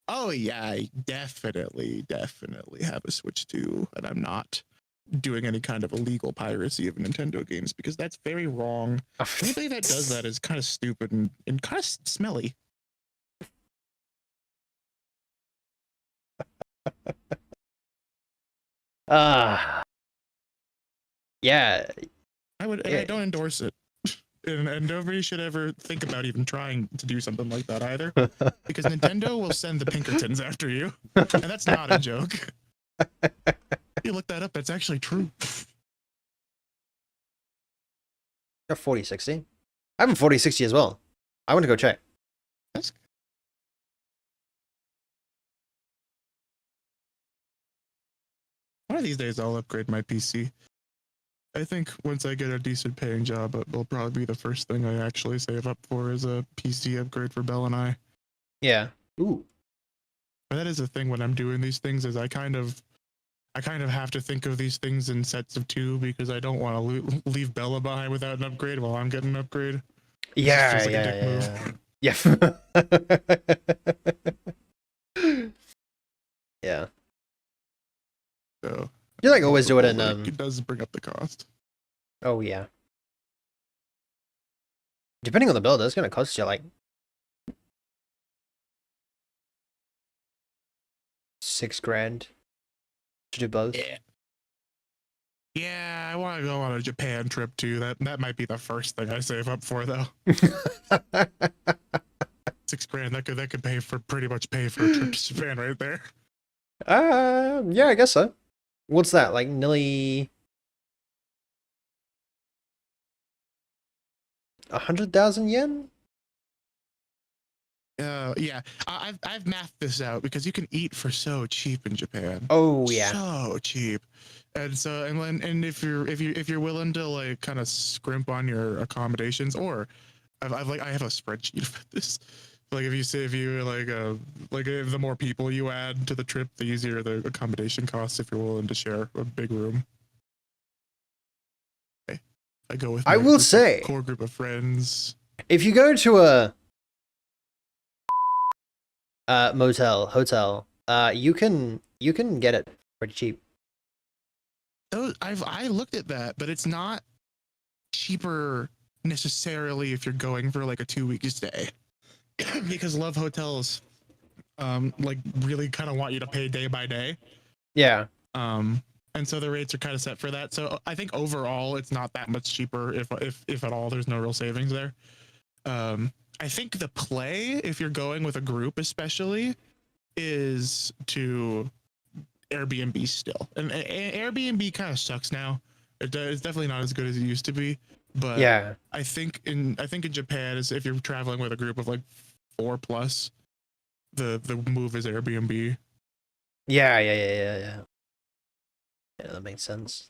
Oh yeah, I definitely have a Switch 2, and I'm not doing any kind of illegal piracy of Nintendo games because that's very wrong. Anybody that does that is kind of stupid and kind of smelly. Yeah. I don't endorse it. And nobody should ever think about even trying to do something like that either, because Nintendo will send the Pinkertons after you, and that's not a joke. You look that up; that's actually true. A 4060? I have a 4060 as well. I want to go check. That's one of these days I'll upgrade my PC. I think once I get a decent paying job, it will probably be the first thing I actually save up for is a PC upgrade for Belle and I. Yeah. Ooh. But that is the thing when I'm doing these things is I kind of have to think of these things in sets of two because I don't want to leave Bella behind without an upgrade while I'm getting an upgrade. Yeah, feels like a dick yeah. Yeah. So You like always do it in it does bring up the cost. Oh yeah. Depending on the build, it's gonna cost you like $6,000 to do both. Yeah, I want to go on a Japan trip too. That might be the first thing I save up for though. $6,000 that could pay for pretty much pay for a trip to Japan right there. Yeah, I guess so. What's that? Like nearly 100,000 yen? Yeah. I've mathed this out because you can eat for so cheap in Japan. Oh yeah. So cheap. And so and if you're willing to like kind of scrimp on your accommodations, or I have a spreadsheet for this. Like if the more people you add to the trip, the easier the accommodation costs if you're willing to share a big room. Okay. I go with I will say, core group of friends. if you go to a hotel, you can get it pretty cheap. I looked at that, but it's not cheaper necessarily if you're going for like a 2-week stay. Because Love Hotels like really kind of want you to pay day by day. Yeah. And so the rates are kind of set for that. So I think overall it's not that much cheaper if at all. There's no real savings there. I think the play, if you're going with a group especially, is to Airbnb still. And Airbnb kind of sucks now. It's definitely not as good as it used to be. But Yeah. I think in Japan is if you're traveling with a group of like 4+, the move is Airbnb. Yeah. Yeah, that makes sense.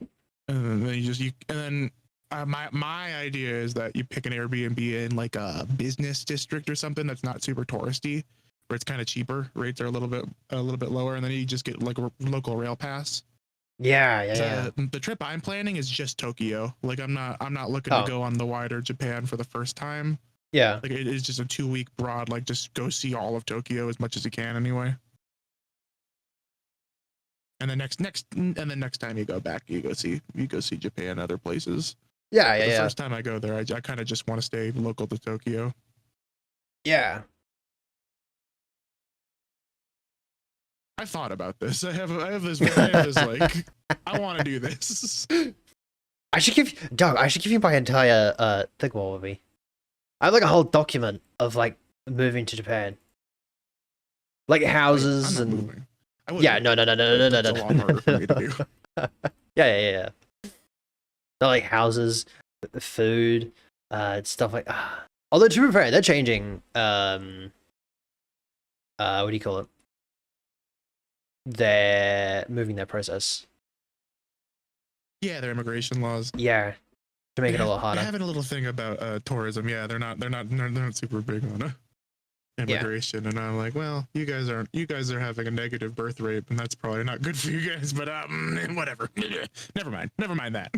And then my idea is that you pick an Airbnb in like a business district or something that's not super touristy, where it's kind of cheaper. Rates are a little bit lower, and then you just get like a local rail pass. Yeah. The trip I'm planning is just Tokyo. Like I'm not looking to go on the wider Japan for the first time. Yeah. Like it is just a 2-week broad, like just go see all of Tokyo as much as you can anyway. And the next time you go back, you go see Japan, other places. Yeah, The yeah, first time I go there, I kind of just want to stay local to Tokyo. yeah. I thought about this. I have this like, I want to do this. I should give you my entire thingwall with me. I have like a whole document of like moving to Japan, like houses I'm not and moving. yeah, no. It's a lot harder for me to do. Yeah. They're like houses, food, stuff like. Although to be fair, they're changing. What do you call it? They're moving their process. Yeah, their immigration laws. Yeah, to make it a lot harder. They're having a little thing about tourism. Yeah, they're not super big on immigration, and I'm like, well, you guys are having a negative birth rate, and that's probably not good for you guys. But whatever. Never mind that.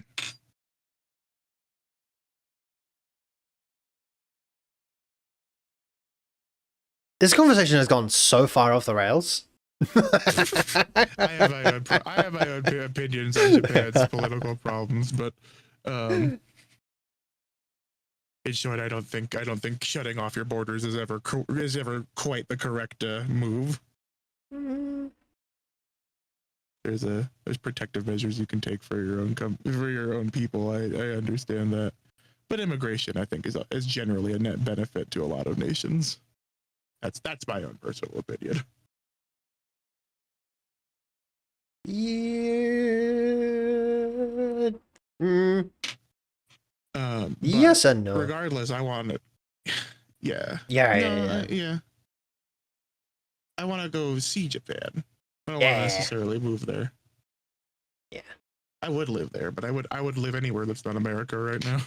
This conversation has gone so far off the rails. I have my own opinions on Japan's political problems, but in short, I don't think shutting off your borders is ever quite the correct move. There's protective measures you can take for your own people. I understand that, but immigration, I think, is generally a net benefit to a lot of nations. That's my own personal opinion. Yeah. Yes and no. Regardless, I want to. Yeah. Yeah. I want to go see Japan. I don't want to necessarily move there. Yeah. I would live there, but I would live anywhere that's not America right now.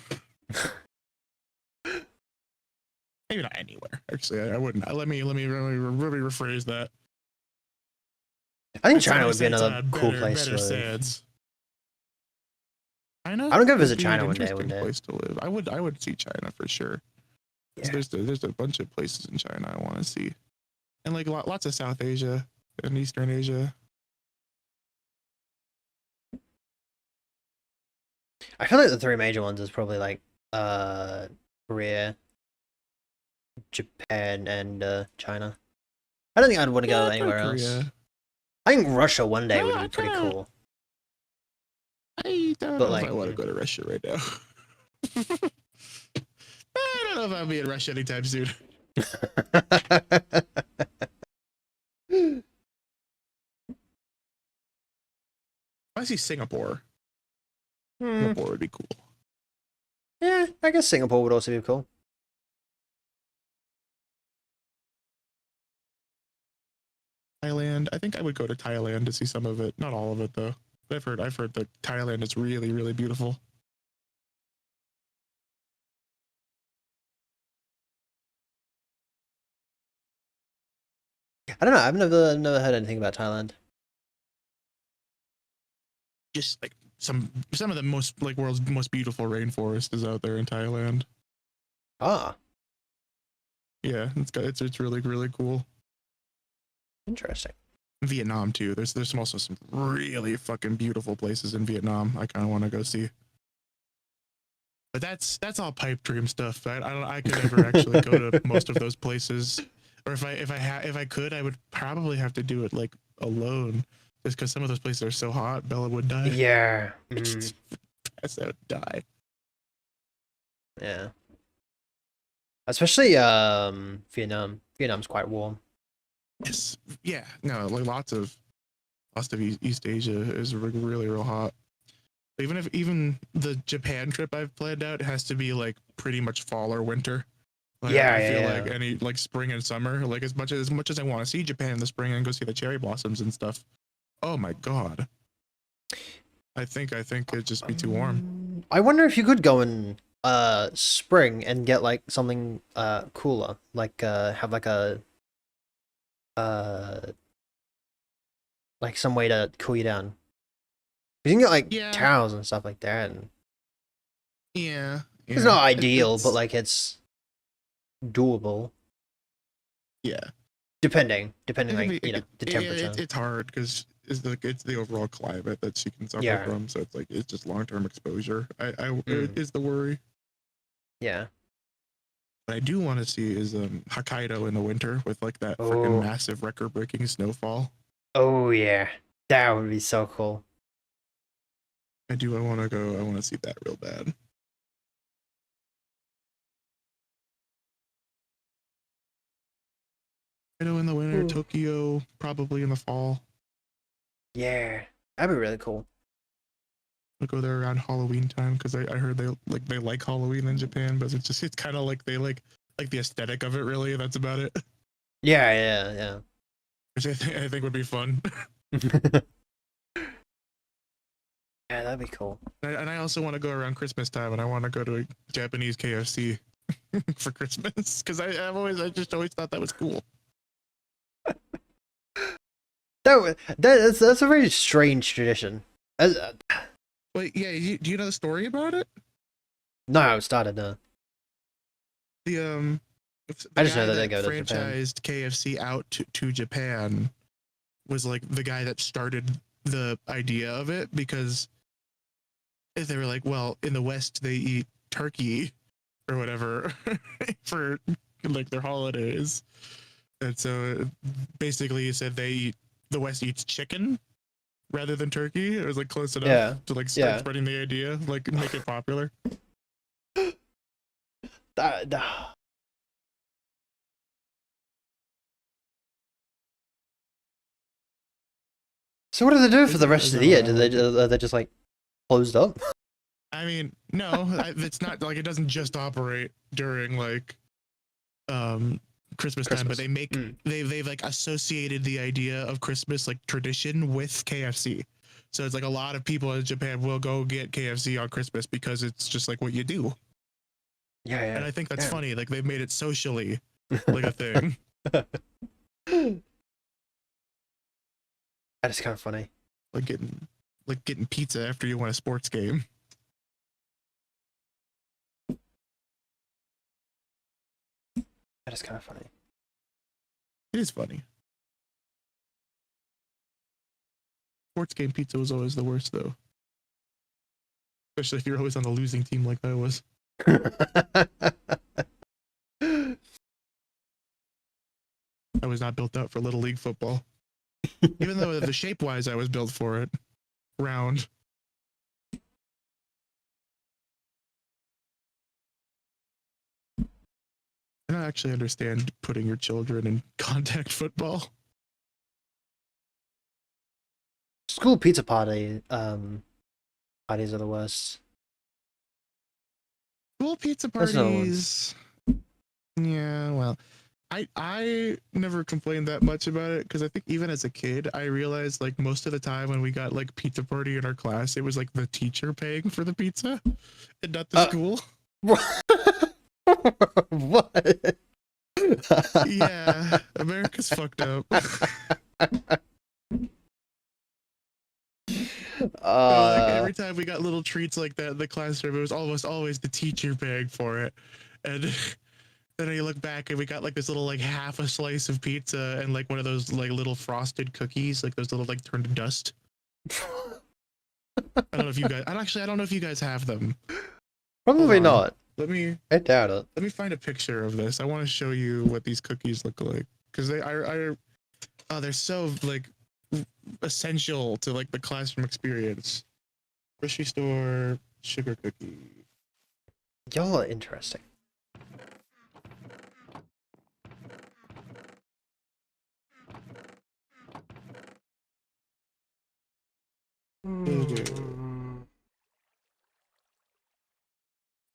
Maybe not anywhere. Actually, I wouldn't. Let me rephrase that. I think China would be another cool place to live. Sads. China? I don't go visit Would be China an one day. interesting place to live. I would see China for sure. Yeah. There's a bunch of places in China I want to see, and like lots of South Asia and Eastern Asia. I feel like the three major ones is probably like Korea, Japan, and China. I don't think I'd want to go anywhere else. I think Russia one day would be pretty cool. I don't But know if I want to go to Russia right now. I don't know if I'll be in Russia anytime soon. I see Singapore. Singapore would be cool. Yeah, I guess Singapore would also be cool. Thailand. I think I would go to Thailand to see some of it. Not all of it though. I've heard that Thailand is really, really beautiful. I don't know. I've never heard anything about Thailand. Just like some of the most world's most beautiful rainforest is out there in Thailand. Ah, Yeah, it's really, really cool. interesting. Vietnam too. There's also some really fucking beautiful places in Vietnam I kind of want to go see. But that's all pipe dream stuff. I could never actually go to most of those places. Or if I could, I would probably have to do it like alone, just because some of those places are so hot. Bella would die. Yeah. Pass out, die. Yeah. Especially Vietnam. Vietnam's quite warm. Yes. Yeah. No. Like lots of East Asia is really real hot. Even the Japan trip I've planned out has to be like pretty much fall or winter. Like, I feel like any like spring and summer, like as much as I want to see Japan in the spring and go see the cherry blossoms and stuff. Oh my god. I think it'd just be too warm. I wonder if you could go in spring and get like something cooler, like have like a like some way to cool you down. You can get like towels and stuff like that. And it's not ideal, but like it's doable. Yeah. Depending like the temperature. It's hard because is it's the overall climate that she can suffer Yeah. from. So it's like it's just long-term exposure. Mm. Is the worry. Yeah. What I do want to see is Hokkaido in the winter with like that Oh. freaking massive record-breaking snowfall. Oh yeah, that would be so cool. I want to go. I want to see that real bad. Hokkaido in the winter, Ooh. Tokyo probably in the fall. Yeah, that'd be really cool. I'll go there around Halloween time because I heard they like Halloween in Japan, but it's kind of like they like the aesthetic of it. Really, that's about it. Yeah. Which I think would be fun. Yeah, that'd be cool. And I also want to go around Christmas time, and I want to go to a Japanese KFC for Christmas because I just always thought that was cool. That's a very strange tradition. Wait, yeah, do you know the story about it? No, it started now. The I just know guy that they go to Japan. franchised KFC out to Japan was like the guy that started the idea of it because they were like, well, in the West they eat turkey or whatever for like their holidays, and so basically he said the West eats chicken rather than turkey. It was like close enough to like start spreading the idea, like make it popular. So what do they do for the rest of the year? Are they just like closed up? I mean, no, it's not like it doesn't just operate during like Christmas time, but they make they've like associated the idea of Christmas like tradition with KFC. So it's like a lot of people in Japan will go get KFC on Christmas because it's just like what you do. Yeah. And I think that's funny. Like they've made it socially like a thing. That is kind of funny. Like getting pizza after you win a sports game. That is kind of funny. It is funny. Sports game pizza was always the worst, though. Especially if you're always on the losing team like I was. I was not built out for Little League football. Even though the shape-wise I was built for it. Round. I don't actually understand putting your children in contact football. School pizza parties are the worst. School pizza parties. Yeah, well, I never complained that much about it because I think even as a kid, I realized like most of the time when we got like pizza party in our class, it was like the teacher paying for the pizza and not the school. What? Yeah, America's fucked up. Like every time we got little treats like that in the classroom, it was almost always the teacher paying for it. And then I look back and we got like this little like half a slice of pizza and like one of those like little frosted cookies, like those little like turned to dust. I don't know if you guys. I don't know if you guys have them. Probably not. I doubt it. Let me find a picture of this. I want to show you what these cookies look like because they're so like essential to like the classroom experience. Grocery store sugar cookie. Y'all are interesting.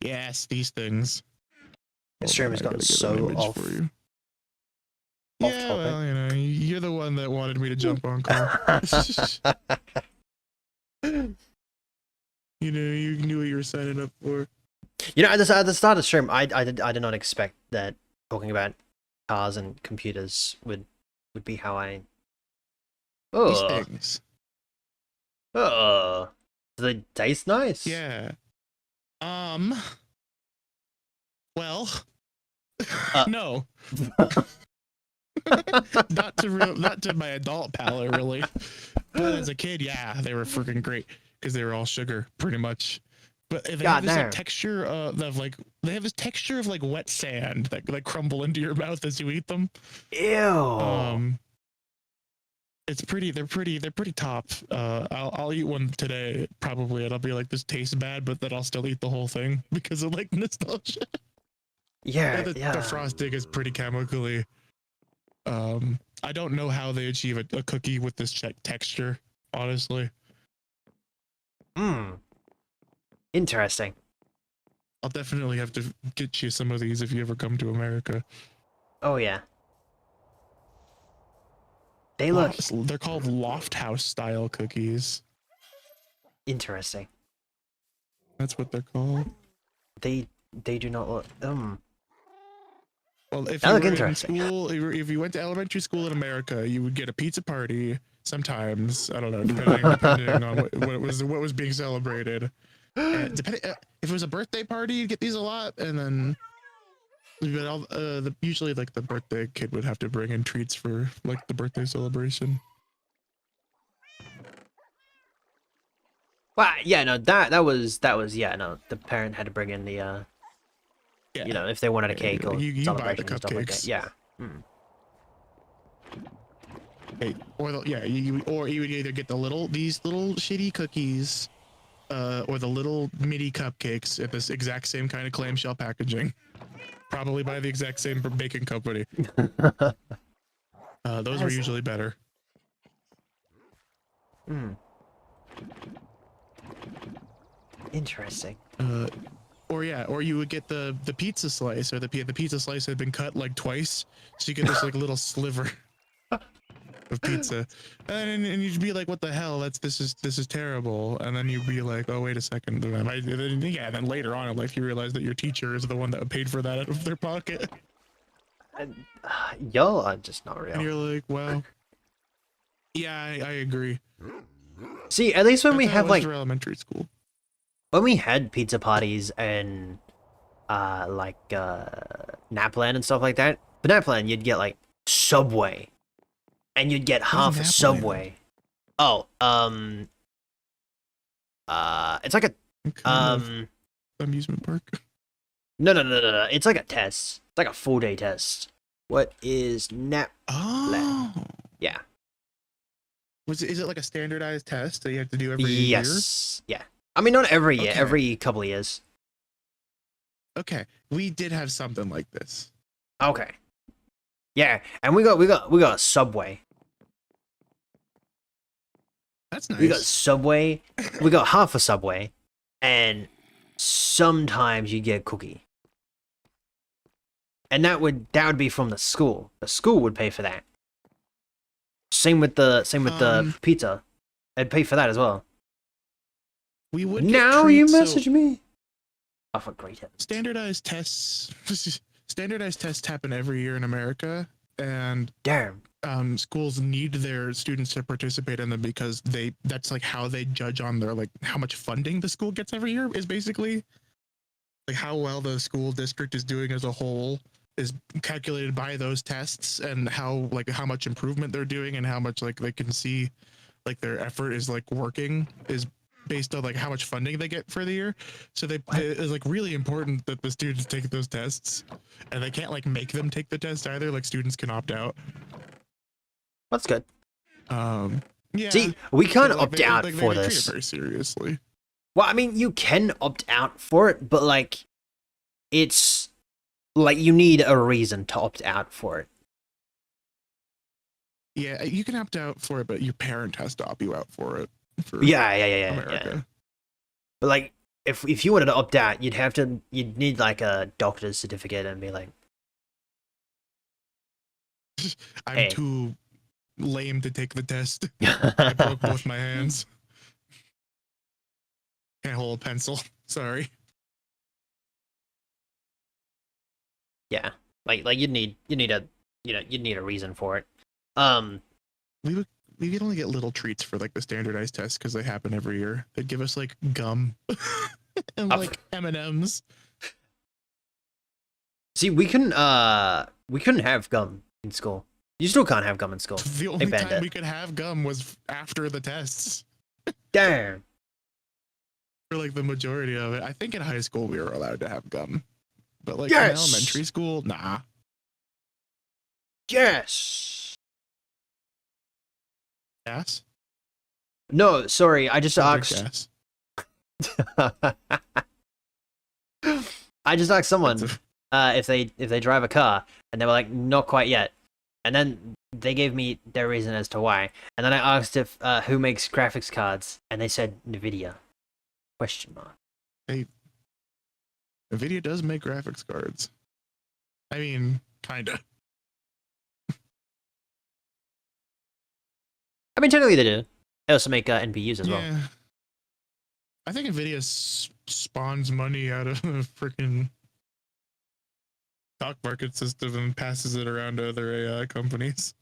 Yes, these things. This stream has gotten so off. For you. Yeah, well, you know, you're the one that wanted me to jump on call. You know, you knew what you were signing up for. You know, at the start of the stream, I did not expect that talking about cars and computers would be how I. These things. Do they taste nice? Yeah. Well. No. Not to my adult palate, really. But as a kid, yeah, they were freaking great because they were all sugar, pretty much. But they God have this like, damn. texture of like they have this texture of like wet sand that like crumble into your mouth as you eat them. Ew. It's pretty. They're pretty top. I'll eat one today probably, and I'll be like, this tastes bad, but then I'll still eat the whole thing because of like nostalgia. Yeah, The yeah. frosting is pretty chemically. I don't know how they achieve a cookie with this texture, honestly. Interesting. I'll definitely have to get you some of these if you ever come to America. Oh yeah. They look They're called Loft House style cookies. interesting. That's what they're called. They do not look Well, if That you look were in interesting. school, if you went to elementary school in America, you would get a pizza party. Sometimes, I don't know, depending on what was being celebrated. And depending if it was a birthday party, you'd get these a lot, and then but usually like the birthday kid would have to bring in treats for like the birthday celebration. Well, yeah, no, that was yeah, no, the parent had to bring in the Yeah, you know, if they wanted a cake or you buy the celebration and stuff like that. cupcakes. Yeah. Hey, or you would either get these little shitty cookies, or the little mini cupcakes at this exact same kind of clamshell packaging, probably by the exact same baking company. Those were usually better. Interesting. Or you would get the pizza slice, or the pizza slice had been cut like twice, so you get this like little sliver of pizza, and you'd be like, "What the hell? This is terrible." And then you'd be like, "Oh, wait a second." And then later on in life, you realize that your teacher is the one that paid for that out of their pocket, Y'all are just not and real. you're like, "Wow, yeah, I agree." See, at least when we have like elementary school, when we had pizza parties and Napland and stuff like that. But Napland, you'd get like Subway, and you'd get half a Napland? Subway. Oh, it's like a kind of amusement park. no. It's like a test. It's like a full-day test. What is Nap? Oh, Yeah. is it like a standardized test that you have to do every year? Yes. Yeah. I mean, not every year. Okay. Every couple of years. Okay, we did have something like this. Okay. Yeah, and we got a Subway. That's nice. We got Subway. We got half a Subway, and sometimes you get a cookie. And that would be from the school. The school would pay for that. Same with the pizza. I'd pay for that as well. We would Now you message me. Oh, for great heavens. Standardized tests. Standardized tests happen every year in America, and Damn. schools need their students to participate in them because that's like how they judge on their like how much funding the school gets every year is basically like how well the school district is doing as a whole is calculated by those tests, and how much improvement they're doing and how much like they can see like their effort is like working is based on like how much funding they get for the year. So it's like really important that the students take those tests, and they can't like make them take the test either. Like students can opt out. That's good. Yeah. See, we can't But, like, opt out for they treat this. it very seriously. Well, I mean, you can opt out for it, but like, it's like you need a reason to opt out for it. Yeah, you can opt out for it, but your parent has to opt you out for it. Yeah. America. But like, if you wanted to opt out, you'd need like a doctor's certificate and be like, I'm Hey. too lame to take the test. I broke both my hands. Can't hold a pencil. Sorry. yeah, like you'd need a reason for it. We could only get little treats for like the standardized tests because they happen every year. They'd give us like gum and like M&Ms. See, we couldn't have gum in school. You still can't have gum in school. The They only banned time it. we could have gum was after the tests. Damn. For like the majority of it. I think in high school we were allowed to have gum. But like in Yes! elementary school, nah. Yes. Gas? No, sorry. I just Public asked. gas. I just asked someone That's if they drive a car, and they were like, not quite yet. And then they gave me their reason as to why. And then I asked if who makes graphics cards, and they said Nvidia. Question mark. Nvidia does make graphics cards. I mean, kinda. I mean, technically they do. They also make NPUs as well. Yeah. I think Nvidia spawns money out of a freaking stock market system and passes it around to other AI companies.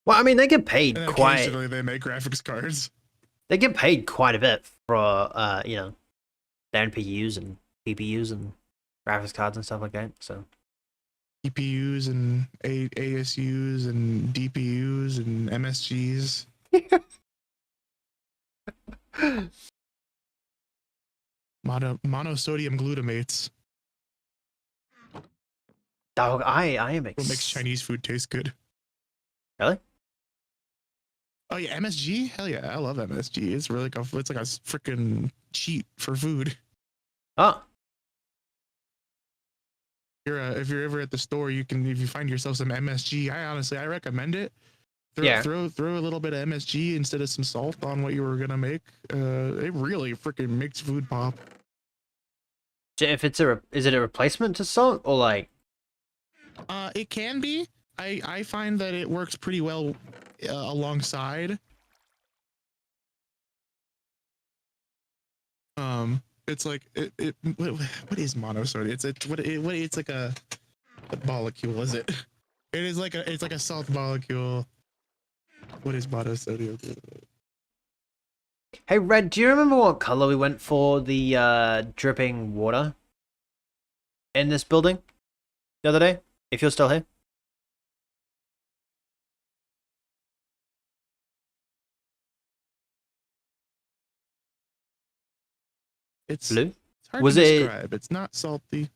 Well, I mean, they get paid And quite. occasionally they make graphics cards. They get paid quite a bit for you know, the NPUs and PPUs and graphics cards and stuff like that. So GPUs and ASUs and DPUs and MSGs. Monosodium glutamates. Dog, I am What makes Chinese food taste good? Really? Oh yeah, MSG? Hell yeah, I love MSG. It's really like it's like a freaking cheat for food. Oh, If you're ever at the store, if you find yourself some MSG, I recommend it. Yeah. Throw a little bit of MSG instead of some salt on what you were gonna make. It really freaking makes food pop. if it's is it a replacement to salt or like? It can be. I find that it works pretty well alongside. It's like what is monosodium? It's like a what molecule is it? It's like a salt molecule. What is monosodium? Hey, Red, do you remember what color we went for the dripping water in this building the other day? If you're still here. It's Blue? hard Was to it- describe. It's not salty.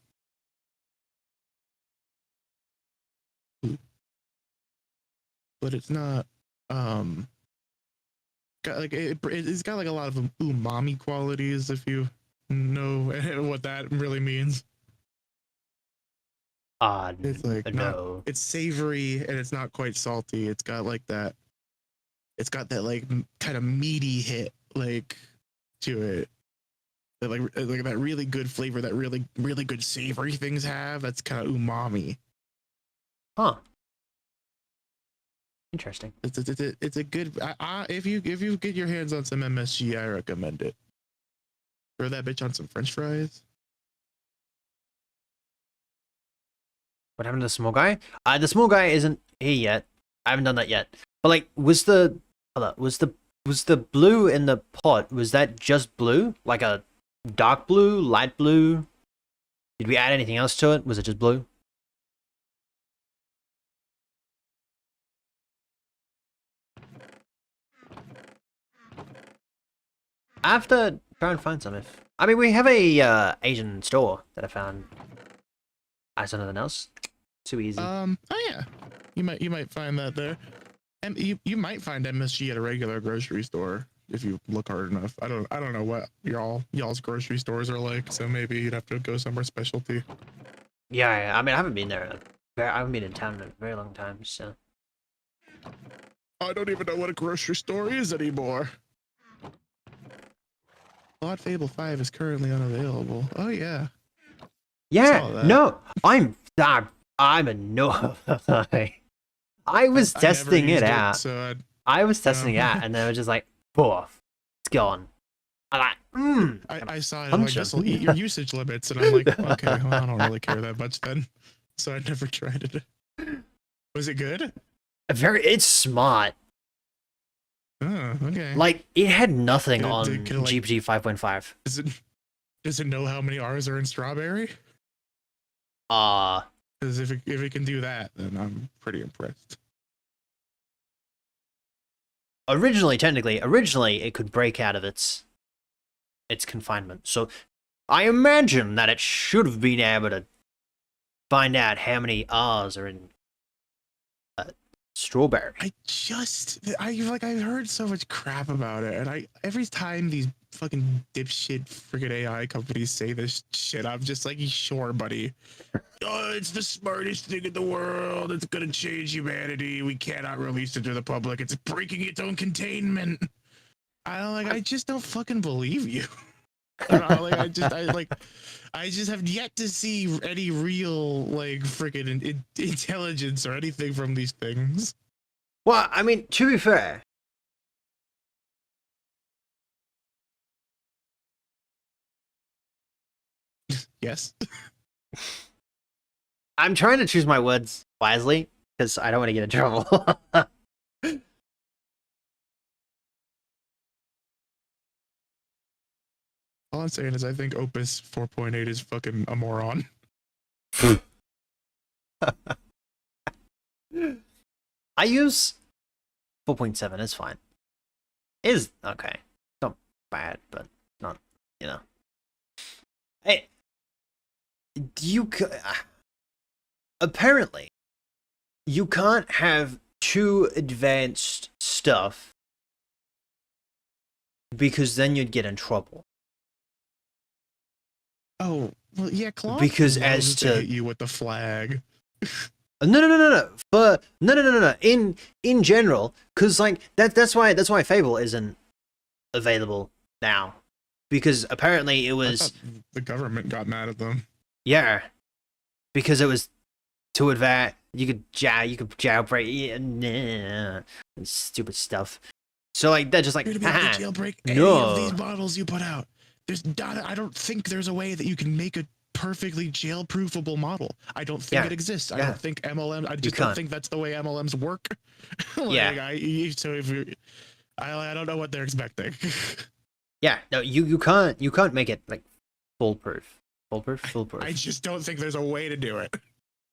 But it's not got like it's got like a lot of umami qualities if you know what that really means. It's like no. it's savory and it's not quite salty. It's got that like kind of meaty hit like to it. Like that really good flavor that really good savory things have. That's kind of umami. Huh. Interesting. It's a good. If you get your hands on some MSG, I recommend it. Throw that bitch on some French fries. What happened to the small guy? The small guy isn't here yet. I haven't done that yet. But like, was the blue in the pot? Was that just blue? Like a dark blue, light blue? Did we add anything else to it? Was it just blue? I have to try and find some. I mean, we have a Asian store that I found. I saw nothing else. Too easy. Oh yeah, you might find that there, and you might find MSG at a regular grocery store if you look hard enough. I don't know what y'all's grocery stores are like, so maybe you'd have to go somewhere specialty. Yeah. I mean, I haven't been there. I haven't been in town in a very long time. So. I don't even know what a grocery store is anymore. Plot Fable 5 is currently unavailable. Oh yeah. Yeah. No, I'm a no. I was testing it out. So I was testing it out, and they were just like, "Poof, it's gone." I'm like, I saw it. I'm like, this will eat your usage limits, and I'm like, okay, well, I don't really care that much then. So I never tried it. Was it good? It's smart. Oh, okay. Like it had nothing on Can it, like- GPT 5.5. Does it know how many R's are in strawberry? Uh Because if it can do that, then I'm pretty impressed. originally it could break out of its confinement. So I imagine that it should have been able to find out how many R's are in strawberry. I've heard so much crap about it, and every time these fucking dipshit freaking AI companies say this shit, I'm just like, sure, buddy. Oh, it's the smartest thing in the world. It's gonna change humanity. We cannot release it to the public. It's breaking its own containment. I just don't fucking believe you. I just have yet to see any real like freaking intelligence or anything from these things. Well, I mean, to be fair, Yes. I'm trying to choose my words wisely because I don't want to get in trouble. All I'm saying is I think Opus 4.8 is fucking a moron. I use 4.7. It's fine. It is okay. Not bad, but not, you know. Hey, apparently you can't have too advanced stuff because then you'd get in trouble. Oh, well, yeah, Claude. Because loves as to hit you with the flag. No. No. In general, because like that's why Fable isn't available now, because apparently it I was thought the government got mad at them. yeah, because it was too advanced. You could jailbreak and stupid stuff. So like they're just like, You're gonna be able to jailbreak any of these models you put out. I don't think there's a way that you can make a perfectly jailproofable model. I don't think it exists. I don't think MLM. I just don't think that's the way MLMs work. I don't know what they're expecting. Yeah, no, you can't make it like foolproof. I just don't think there's a way to do it.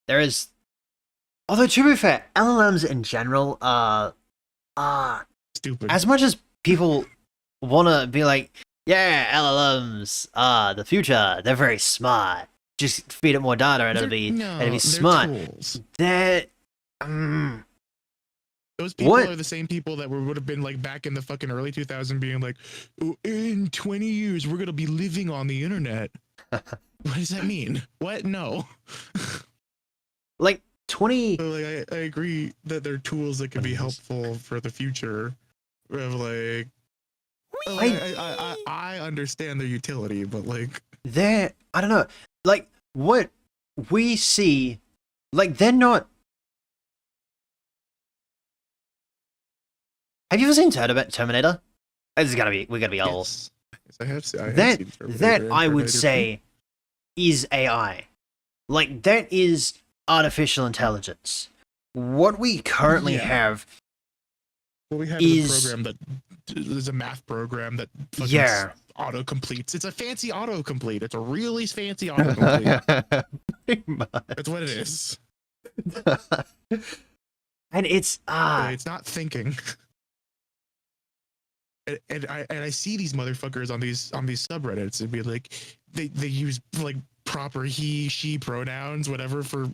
There is, although to be fair, LLMs in general Stupid. As much as people wanna be like, yeah, LLMs the future. They're very smart. Just feed it more data and it'll be smart. Tools. That Those people are the same people that would have been like back in the fucking early 2000s being like, oh, in 20 years we're gonna be living on the internet. What does that mean? What? No. Like 20. So, like, I agree that they're tools that can be helpful for the future. Of like, I understand their utility, but like I don't know. Like what we see, like they're not. Have you ever seen Terminator? We gotta be old. yes, I have seen That I would say is AI. Like that is artificial intelligence. What we currently have. What we have is a program that is a math program that auto completes. It's a fancy autocomplete. It's a really fancy autocomplete. That's what it is. And it's it's not thinking. And I see these motherfuckers on these subreddits and be like, they use like proper he she pronouns whatever for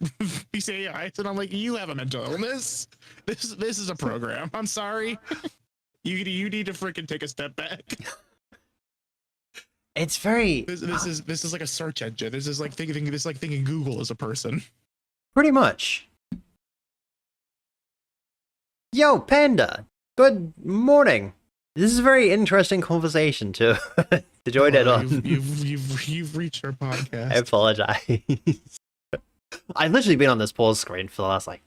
these AIs, and I'm like, you have a mental illness. This is a program. I'm sorry. You need to freaking take a step back. It's very this is like a search engine. This is like thinking Google is a person. Pretty much. Yo, Panda. Good morning. This is a very interesting conversation to join in on. You've reached our podcast. I apologize. I've literally been on this pause screen for the last like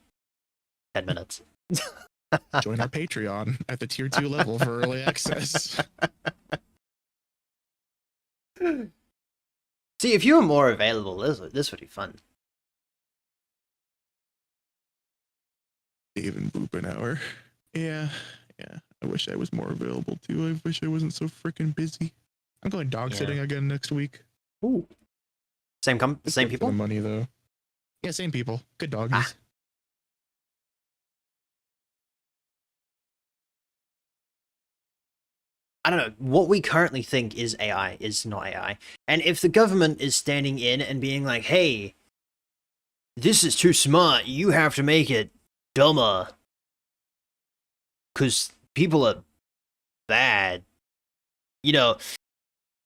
10 minutes. Join our Patreon at the tier 2 level for early access. See, if you were more available, this would be fun. Even Bupenauer. Yeah. I wish I was more available too. I wish I wasn't so freaking busy. I'm going dog sitting again next week. Ooh. Same people? The money though. Yeah, same people. Good doggies. I don't know, what we currently think is AI is not AI. And if the government is standing in and being like, hey, this is too smart, you have to make it dumber. Because people are bad. You know,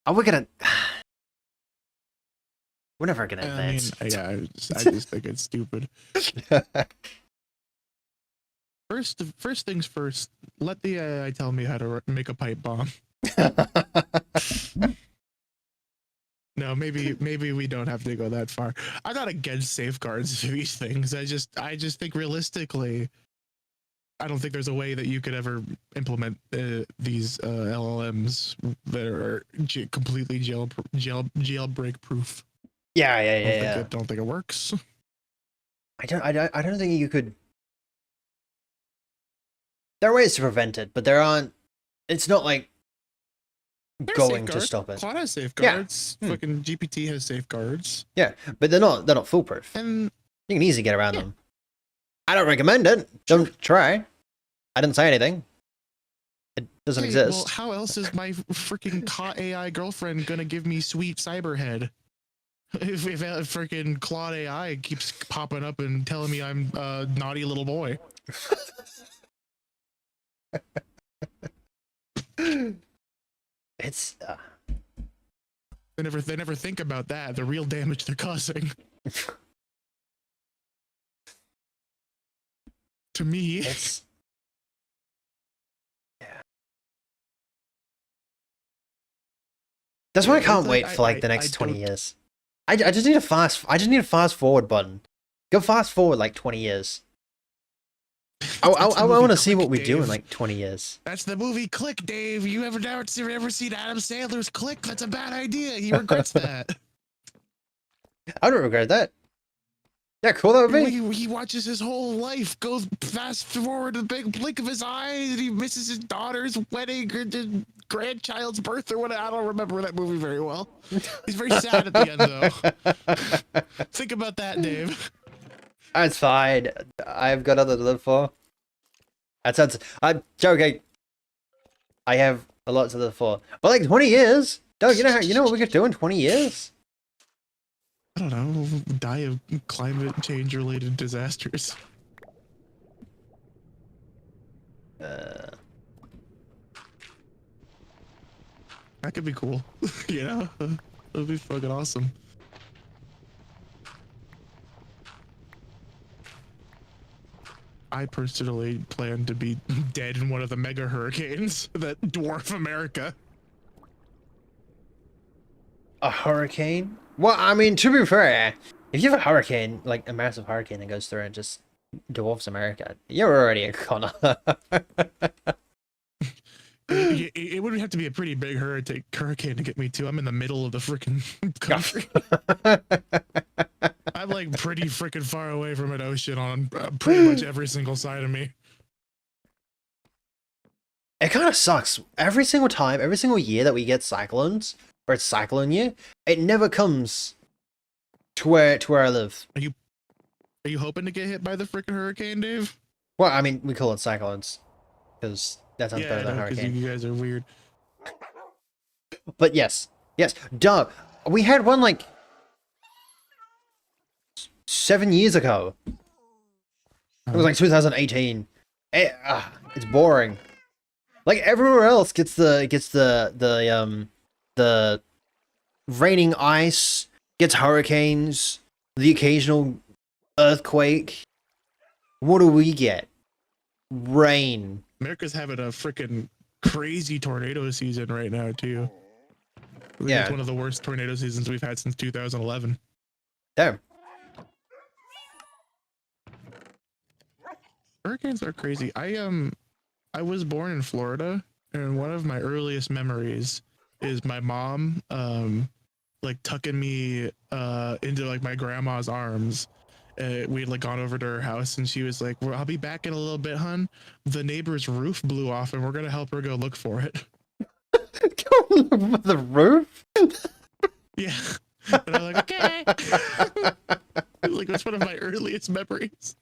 are we gonna... We're never gonna advance. Yeah, I just think it's stupid. First things first, let the AI tell me how to make a pipe bomb. No, maybe we don't have to go that far. I'm not against safeguards for these things. I just think realistically, I don't think there's a way that you could ever implement these Yeah. LLMs that are completely jailbreak proof. I Don't think it works. I don't think you could. There are ways to prevent it, but there aren't. It's not like There's going to safeguards. stop it. Claude has safeguards. Yeah. Fucking GPT has safeguards. Yeah, but they're not foolproof. And You can easily get around them. I don't recommend it. Don't try. I didn't say anything. It doesn't exist. Well, how else is my freaking caught AI girlfriend gonna give me sweet cyberhead? If freaking Claude AI keeps popping up and telling me I'm a naughty little boy. It's They never think about that, the real damage they're causing. To me. it's that's why I can't wait for like the next 20 years. I just need a fast forward button. Go fast forward like 20 years. I want to see what we do in like 20 years. That's the movie Click, Dave. You ever seen Adam Sandler's Click? That's a bad idea. He regrets that. I don't regret that. Yeah, cool that would be. He watches his whole life go fast forward to the big blink of his eye, and he misses his daughter's wedding or the grandchild's birth or whatever. I don't remember that movie very well. He's very sad at the end, though. Think about that, Dave. That's fine. I've got other to live for. That sounds. I'm joking. I have a lot to live for. But like 20 years. Doug, you know what we could do in 20 years? I don't know. Die of climate change related disasters. Uh, That could be cool. You know, that'd be fucking awesome. I personally plan to be dead in one of the mega hurricanes that dwarf America. a hurricane? Well, I mean, to be fair, if you have a hurricane, like a massive hurricane that goes through and just dwarfs America, you're already a goner. It would have to be a pretty big hurricane to get me to. I'm in the middle of the freaking country. I'm like pretty freaking far away from an ocean on pretty much every single side of me. It kind of sucks. Every single time, every single year that we get cyclones, or it's cyclone year, it never comes to where I live. Are you hoping to get hit by the freaking hurricane, Dave? Well, I mean, we call it cyclones because that sounds better than because hurricane. you guys are weird. But yes, duh. We had one like 7 years ago. It was like 2018. It's boring. Like everywhere else gets the raining ice, gets hurricanes, the occasional earthquake. What do we get? Rain. America's having a freaking crazy tornado season right now too. I think Yeah. it's one of the worst tornado seasons we've had since 2011. Damn. Hurricanes are crazy. I was born in Florida, and one of my earliest memories is my mom like tucking me into like my grandma's arms. We'd like gone over to her house, and she was like, well, I'll be back in a little bit, hun. The neighbor's roof blew off, and we're gonna help her go look for it. Go look for the roof? Yeah. And I'm like, okay. Like, that's one of my earliest memories.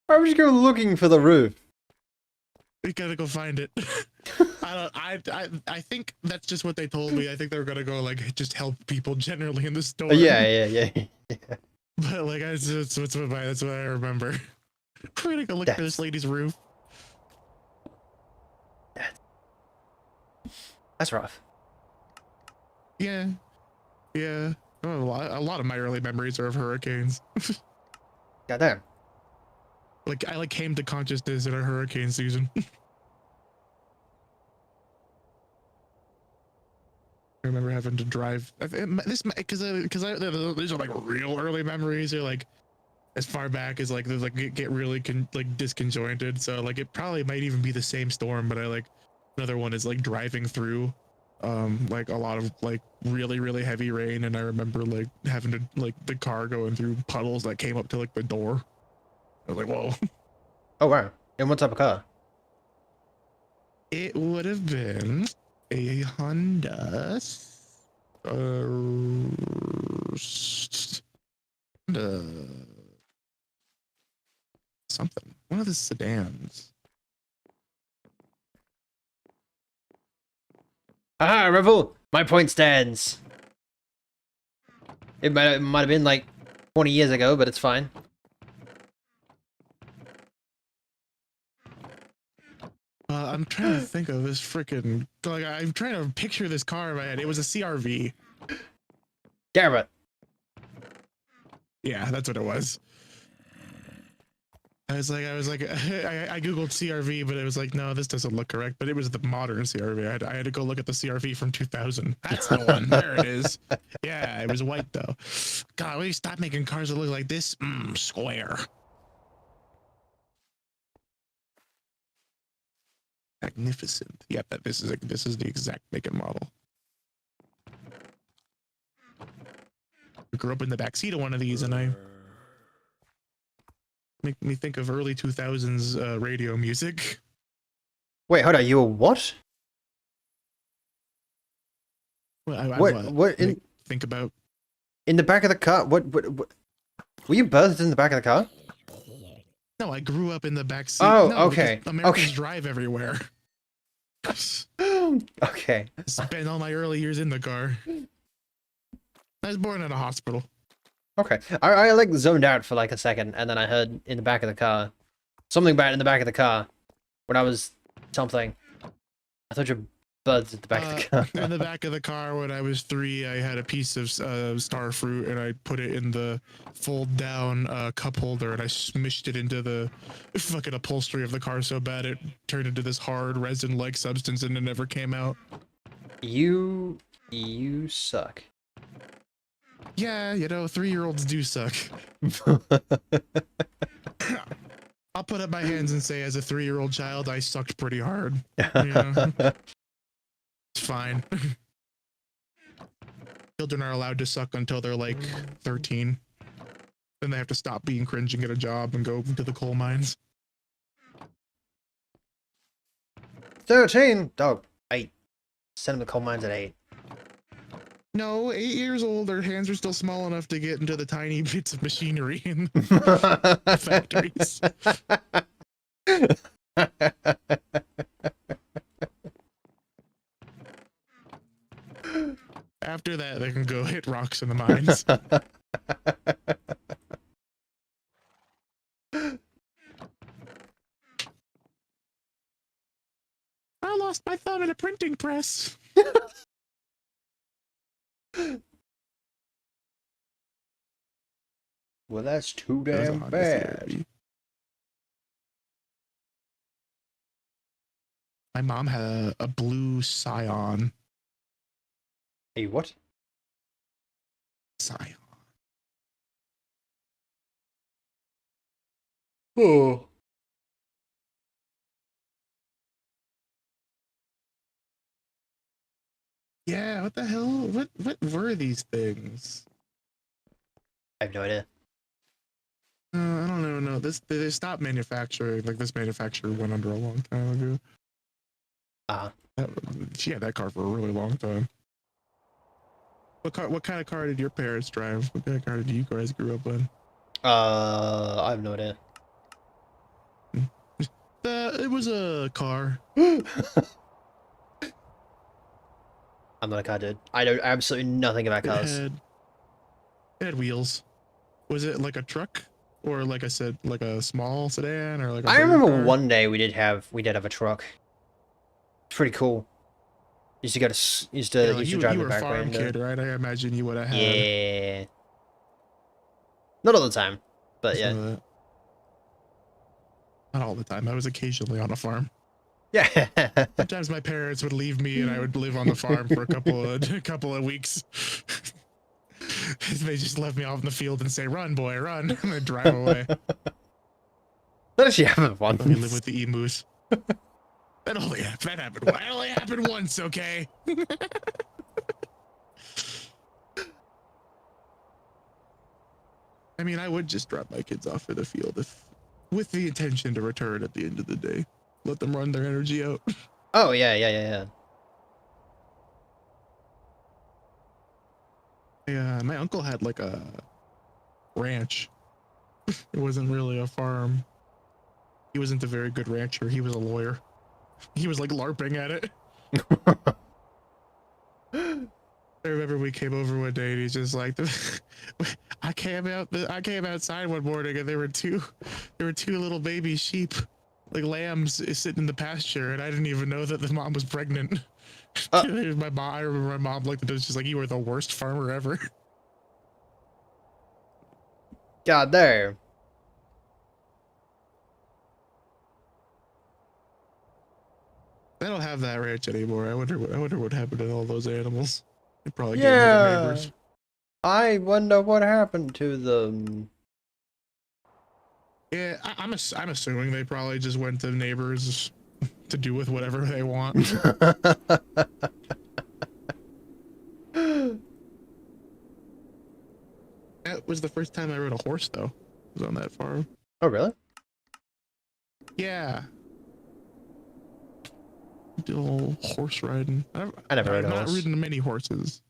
Why would you go looking for the roof? We gotta go find it. I think that's just what they told me. I think they were gonna go like just help people generally in the store. Yeah. But like that's what I remember. We're gonna go look for this lady's roof. That's rough. Yeah. Oh, a lot of my early memories are of hurricanes. Goddamn. Like I came to consciousness in a hurricane season. I remember having to drive this because these are like real early memories. They're like as far back as like get really disconjointed. So like it probably might even be the same storm, but another one is like driving through like a lot of like really heavy rain, and I remember like having to like the car going through puddles that came up to like the door. I was like, whoa. Oh wow. And what type of car? It would have been a Honda something. One of the sedans. Aha, Revel! My point stands. It might have been like 20 years ago, but it's fine. I'm trying to think of this freaking like I'm trying to picture this car in my head. It was a CRV. Garrett. Yeah, that's what it was. I googled CRV, but it was like, no, this doesn't look correct. But it was the modern CRV. I had to go look at the CRV from 2000. That's the one. There it is. Yeah, it was white though. God, will you stop making cars that look like this? Square. Magnificent. Yeah, this is the exact make and model. I grew up in the backseat of one of these, and I make me think of early 2000s radio music. Wait, hold on. You were what? Well, What in think about the back of the car? What? Were you birthed in the back of the car? No, I grew up in the back seat. Oh, No, okay. Americans drive everywhere. Okay. Spent all my early years in the car. I was born in a hospital. Okay. I like zoned out for like a second, and then I heard in the back of the car something bad in the back of the car when I was something. I thought your buds at the back of the car. In the back of the car when I was 3, I had a piece of star fruit, and I put it in the fold down cup holder, and I smished it into the fucking upholstery of the car so bad it turned into this hard resin like substance, and it never came out. You suck. Yeah, 3-year-olds do suck. I'll put up my hands and say, as a 3-year-old child, I sucked pretty hard. Yeah. It's fine. Children are allowed to suck until they're like 13. Then they have to stop being cringe and get a job and go to the coal mines. 13? Oh, 8. Send them to coal mines at 8. No, 8 years old, their hands are still small enough to get into the tiny bits of machinery in factories. After that, they can go hit rocks in the mines. I lost my thumb in a printing press. Well, that's too That was a damn Honda bad. CRV. My mom had a blue Scion. Hey, what? Scion. Oh. Yeah, what the hell? What were these things? I have no idea. I don't know. They stopped manufacturing. Like this manufacturer went under a long time ago. She had that car for a really long time. What kind of car did your parents drive? What kind of car did you guys grew up in? I have no idea. It was a car. I'm not a car dude. I know absolutely nothing about cars. It had wheels. Was it like a truck, or like I said, like a small sedan, or like a I bigger remember car? one day we did have a truck. It's pretty cool. Used to go to used Yeah, to like used to you, drive you the were a back farm window. kid, right? I imagine you would have had Yeah. Not all the time, but some yeah. of that. Not all the time. I was occasionally on a farm. Yeah. Sometimes my parents would leave me, and I would live on the farm for a couple of weeks. They just left me off in the field and say, "Run, boy, run," and then drive away. That actually happened once. Let me live with the emus. That happened. That only happened once, okay? I mean, I would just drop my kids off in the field with the intention to return at the end of the day. Let them run their energy out. Oh yeah. Yeah, my uncle had like a ranch. It wasn't really a farm. He wasn't a very good rancher. He was a lawyer. He was like LARPing at it. I remember we came over one day and he's just like, I came outside one morning and there were two little baby sheep, like lambs, sitting in the pasture, and I didn't even know that the mom was pregnant. I remember my mom looked at us just like, you were the worst farmer ever. God damn. I don't have that ranch anymore. I wonder what happened to all those animals. They probably gave me the neighbors. I wonder what happened to them. Yeah, I'm assuming they probably just went to neighbors to do with whatever they want. That was the first time I rode a horse, though. It was on that farm. Oh really? Yeah. Did a little horse riding. I never rode a I've not horse. ridden many horses.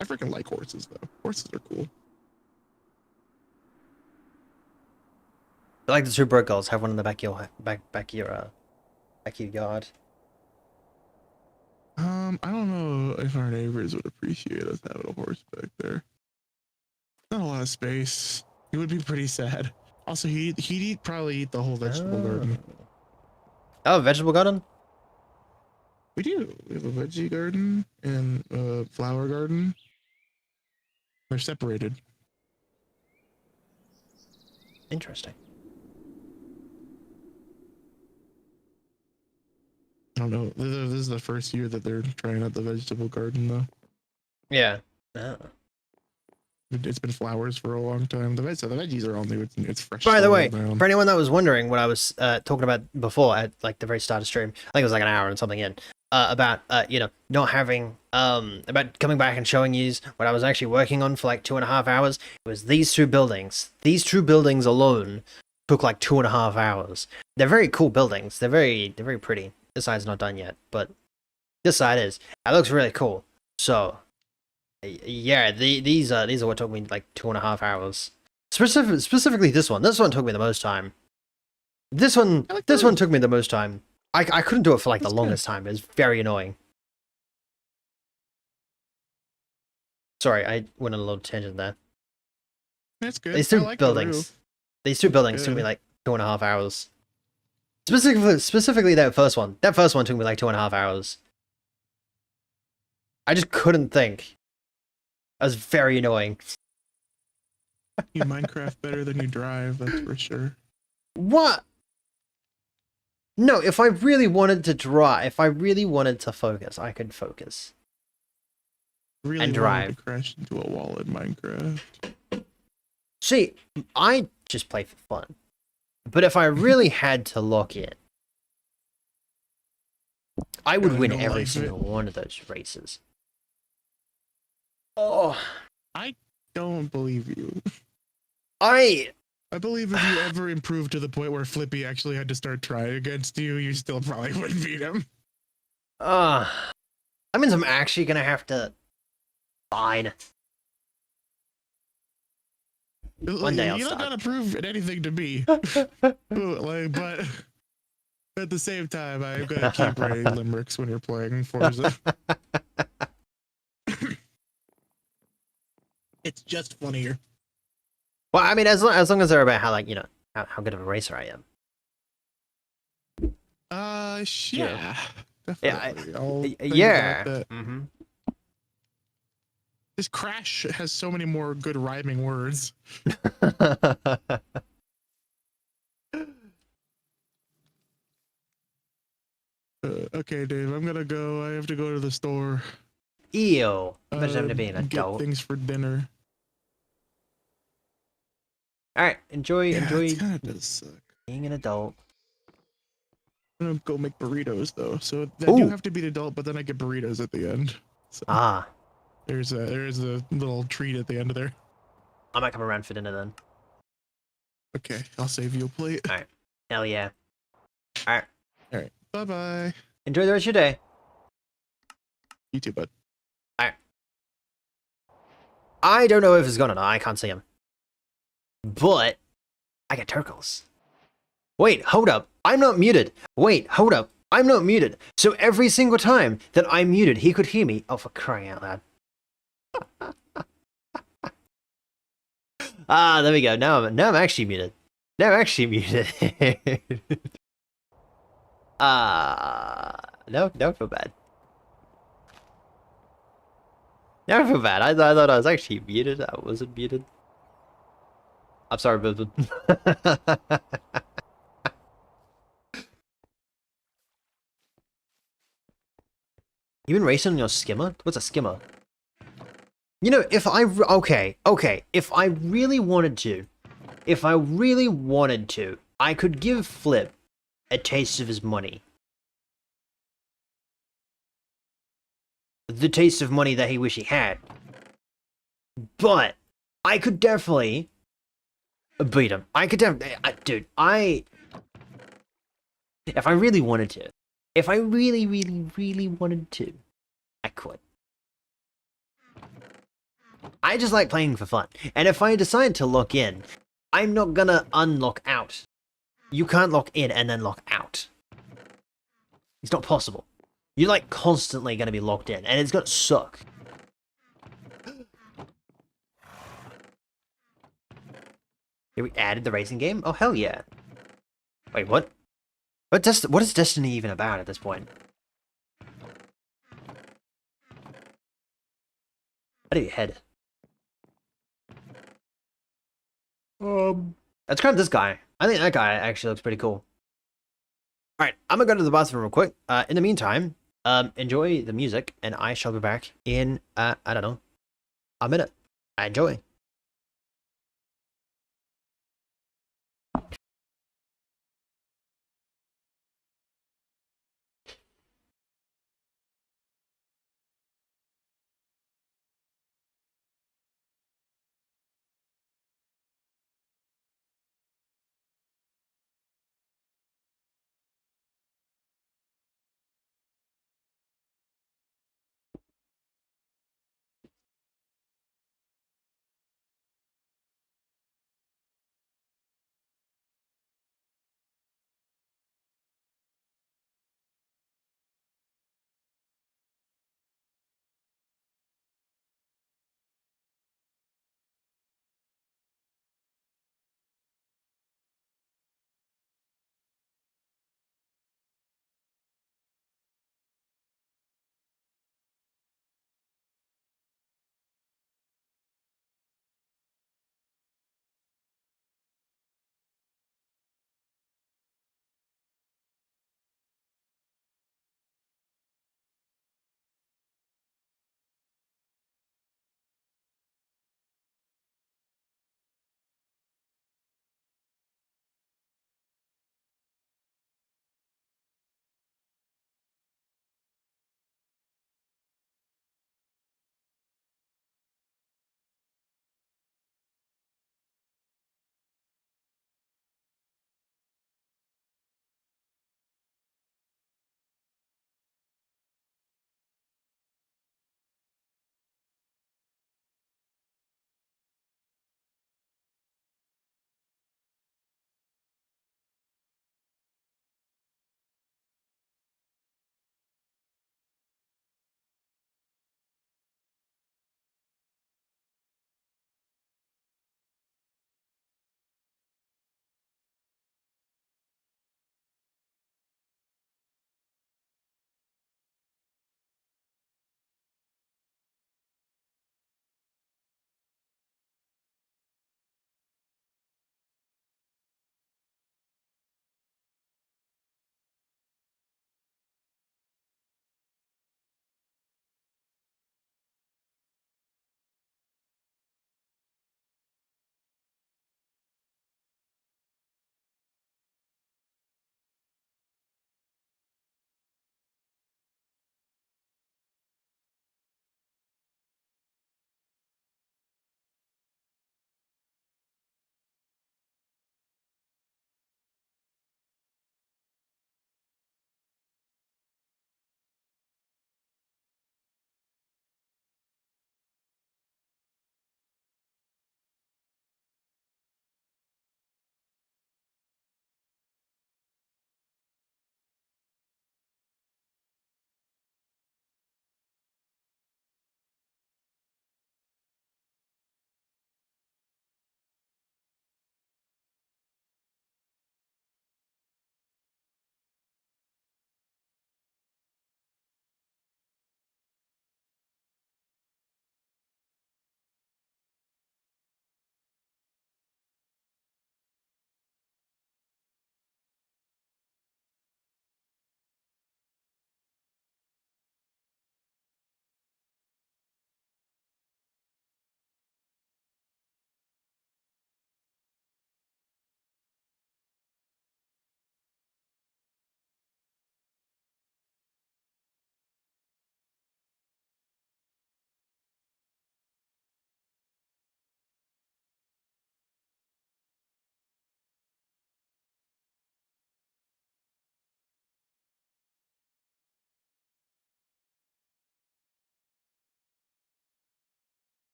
I freaking like horses, though. Horses are cool. I like the two broke girls have one in the back of your yard. I don't know if our neighbors would appreciate us having a horse back there. Not a lot of space. It would be pretty sad. Also, he'd probably eat the whole vegetable garden. Oh, vegetable garden? We do. We have a veggie garden and a flower garden. They're separated. Interesting. I don't know. This is the first year that they're trying out the vegetable garden, though. Yeah. Oh. It's been flowers for a long time. The veggies are all new. It's fresh. By the soil way, now. for anyone that was wondering what I was talking about before at like the very start of stream, I think it was like an hour and something in, about not having about coming back and showing you what I was actually working on for like 2.5 hours. It was these two buildings. These two buildings alone took like 2.5 hours. They're very cool buildings. They're very pretty. This side's not done yet, but this side is. It looks really cool. So yeah, these are what took me like 2.5 hours. Specifically this one. This one took me the most time. This one took me the most time. I couldn't do it for like the longest time. It was very annoying. Sorry, I went on a little tangent there. That's good. These two I like the buildings. roof. These two buildings took me like 2.5 hours. Specifically that first one. That first one took me like 2.5 hours. I just couldn't think. That was very annoying. You Minecraft better than you drive, that's for sure. What? No, if I really wanted to drive, if I really wanted to focus, I could focus. Really And wanted drive. to crash into a wall in Minecraft. See, I just play for fun. But if I really had to lock in, I would win don't every like it. single one of those races. Oh, I don't believe you. I believe if you ever improved to the point where Flippy actually had to start trying against you, you still probably wouldn't beat him. that means I'm actually gonna have to. Fine. One day I'll you stop. don't gotta prove anything to me. But At the same time, I'm gonna keep writing limericks when you're playing Forza. It's just funnier. Well, I mean, as long as they're about how, like, you know, how good of a racer I am. Yeah, definitely. I'll tell you Yeah. about that. Mm-hmm. This crash has so many more good rhyming words. Okay, Dave, I'm gonna go. I have to go to the store. Ew. Imagine having to be an Get adult. things for dinner. All right, enjoy It kind of does suck. being an adult. I'm gonna go make burritos though, so I Ooh. do have to be an adult, but then I get burritos at the end. So Ah, there's a little treat at the end of there. I might come around for dinner then. Okay, I'll save you a plate. All right. Hell yeah. All right. All right, bye bye. Enjoy the rest of your day. You too, bud. All right. I don't know if it's gone or not. I can't see him. But I get turtles. Wait, hold up. I'm not muted. Wait, hold up. I'm not muted. So every single time that I'm muted, he could hear me. Oh, for crying out loud. Ah, there we go. Now I'm actually muted. Now I'm actually muted. No, don't feel bad. Never feel bad. I thought I was actually muted. I wasn't muted. I'm sorry, Bilbin. You been racing on your skimmer? What's a skimmer? You know, if I if I really wanted to, I could give Flip a taste of his money. The taste of money that he wish he had. But I could definitely beat him. I could definitely, dude. If I really wanted to, if I really wanted to, I could. I just like playing for fun. And if I decide to lock in, I'm not gonna unlock out. You can't lock in and then lock out. It's not possible. You're like constantly gonna be locked in, and it's gonna suck. Here we added the racing game? Oh, hell yeah. Wait, what? What is Destiny even about at this point? How do you head? That's kind of this guy. I think that guy actually looks pretty cool. Alright, I'm gonna go to the bathroom real quick. In the meantime, enjoy the music, and I shall be back in, I don't know, a minute. Enjoy.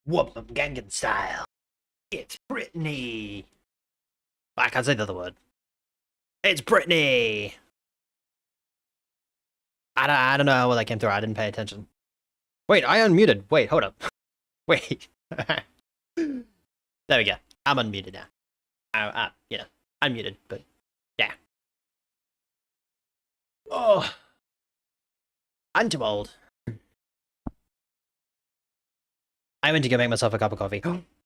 Whoop 'em Gangan style. It's Brittany. I can't say the other word. It's Brittany. I don't know how well that came through. I didn't pay attention. Wait, I unmuted. Wait, hold up. Wait. There we go. I'm unmuted now. You know, unmuted, but yeah. Oh, I'm too old. I went to go make myself a cup of coffee.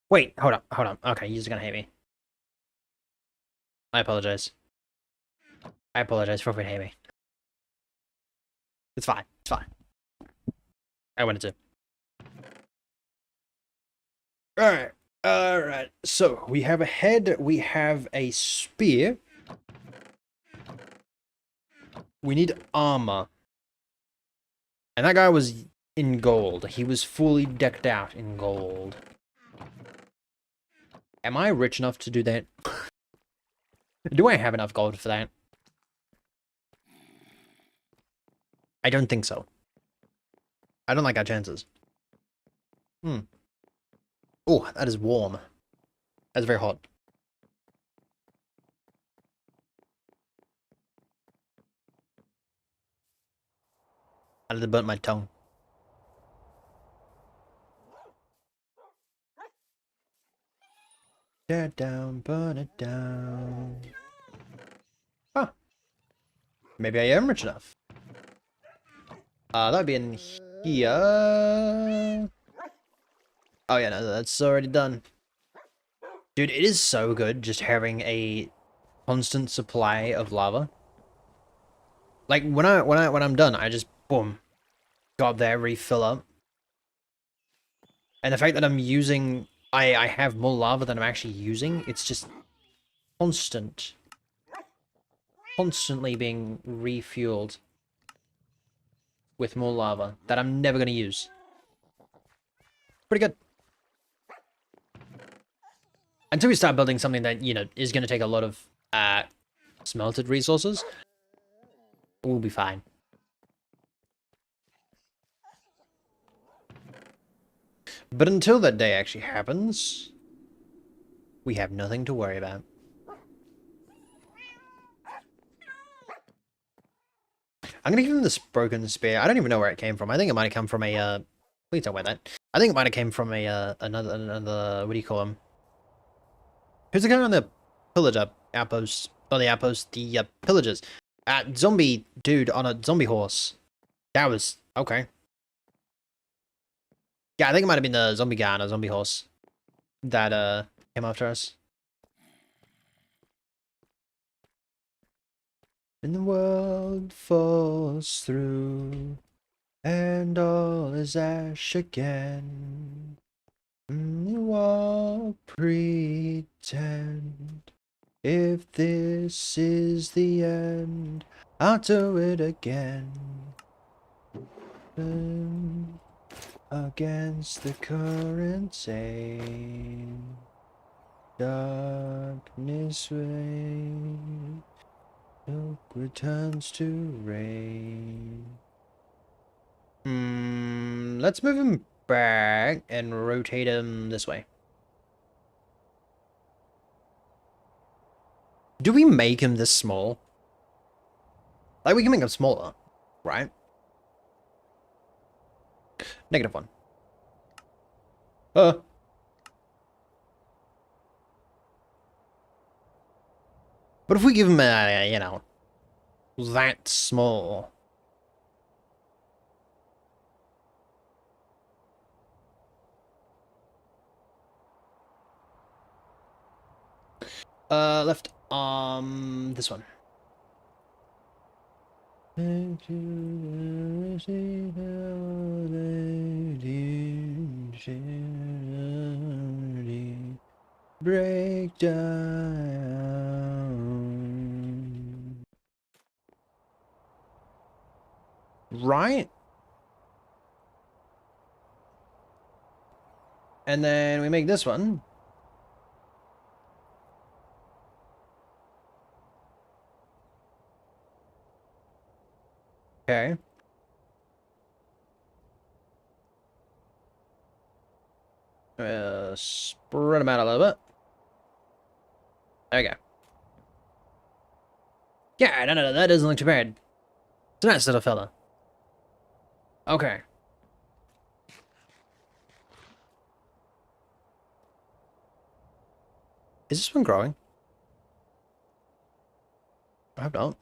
Wait, hold on. Okay, you're just gonna hate me. I apologize. I apologize for hating me. It's fine. It's fine. I wanted to. Alright. Alright. So, we have a head. We have a spear. We need armor. And that guy was in gold. He was fully decked out in gold. Am I rich enough to do that? Do I have enough gold for that? I don't think so. I don't like our chances. Oh, that is warm. That's very hot. I did burnt my tongue. Tear it down, burn it down. Huh. Maybe I am rich enough. That'd be in here. Oh yeah, no, that's already done. Dude, it is so good just having a constant supply of lava. Like when I'm done, I just boom, go up there, refill up. And the fact that I'm using, I have more lava than I'm actually using. It's just constant, constantly being refueled with more lava that I'm never gonna use. Pretty good. Until we start building something that, you know, is gonna take a lot of smelted resources, we'll be fine. But until that day actually happens, we have nothing to worry about. I'm gonna give him this broken spear. I don't even know where it came from. I think it might have come from a, please don't wear that. I think it might have came from a, another, what do you call him? Who's the guy on the pillager outpost? Oh, the outpost, the pillagers. Zombie dude on a zombie horse. That was, okay. Yeah, I think it might have been the zombie guy on a zombie horse that, came after us. And the world falls through, and all is ash again. You all pretend. If this is the end, I'll do it again. Against the current same. Darkness waves. Milk returns to rain. Let's move him back and rotate him this way. Do we make him this small? Like, we can make him smaller, right? -1. But if we give him a, you know, that small. Left arm, this one. Break down. Right? And then we make this one. Okay. Spread them out a little bit. There we go. Yeah, no, that doesn't look too bad. It's a nice little fella. Okay. Is this one growing? I hope not.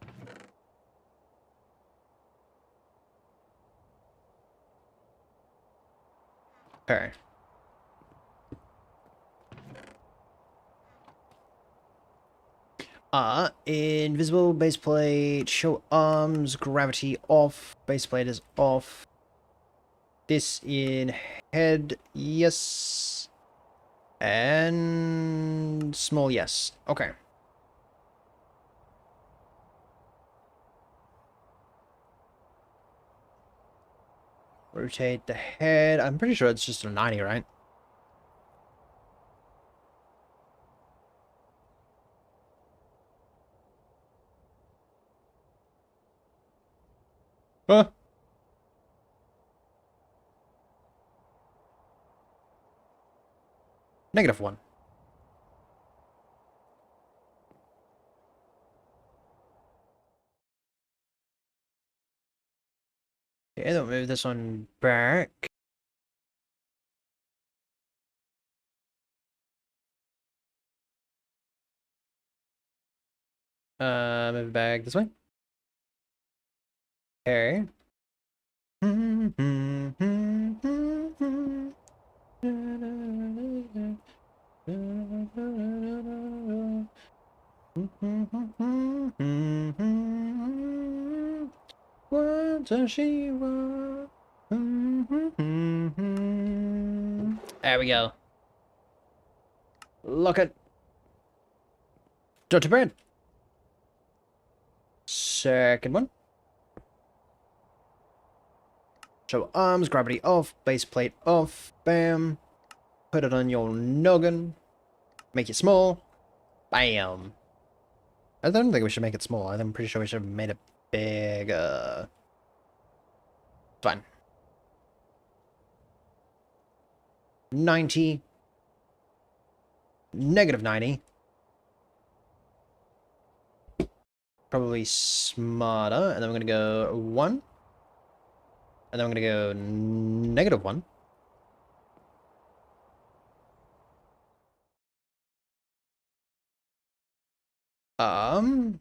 Okay. Invisible base plate, show arms, gravity off, base plate is off. This in head, yes. And small, yes. Okay. Rotate the head. I'm pretty sure it's just a 90, right? Huh? -1. Okay, then we'll move this one back. Move it back this way. Okay. What does she want? There we go. Look at Dr. Brand. Second one. Show arms, gravity off, base plate off, bam. Put it on your noggin. Make it small. Bam. I don't think we should make it small. I'm pretty sure we should have made it bigger. Fine. 90. -90. Probably smarter. And then we're going to go 1. And then I'm going to go -1. Um...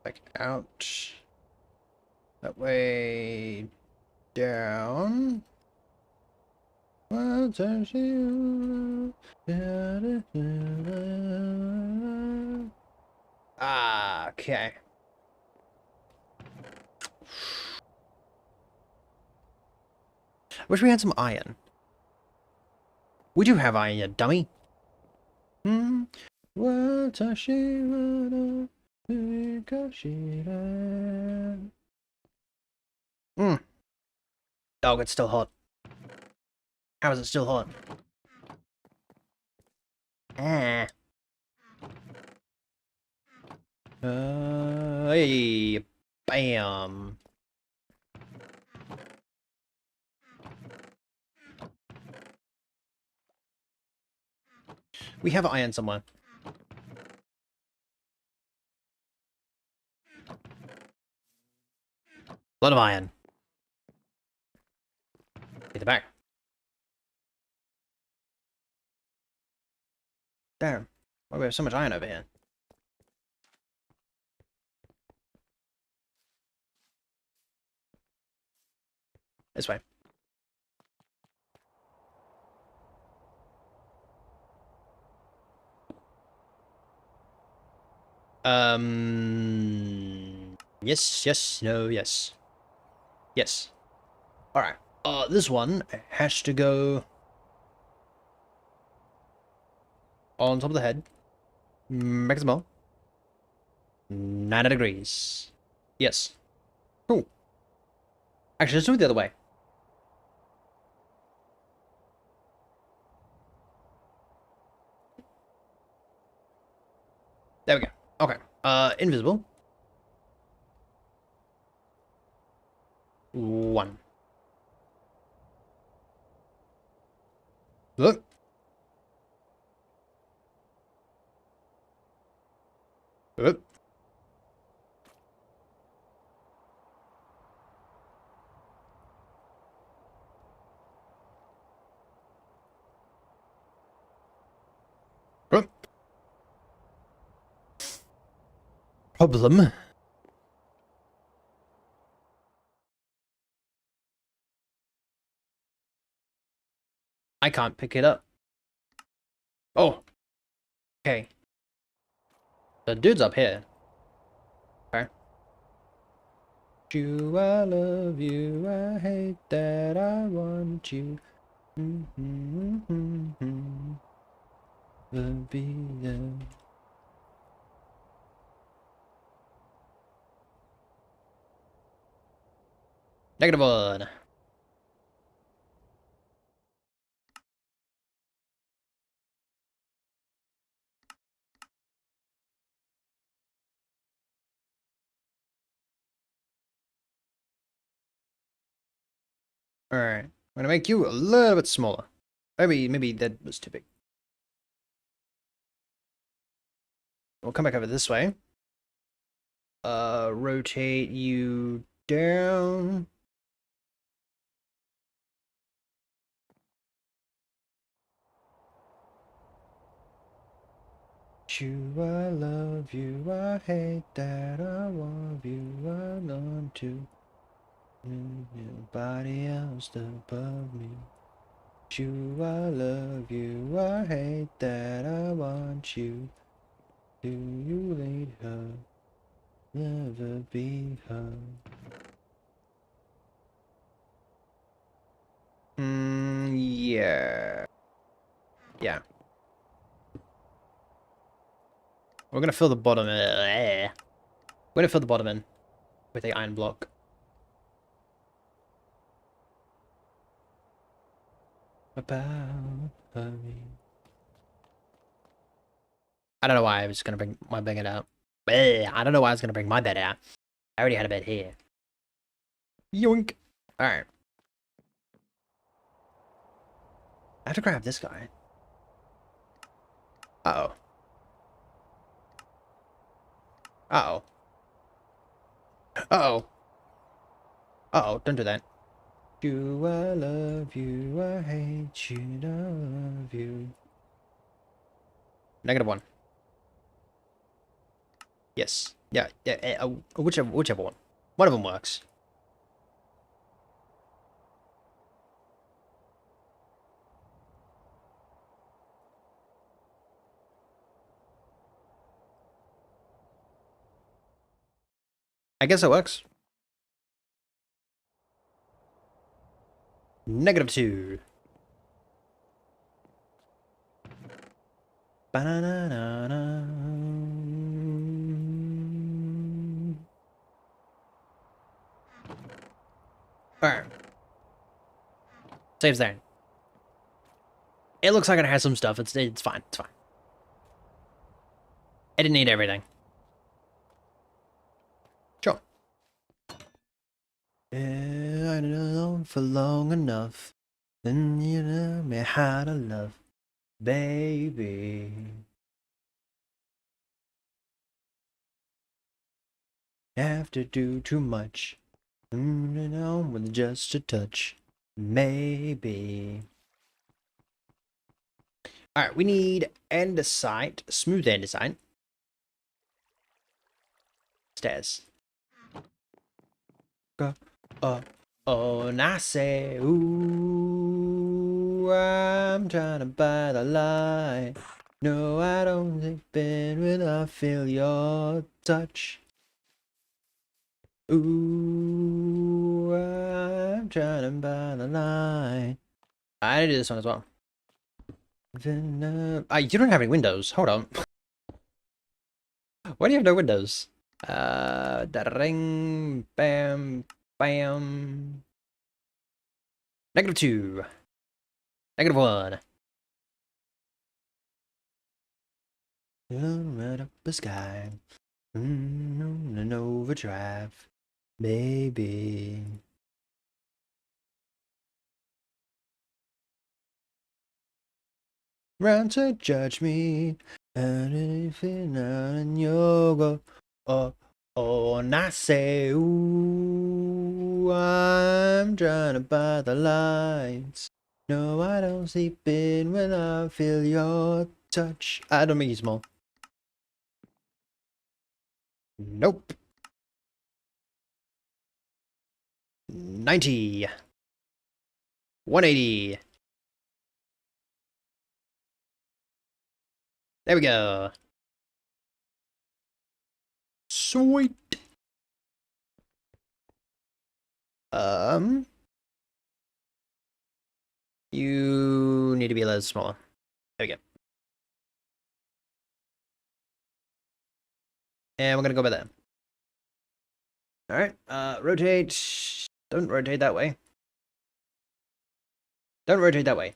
Back out. That way down. Ah, okay. Wish we had some iron. We do have iron, you dummy. Hmm. Oh, it's still hot. How is it still hot? Ah. Hey, bam. We have iron somewhere. A lot of iron. Get it back. Damn. Why do we have so much iron over here? This way. Yes, no, yes. Yes. Alright. This one has to go on top of the head. Make it small. 90 degrees. Yes. Cool. Actually, let's do it the other way. There we go. Okay. Invisible. 1. Look. Oop. Oop. Problem. I can't pick it up. Oh. Okay. The dude's up here. Okay. You, I love you, I hate that I want you. The be there. -1. Alright. I'm gonna make you a little bit smaller. Maybe that was too big. We'll come back over this way. Rotate you down. You, I love you, I hate that I want you, I want to. Nobody else above me. You, I love you, I hate that I want you. Do you lead her? Never be her. Yeah. Yeah. We're gonna fill the bottom in. We're gonna fill the bottom in with a iron block. About me. I don't know why I was gonna bring my bed out. I don't know why I was gonna bring my bed out. I already had a bed here. Yoink. Alright. I have to grab this guy. Uh-oh. Uh-oh. Uh-oh. Uh-oh, don't do that. You, I love you, I hate you, I love you. -1. Yes. Yeah, whichever one. One of them works. I guess it works. -2. Ba-na-na-na-na. Alright. Saves there. It looks like it has some stuff. It's fine. It's fine. I didn't need everything. Sure. Yeah, I know for long enough. Then you know me how to love, baby. Have to do too much. You know, with just a touch. Maybe. Alright, we need andesite, smooth andesite. Stairs. Go. Oh, and I say, ooh, I'm trying to buy the light. No, I don't think Ben will I feel your touch. Ooh, I'm trying to buy the light. I did this one as well. Then, you don't have any windows. Hold on. Why do you have no windows? Da-ring, bam, bam. -2. -1. Right up the sky. An overdrive. Baby. Round to judge me. And if you're not in yoga. And I say, ooh, I'm trying by the lights. No, I don't sleep in when I feel your touch. I don't make you small. Nope. 90. 180. There we go. Sweet. You need to be a little smaller. There we go. And we're gonna go by there. Alright, rotate. Don't rotate that way. Don't rotate that way.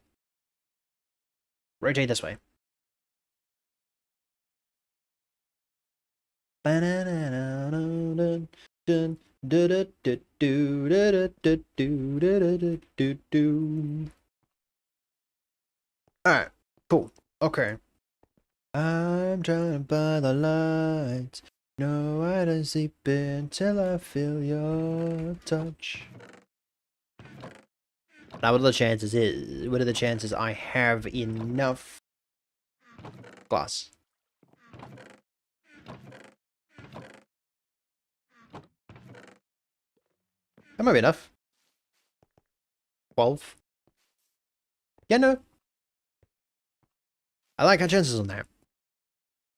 Rotate this way. Alright, cool. Okay. I'm trying to buy the lights. No, I don't sleep until I feel your touch. Now, what are the chances what are the chances I have enough glass? That might be enough. 12. Yeah, no. I like our chances on that.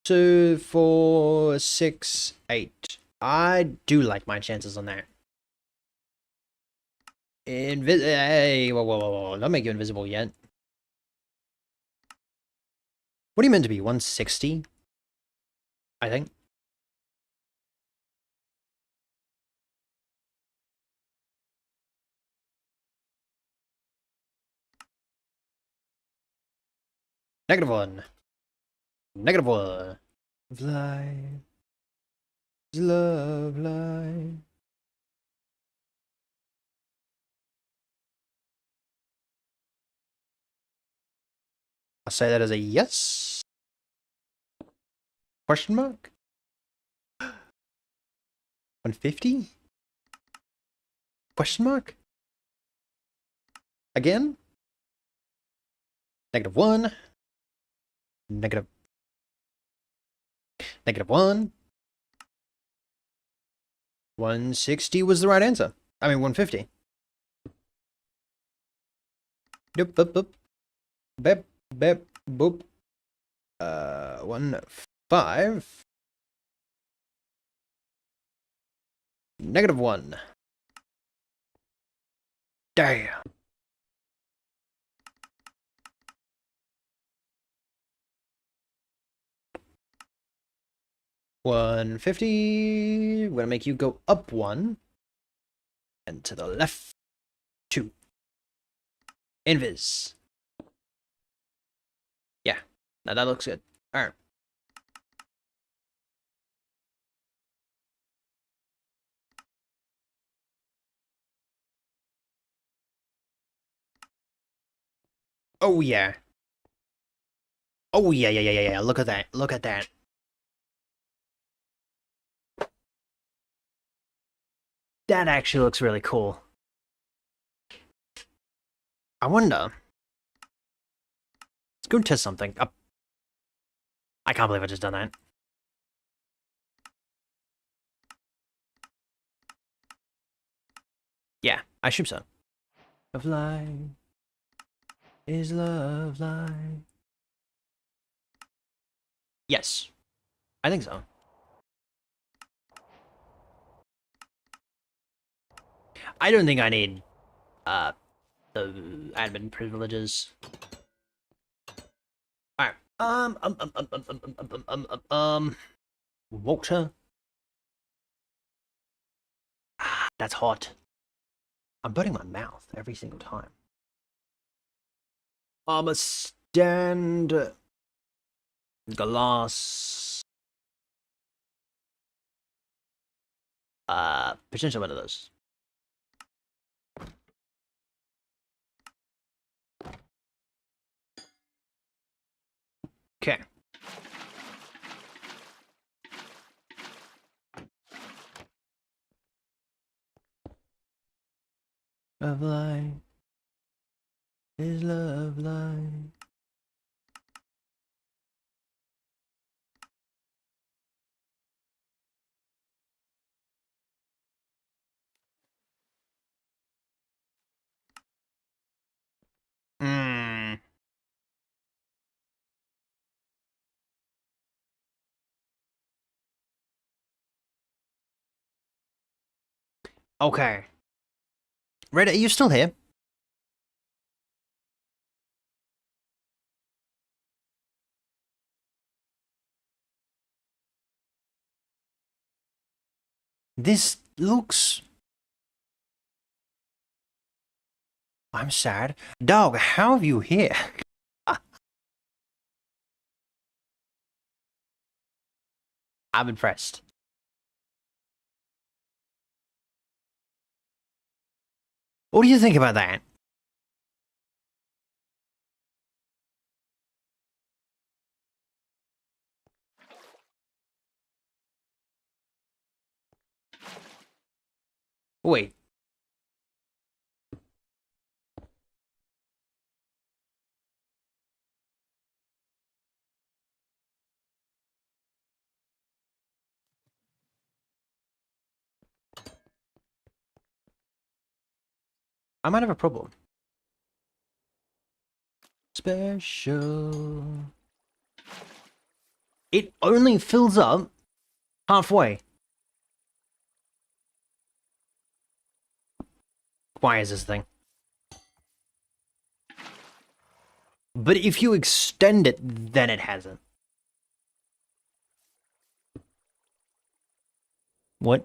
2, 4, 6, 8. I do like my chances on that. Hey, whoa. Don't make you invisible yet. What are you meant to be? 160? I think. -1. -1. Fly. Love line. I'll say that as a yes. Question mark? 150? Question mark? Again? -1. -1. 160 was the right answer. I mean, 150. Doop, boop, boop. Bep, bep, boop. 1, 5. -1. Damn. $150. We're gonna make you go up 1. And to the left 2. Invis. Yeah. Now that looks good. Alright. Oh yeah. Oh yeah. Look at that. Look at that. That actually looks really cool. I wonder. Let's go test something. I can't believe I just done that. Yeah, I assume so. Of life is love life. Yes, I think so. I don't think I need the admin privileges. All right. Water. That's hot. I'm burning my mouth every single time. I'm a stand glass. Potential one of those. Okay. Love life is love life. Hmm. Okay. Reddit, are you still here? This looks... I'm sad. Dog, how have you here? I'm impressed. What do you think about that? Wait. I might have a problem. Special. It only fills up halfway. Why is this thing? But if you extend it, then it hasn't. What?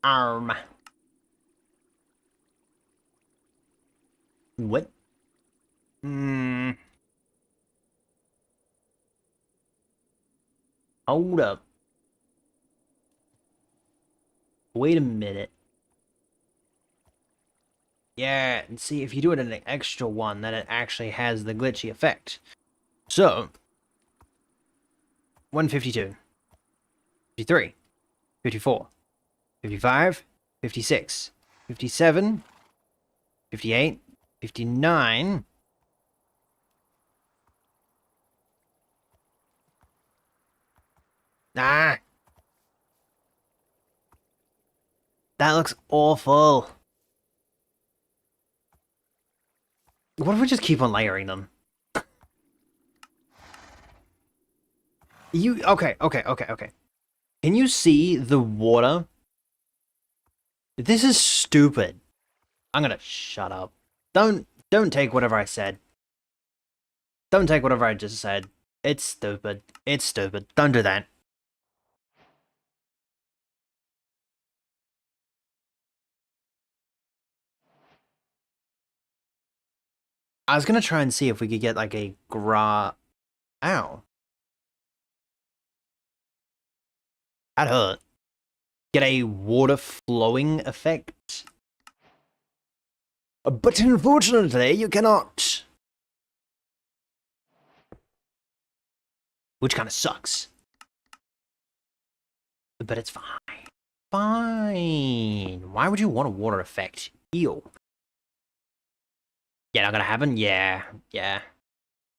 Arm. What? Hmm. Hold up. Wait a minute. Yeah, and see, if you do it in an extra one, then it actually has the glitchy effect. So, 152, 53, 54, 55, 56, 57, 58, 59. Ah! That looks awful. What if we just keep on layering them? Okay. Can you see the water? This is stupid. I'm gonna shut up. Don't take whatever I said. Don't take whatever I just said. It's stupid. It's stupid. Don't do that. I was gonna try and see if we could get like a Ow. That hurt. Get a water flowing effect. But unfortunately, you cannot. Which kind of sucks. But it's fine. Fine. Why would you want a water effect? Ew. Yeah, not gonna happen? Yeah.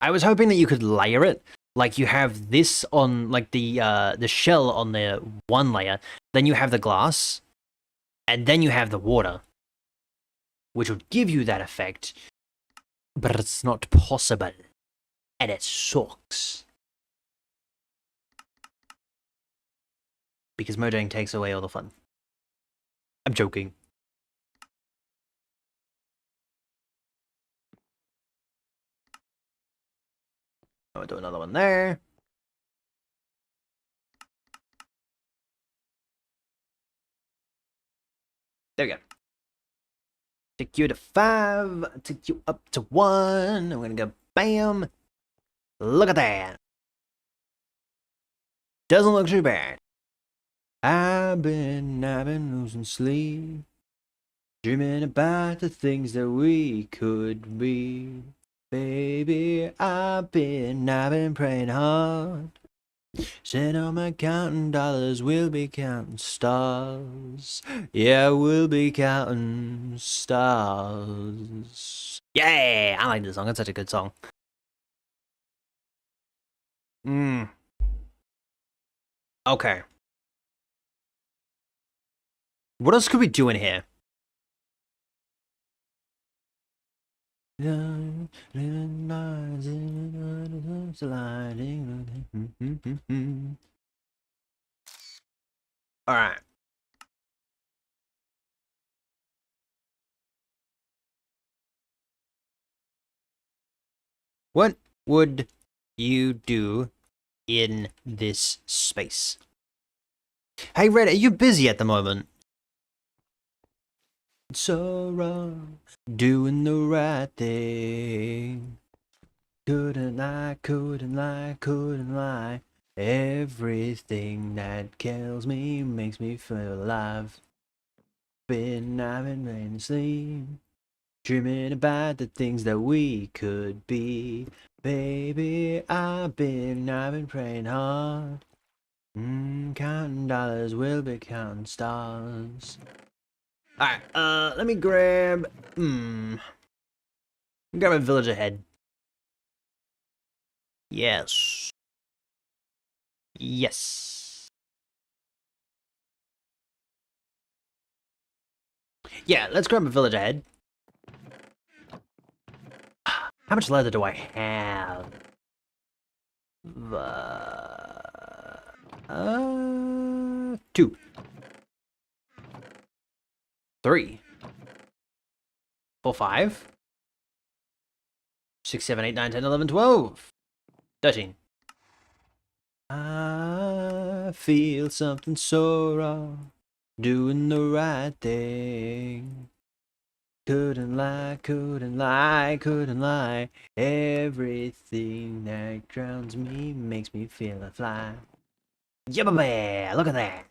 I was hoping that you could layer it. Like you have this on like the shell on the one layer, then you have the glass, and then you have the water, which would give you that effect. But it's not possible. And it sucks. Because moding takes away all the fun. I'm joking. I'll do another one there. There we go. Take you to 5. Take you up to 1. I'm gonna go bam. Look at that. Doesn't look too bad. I've been losing sleep, dreaming about the things that we could be. Baby, I've been praying hard. Said on my counting dollars, we'll be counting stars. Yeah, we'll be counting stars. Yeah, I like this song. It's such a good song. Okay. What else could we do in here? Alright. What would you do in this space? Hey Red, are you busy at the moment? So wrong, doing the right thing. Couldn't lie, couldn't lie, couldn't lie. Everything that kills me makes me feel alive. I've been laying asleep, dreaming about the things that we could be. Baby, I've been praying hard. Counting dollars, we'll be counting stars. Alright, let me grab, grab a village ahead. Yes. Yes. Yeah, let's grab a village ahead. How much leather do I have? 2. 3. 4, 5. 6, 7, 8, 9, 10, 11, 12. 13. I feel something so wrong, doing the right thing. Couldn't lie, couldn't lie, couldn't lie. Everything that drowns me makes me feel a fly. Yabba, look at that.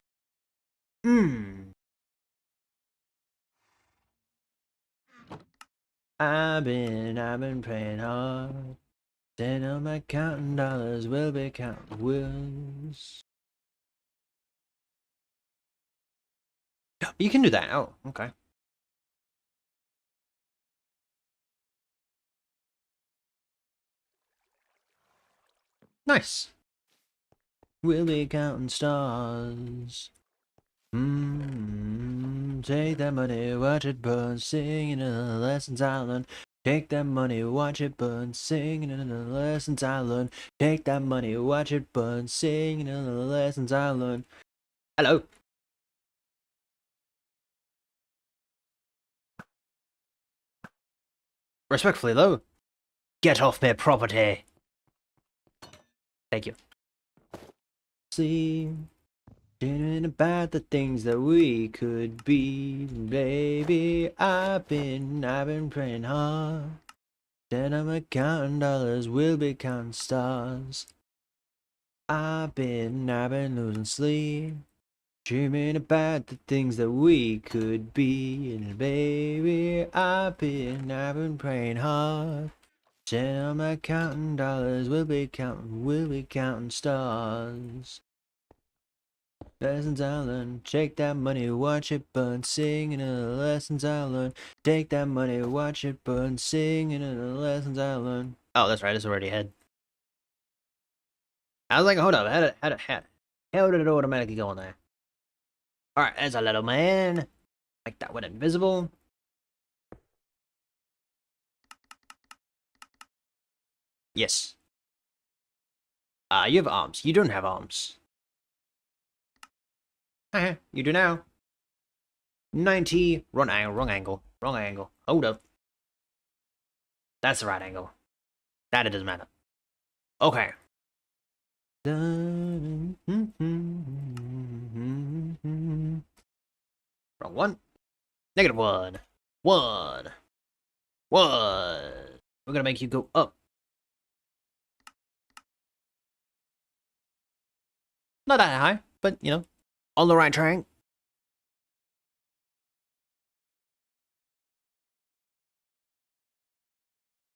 I've been praying hard. Then on my counting dollars, we'll be counting wheels. You can do that. Oh, okay. Nice. We'll be counting stars. Take that money, watch it burn, singing in the lessons I learned. Take that money, watch it burn, singing in the lessons I learned. Take that money, watch it burn, singing in the lessons I learned. Hello. Respectfully, though, get off my property. Thank you. See, dreaming about the things that we could be, baby. I've been praying hard. Then I'm counting dollars, we'll be counting stars. I've been losing sleep, dreaming about the things that we could be, and baby, I've been praying hard. Then I'm counting dollars, we'll be counting stars. Lessons I learned, take that money, watch it burn, singing the lessons I learned. Take that money, watch it burn, singing the lessons I learned. Oh, that's right, it's already ahead. I was like, hold up, how did it automatically go on there? Alright, there's a little man. Make that one invisible. Yes. You have arms. You don't have arms. You do now. 90. Wrong angle. Hold up. That's the right angle. That it doesn't matter. Okay. Wrong one. Negative 1. 1. 1. We're gonna make you go up. Not that high, but, you know, on the right track.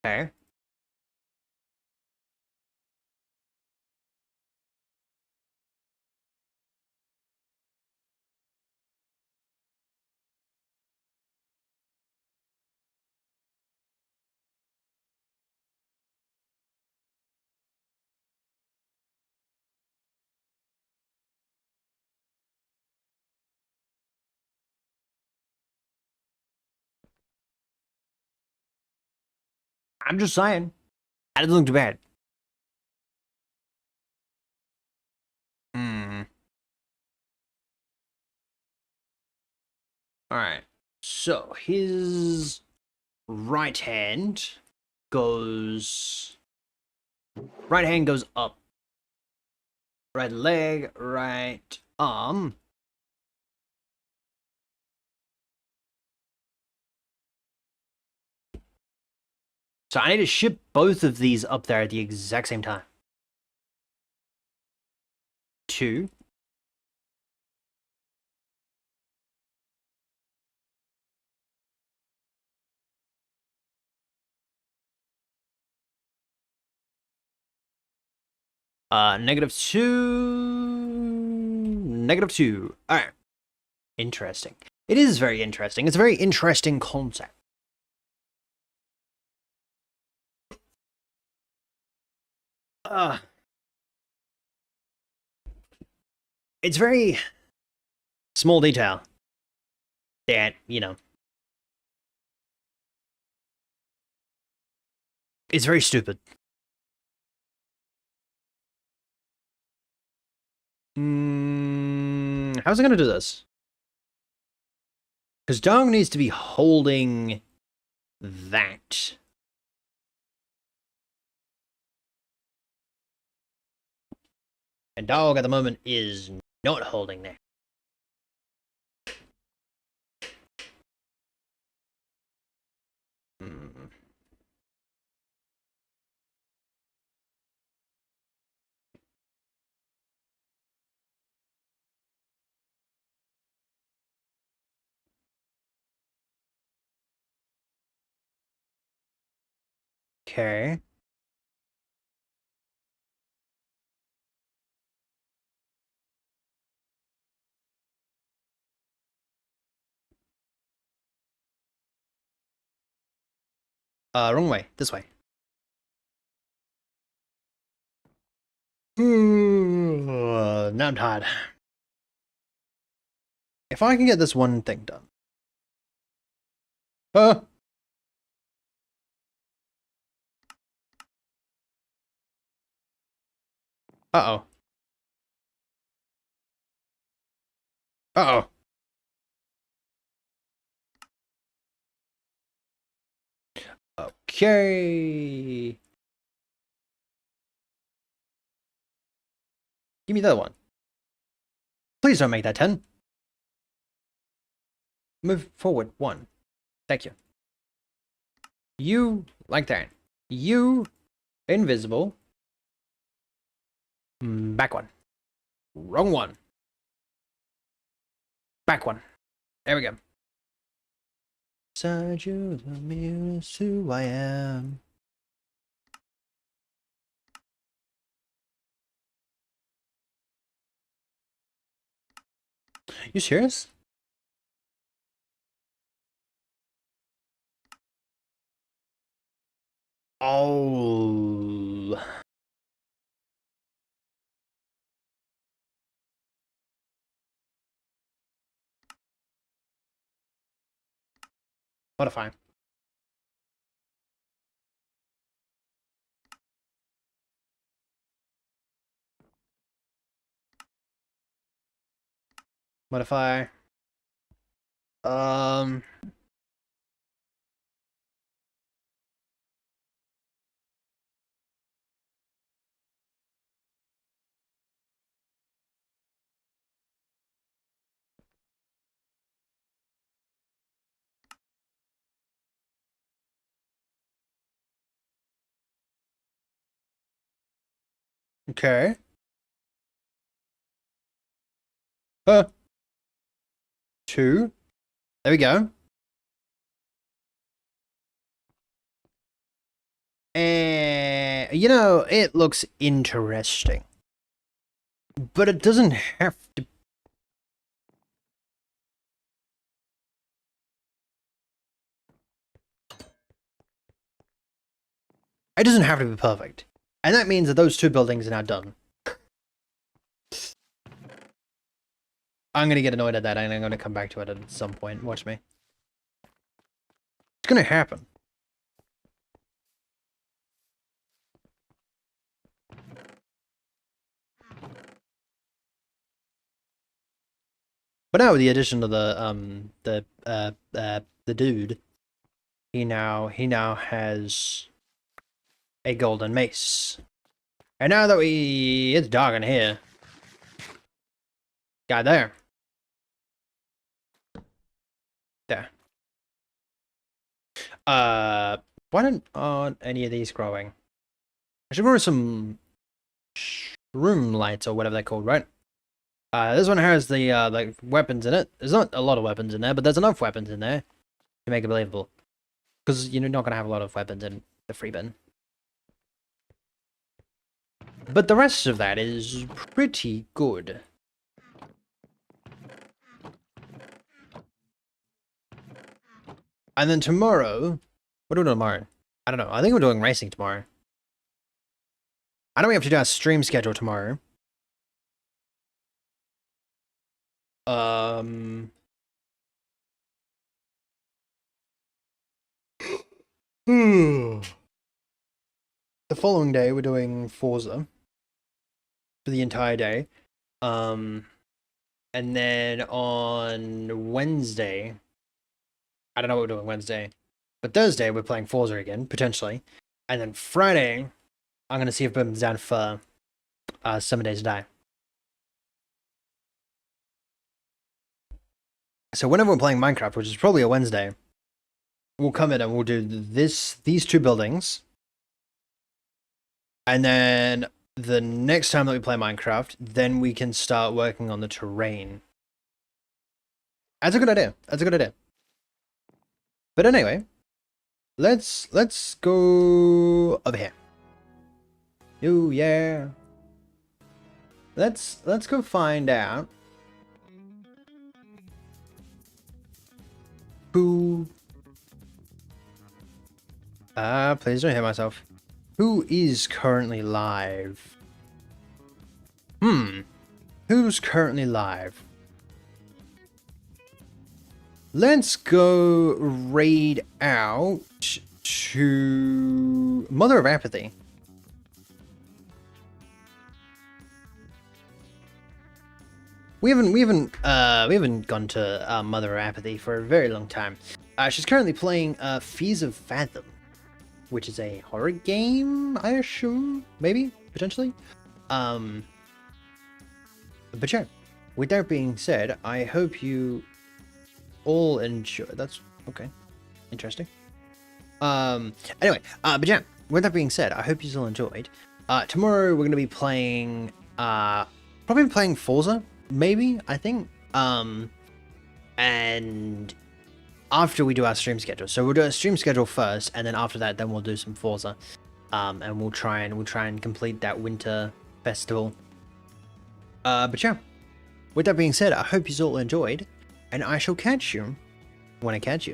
Okay. I'm just saying. That doesn't look too bad. Hmm. Alright. So, his right hand goes... Right hand goes up. Right leg, right arm. So I need to ship both of these up there at the exact same time. 2. -2. -2. Alright. Interesting. It is very interesting. It's a very interesting concept. It's very small detail that, you know, it's very stupid. How's it gonna do this? Because Dong needs to be holding that. And Dog at the moment is not holding that. Okay. Wrong way. This way. Now I'm tired. If I can get this one thing done. Uh oh. Uh oh. Okay. Give me the other one. Please don't make that 10. Move forward 1. Thank you. You, like that. You, invisible. Back 1. Wrong 1. Back 1. There we go. Inside you, the mirror is who I am. You serious? Oh. Modify. Modify. Um. Okay. 2. There we go. And, you know, it looks interesting. But it doesn't have to. It doesn't have to be perfect. And that means that those 2 buildings are now done. I'm gonna get annoyed at that and I'm gonna come back to it at some point. Watch me. It's gonna happen. But now with the addition of the dude, he now has a golden mace. And now that it's dark in here. Guy there. There. Why aren't any of these growing? I should grow some room lights or whatever they're called, right? This one has the like weapons in it. There's not a lot of weapons in there, but there's enough weapons in there to make it believable. Because you're not gonna have a lot of weapons in the free bin. But the rest of that is pretty good. And then tomorrow, what are we doing tomorrow? I don't know. I think we're doing racing tomorrow. I know we have to do our stream schedule tomorrow. The following day, we're doing Forza for the entire day. And then on Wednesday, I don't know what we're doing Wednesday, but Thursday we're playing Forza again, potentially. And then Friday, I'm gonna see if Bim's down for 7 Days to Die. So whenever we're playing Minecraft, which is probably a Wednesday, we'll come in and we'll do these 2 buildings. And then the next time that we play Minecraft, then we can start working on the terrain. That's a good idea. That's a good idea. But anyway, let's go over here. Oh yeah. Let's go find out who. Please don't hit myself. Who is currently live? Who's currently live? Let's go raid out to Mother of Apathy. We haven't gone to Mother of Apathy for a very long time. She's currently playing Fears of Fathom, which is a horror game, I assume, maybe, potentially. But yeah, with that being said, I hope you all enjoy. That's okay, interesting. Anyway, but yeah, with that being said, I hope you all enjoyed. Tomorrow we're gonna be playing, probably playing Forza, maybe, I think. And after we do our stream schedule, so we'll do a stream schedule first, and then after that, then we'll do some Forza, and we'll try and complete that winter festival. But yeah, with that being said, I hope you all enjoyed, and I shall catch you when I catch you.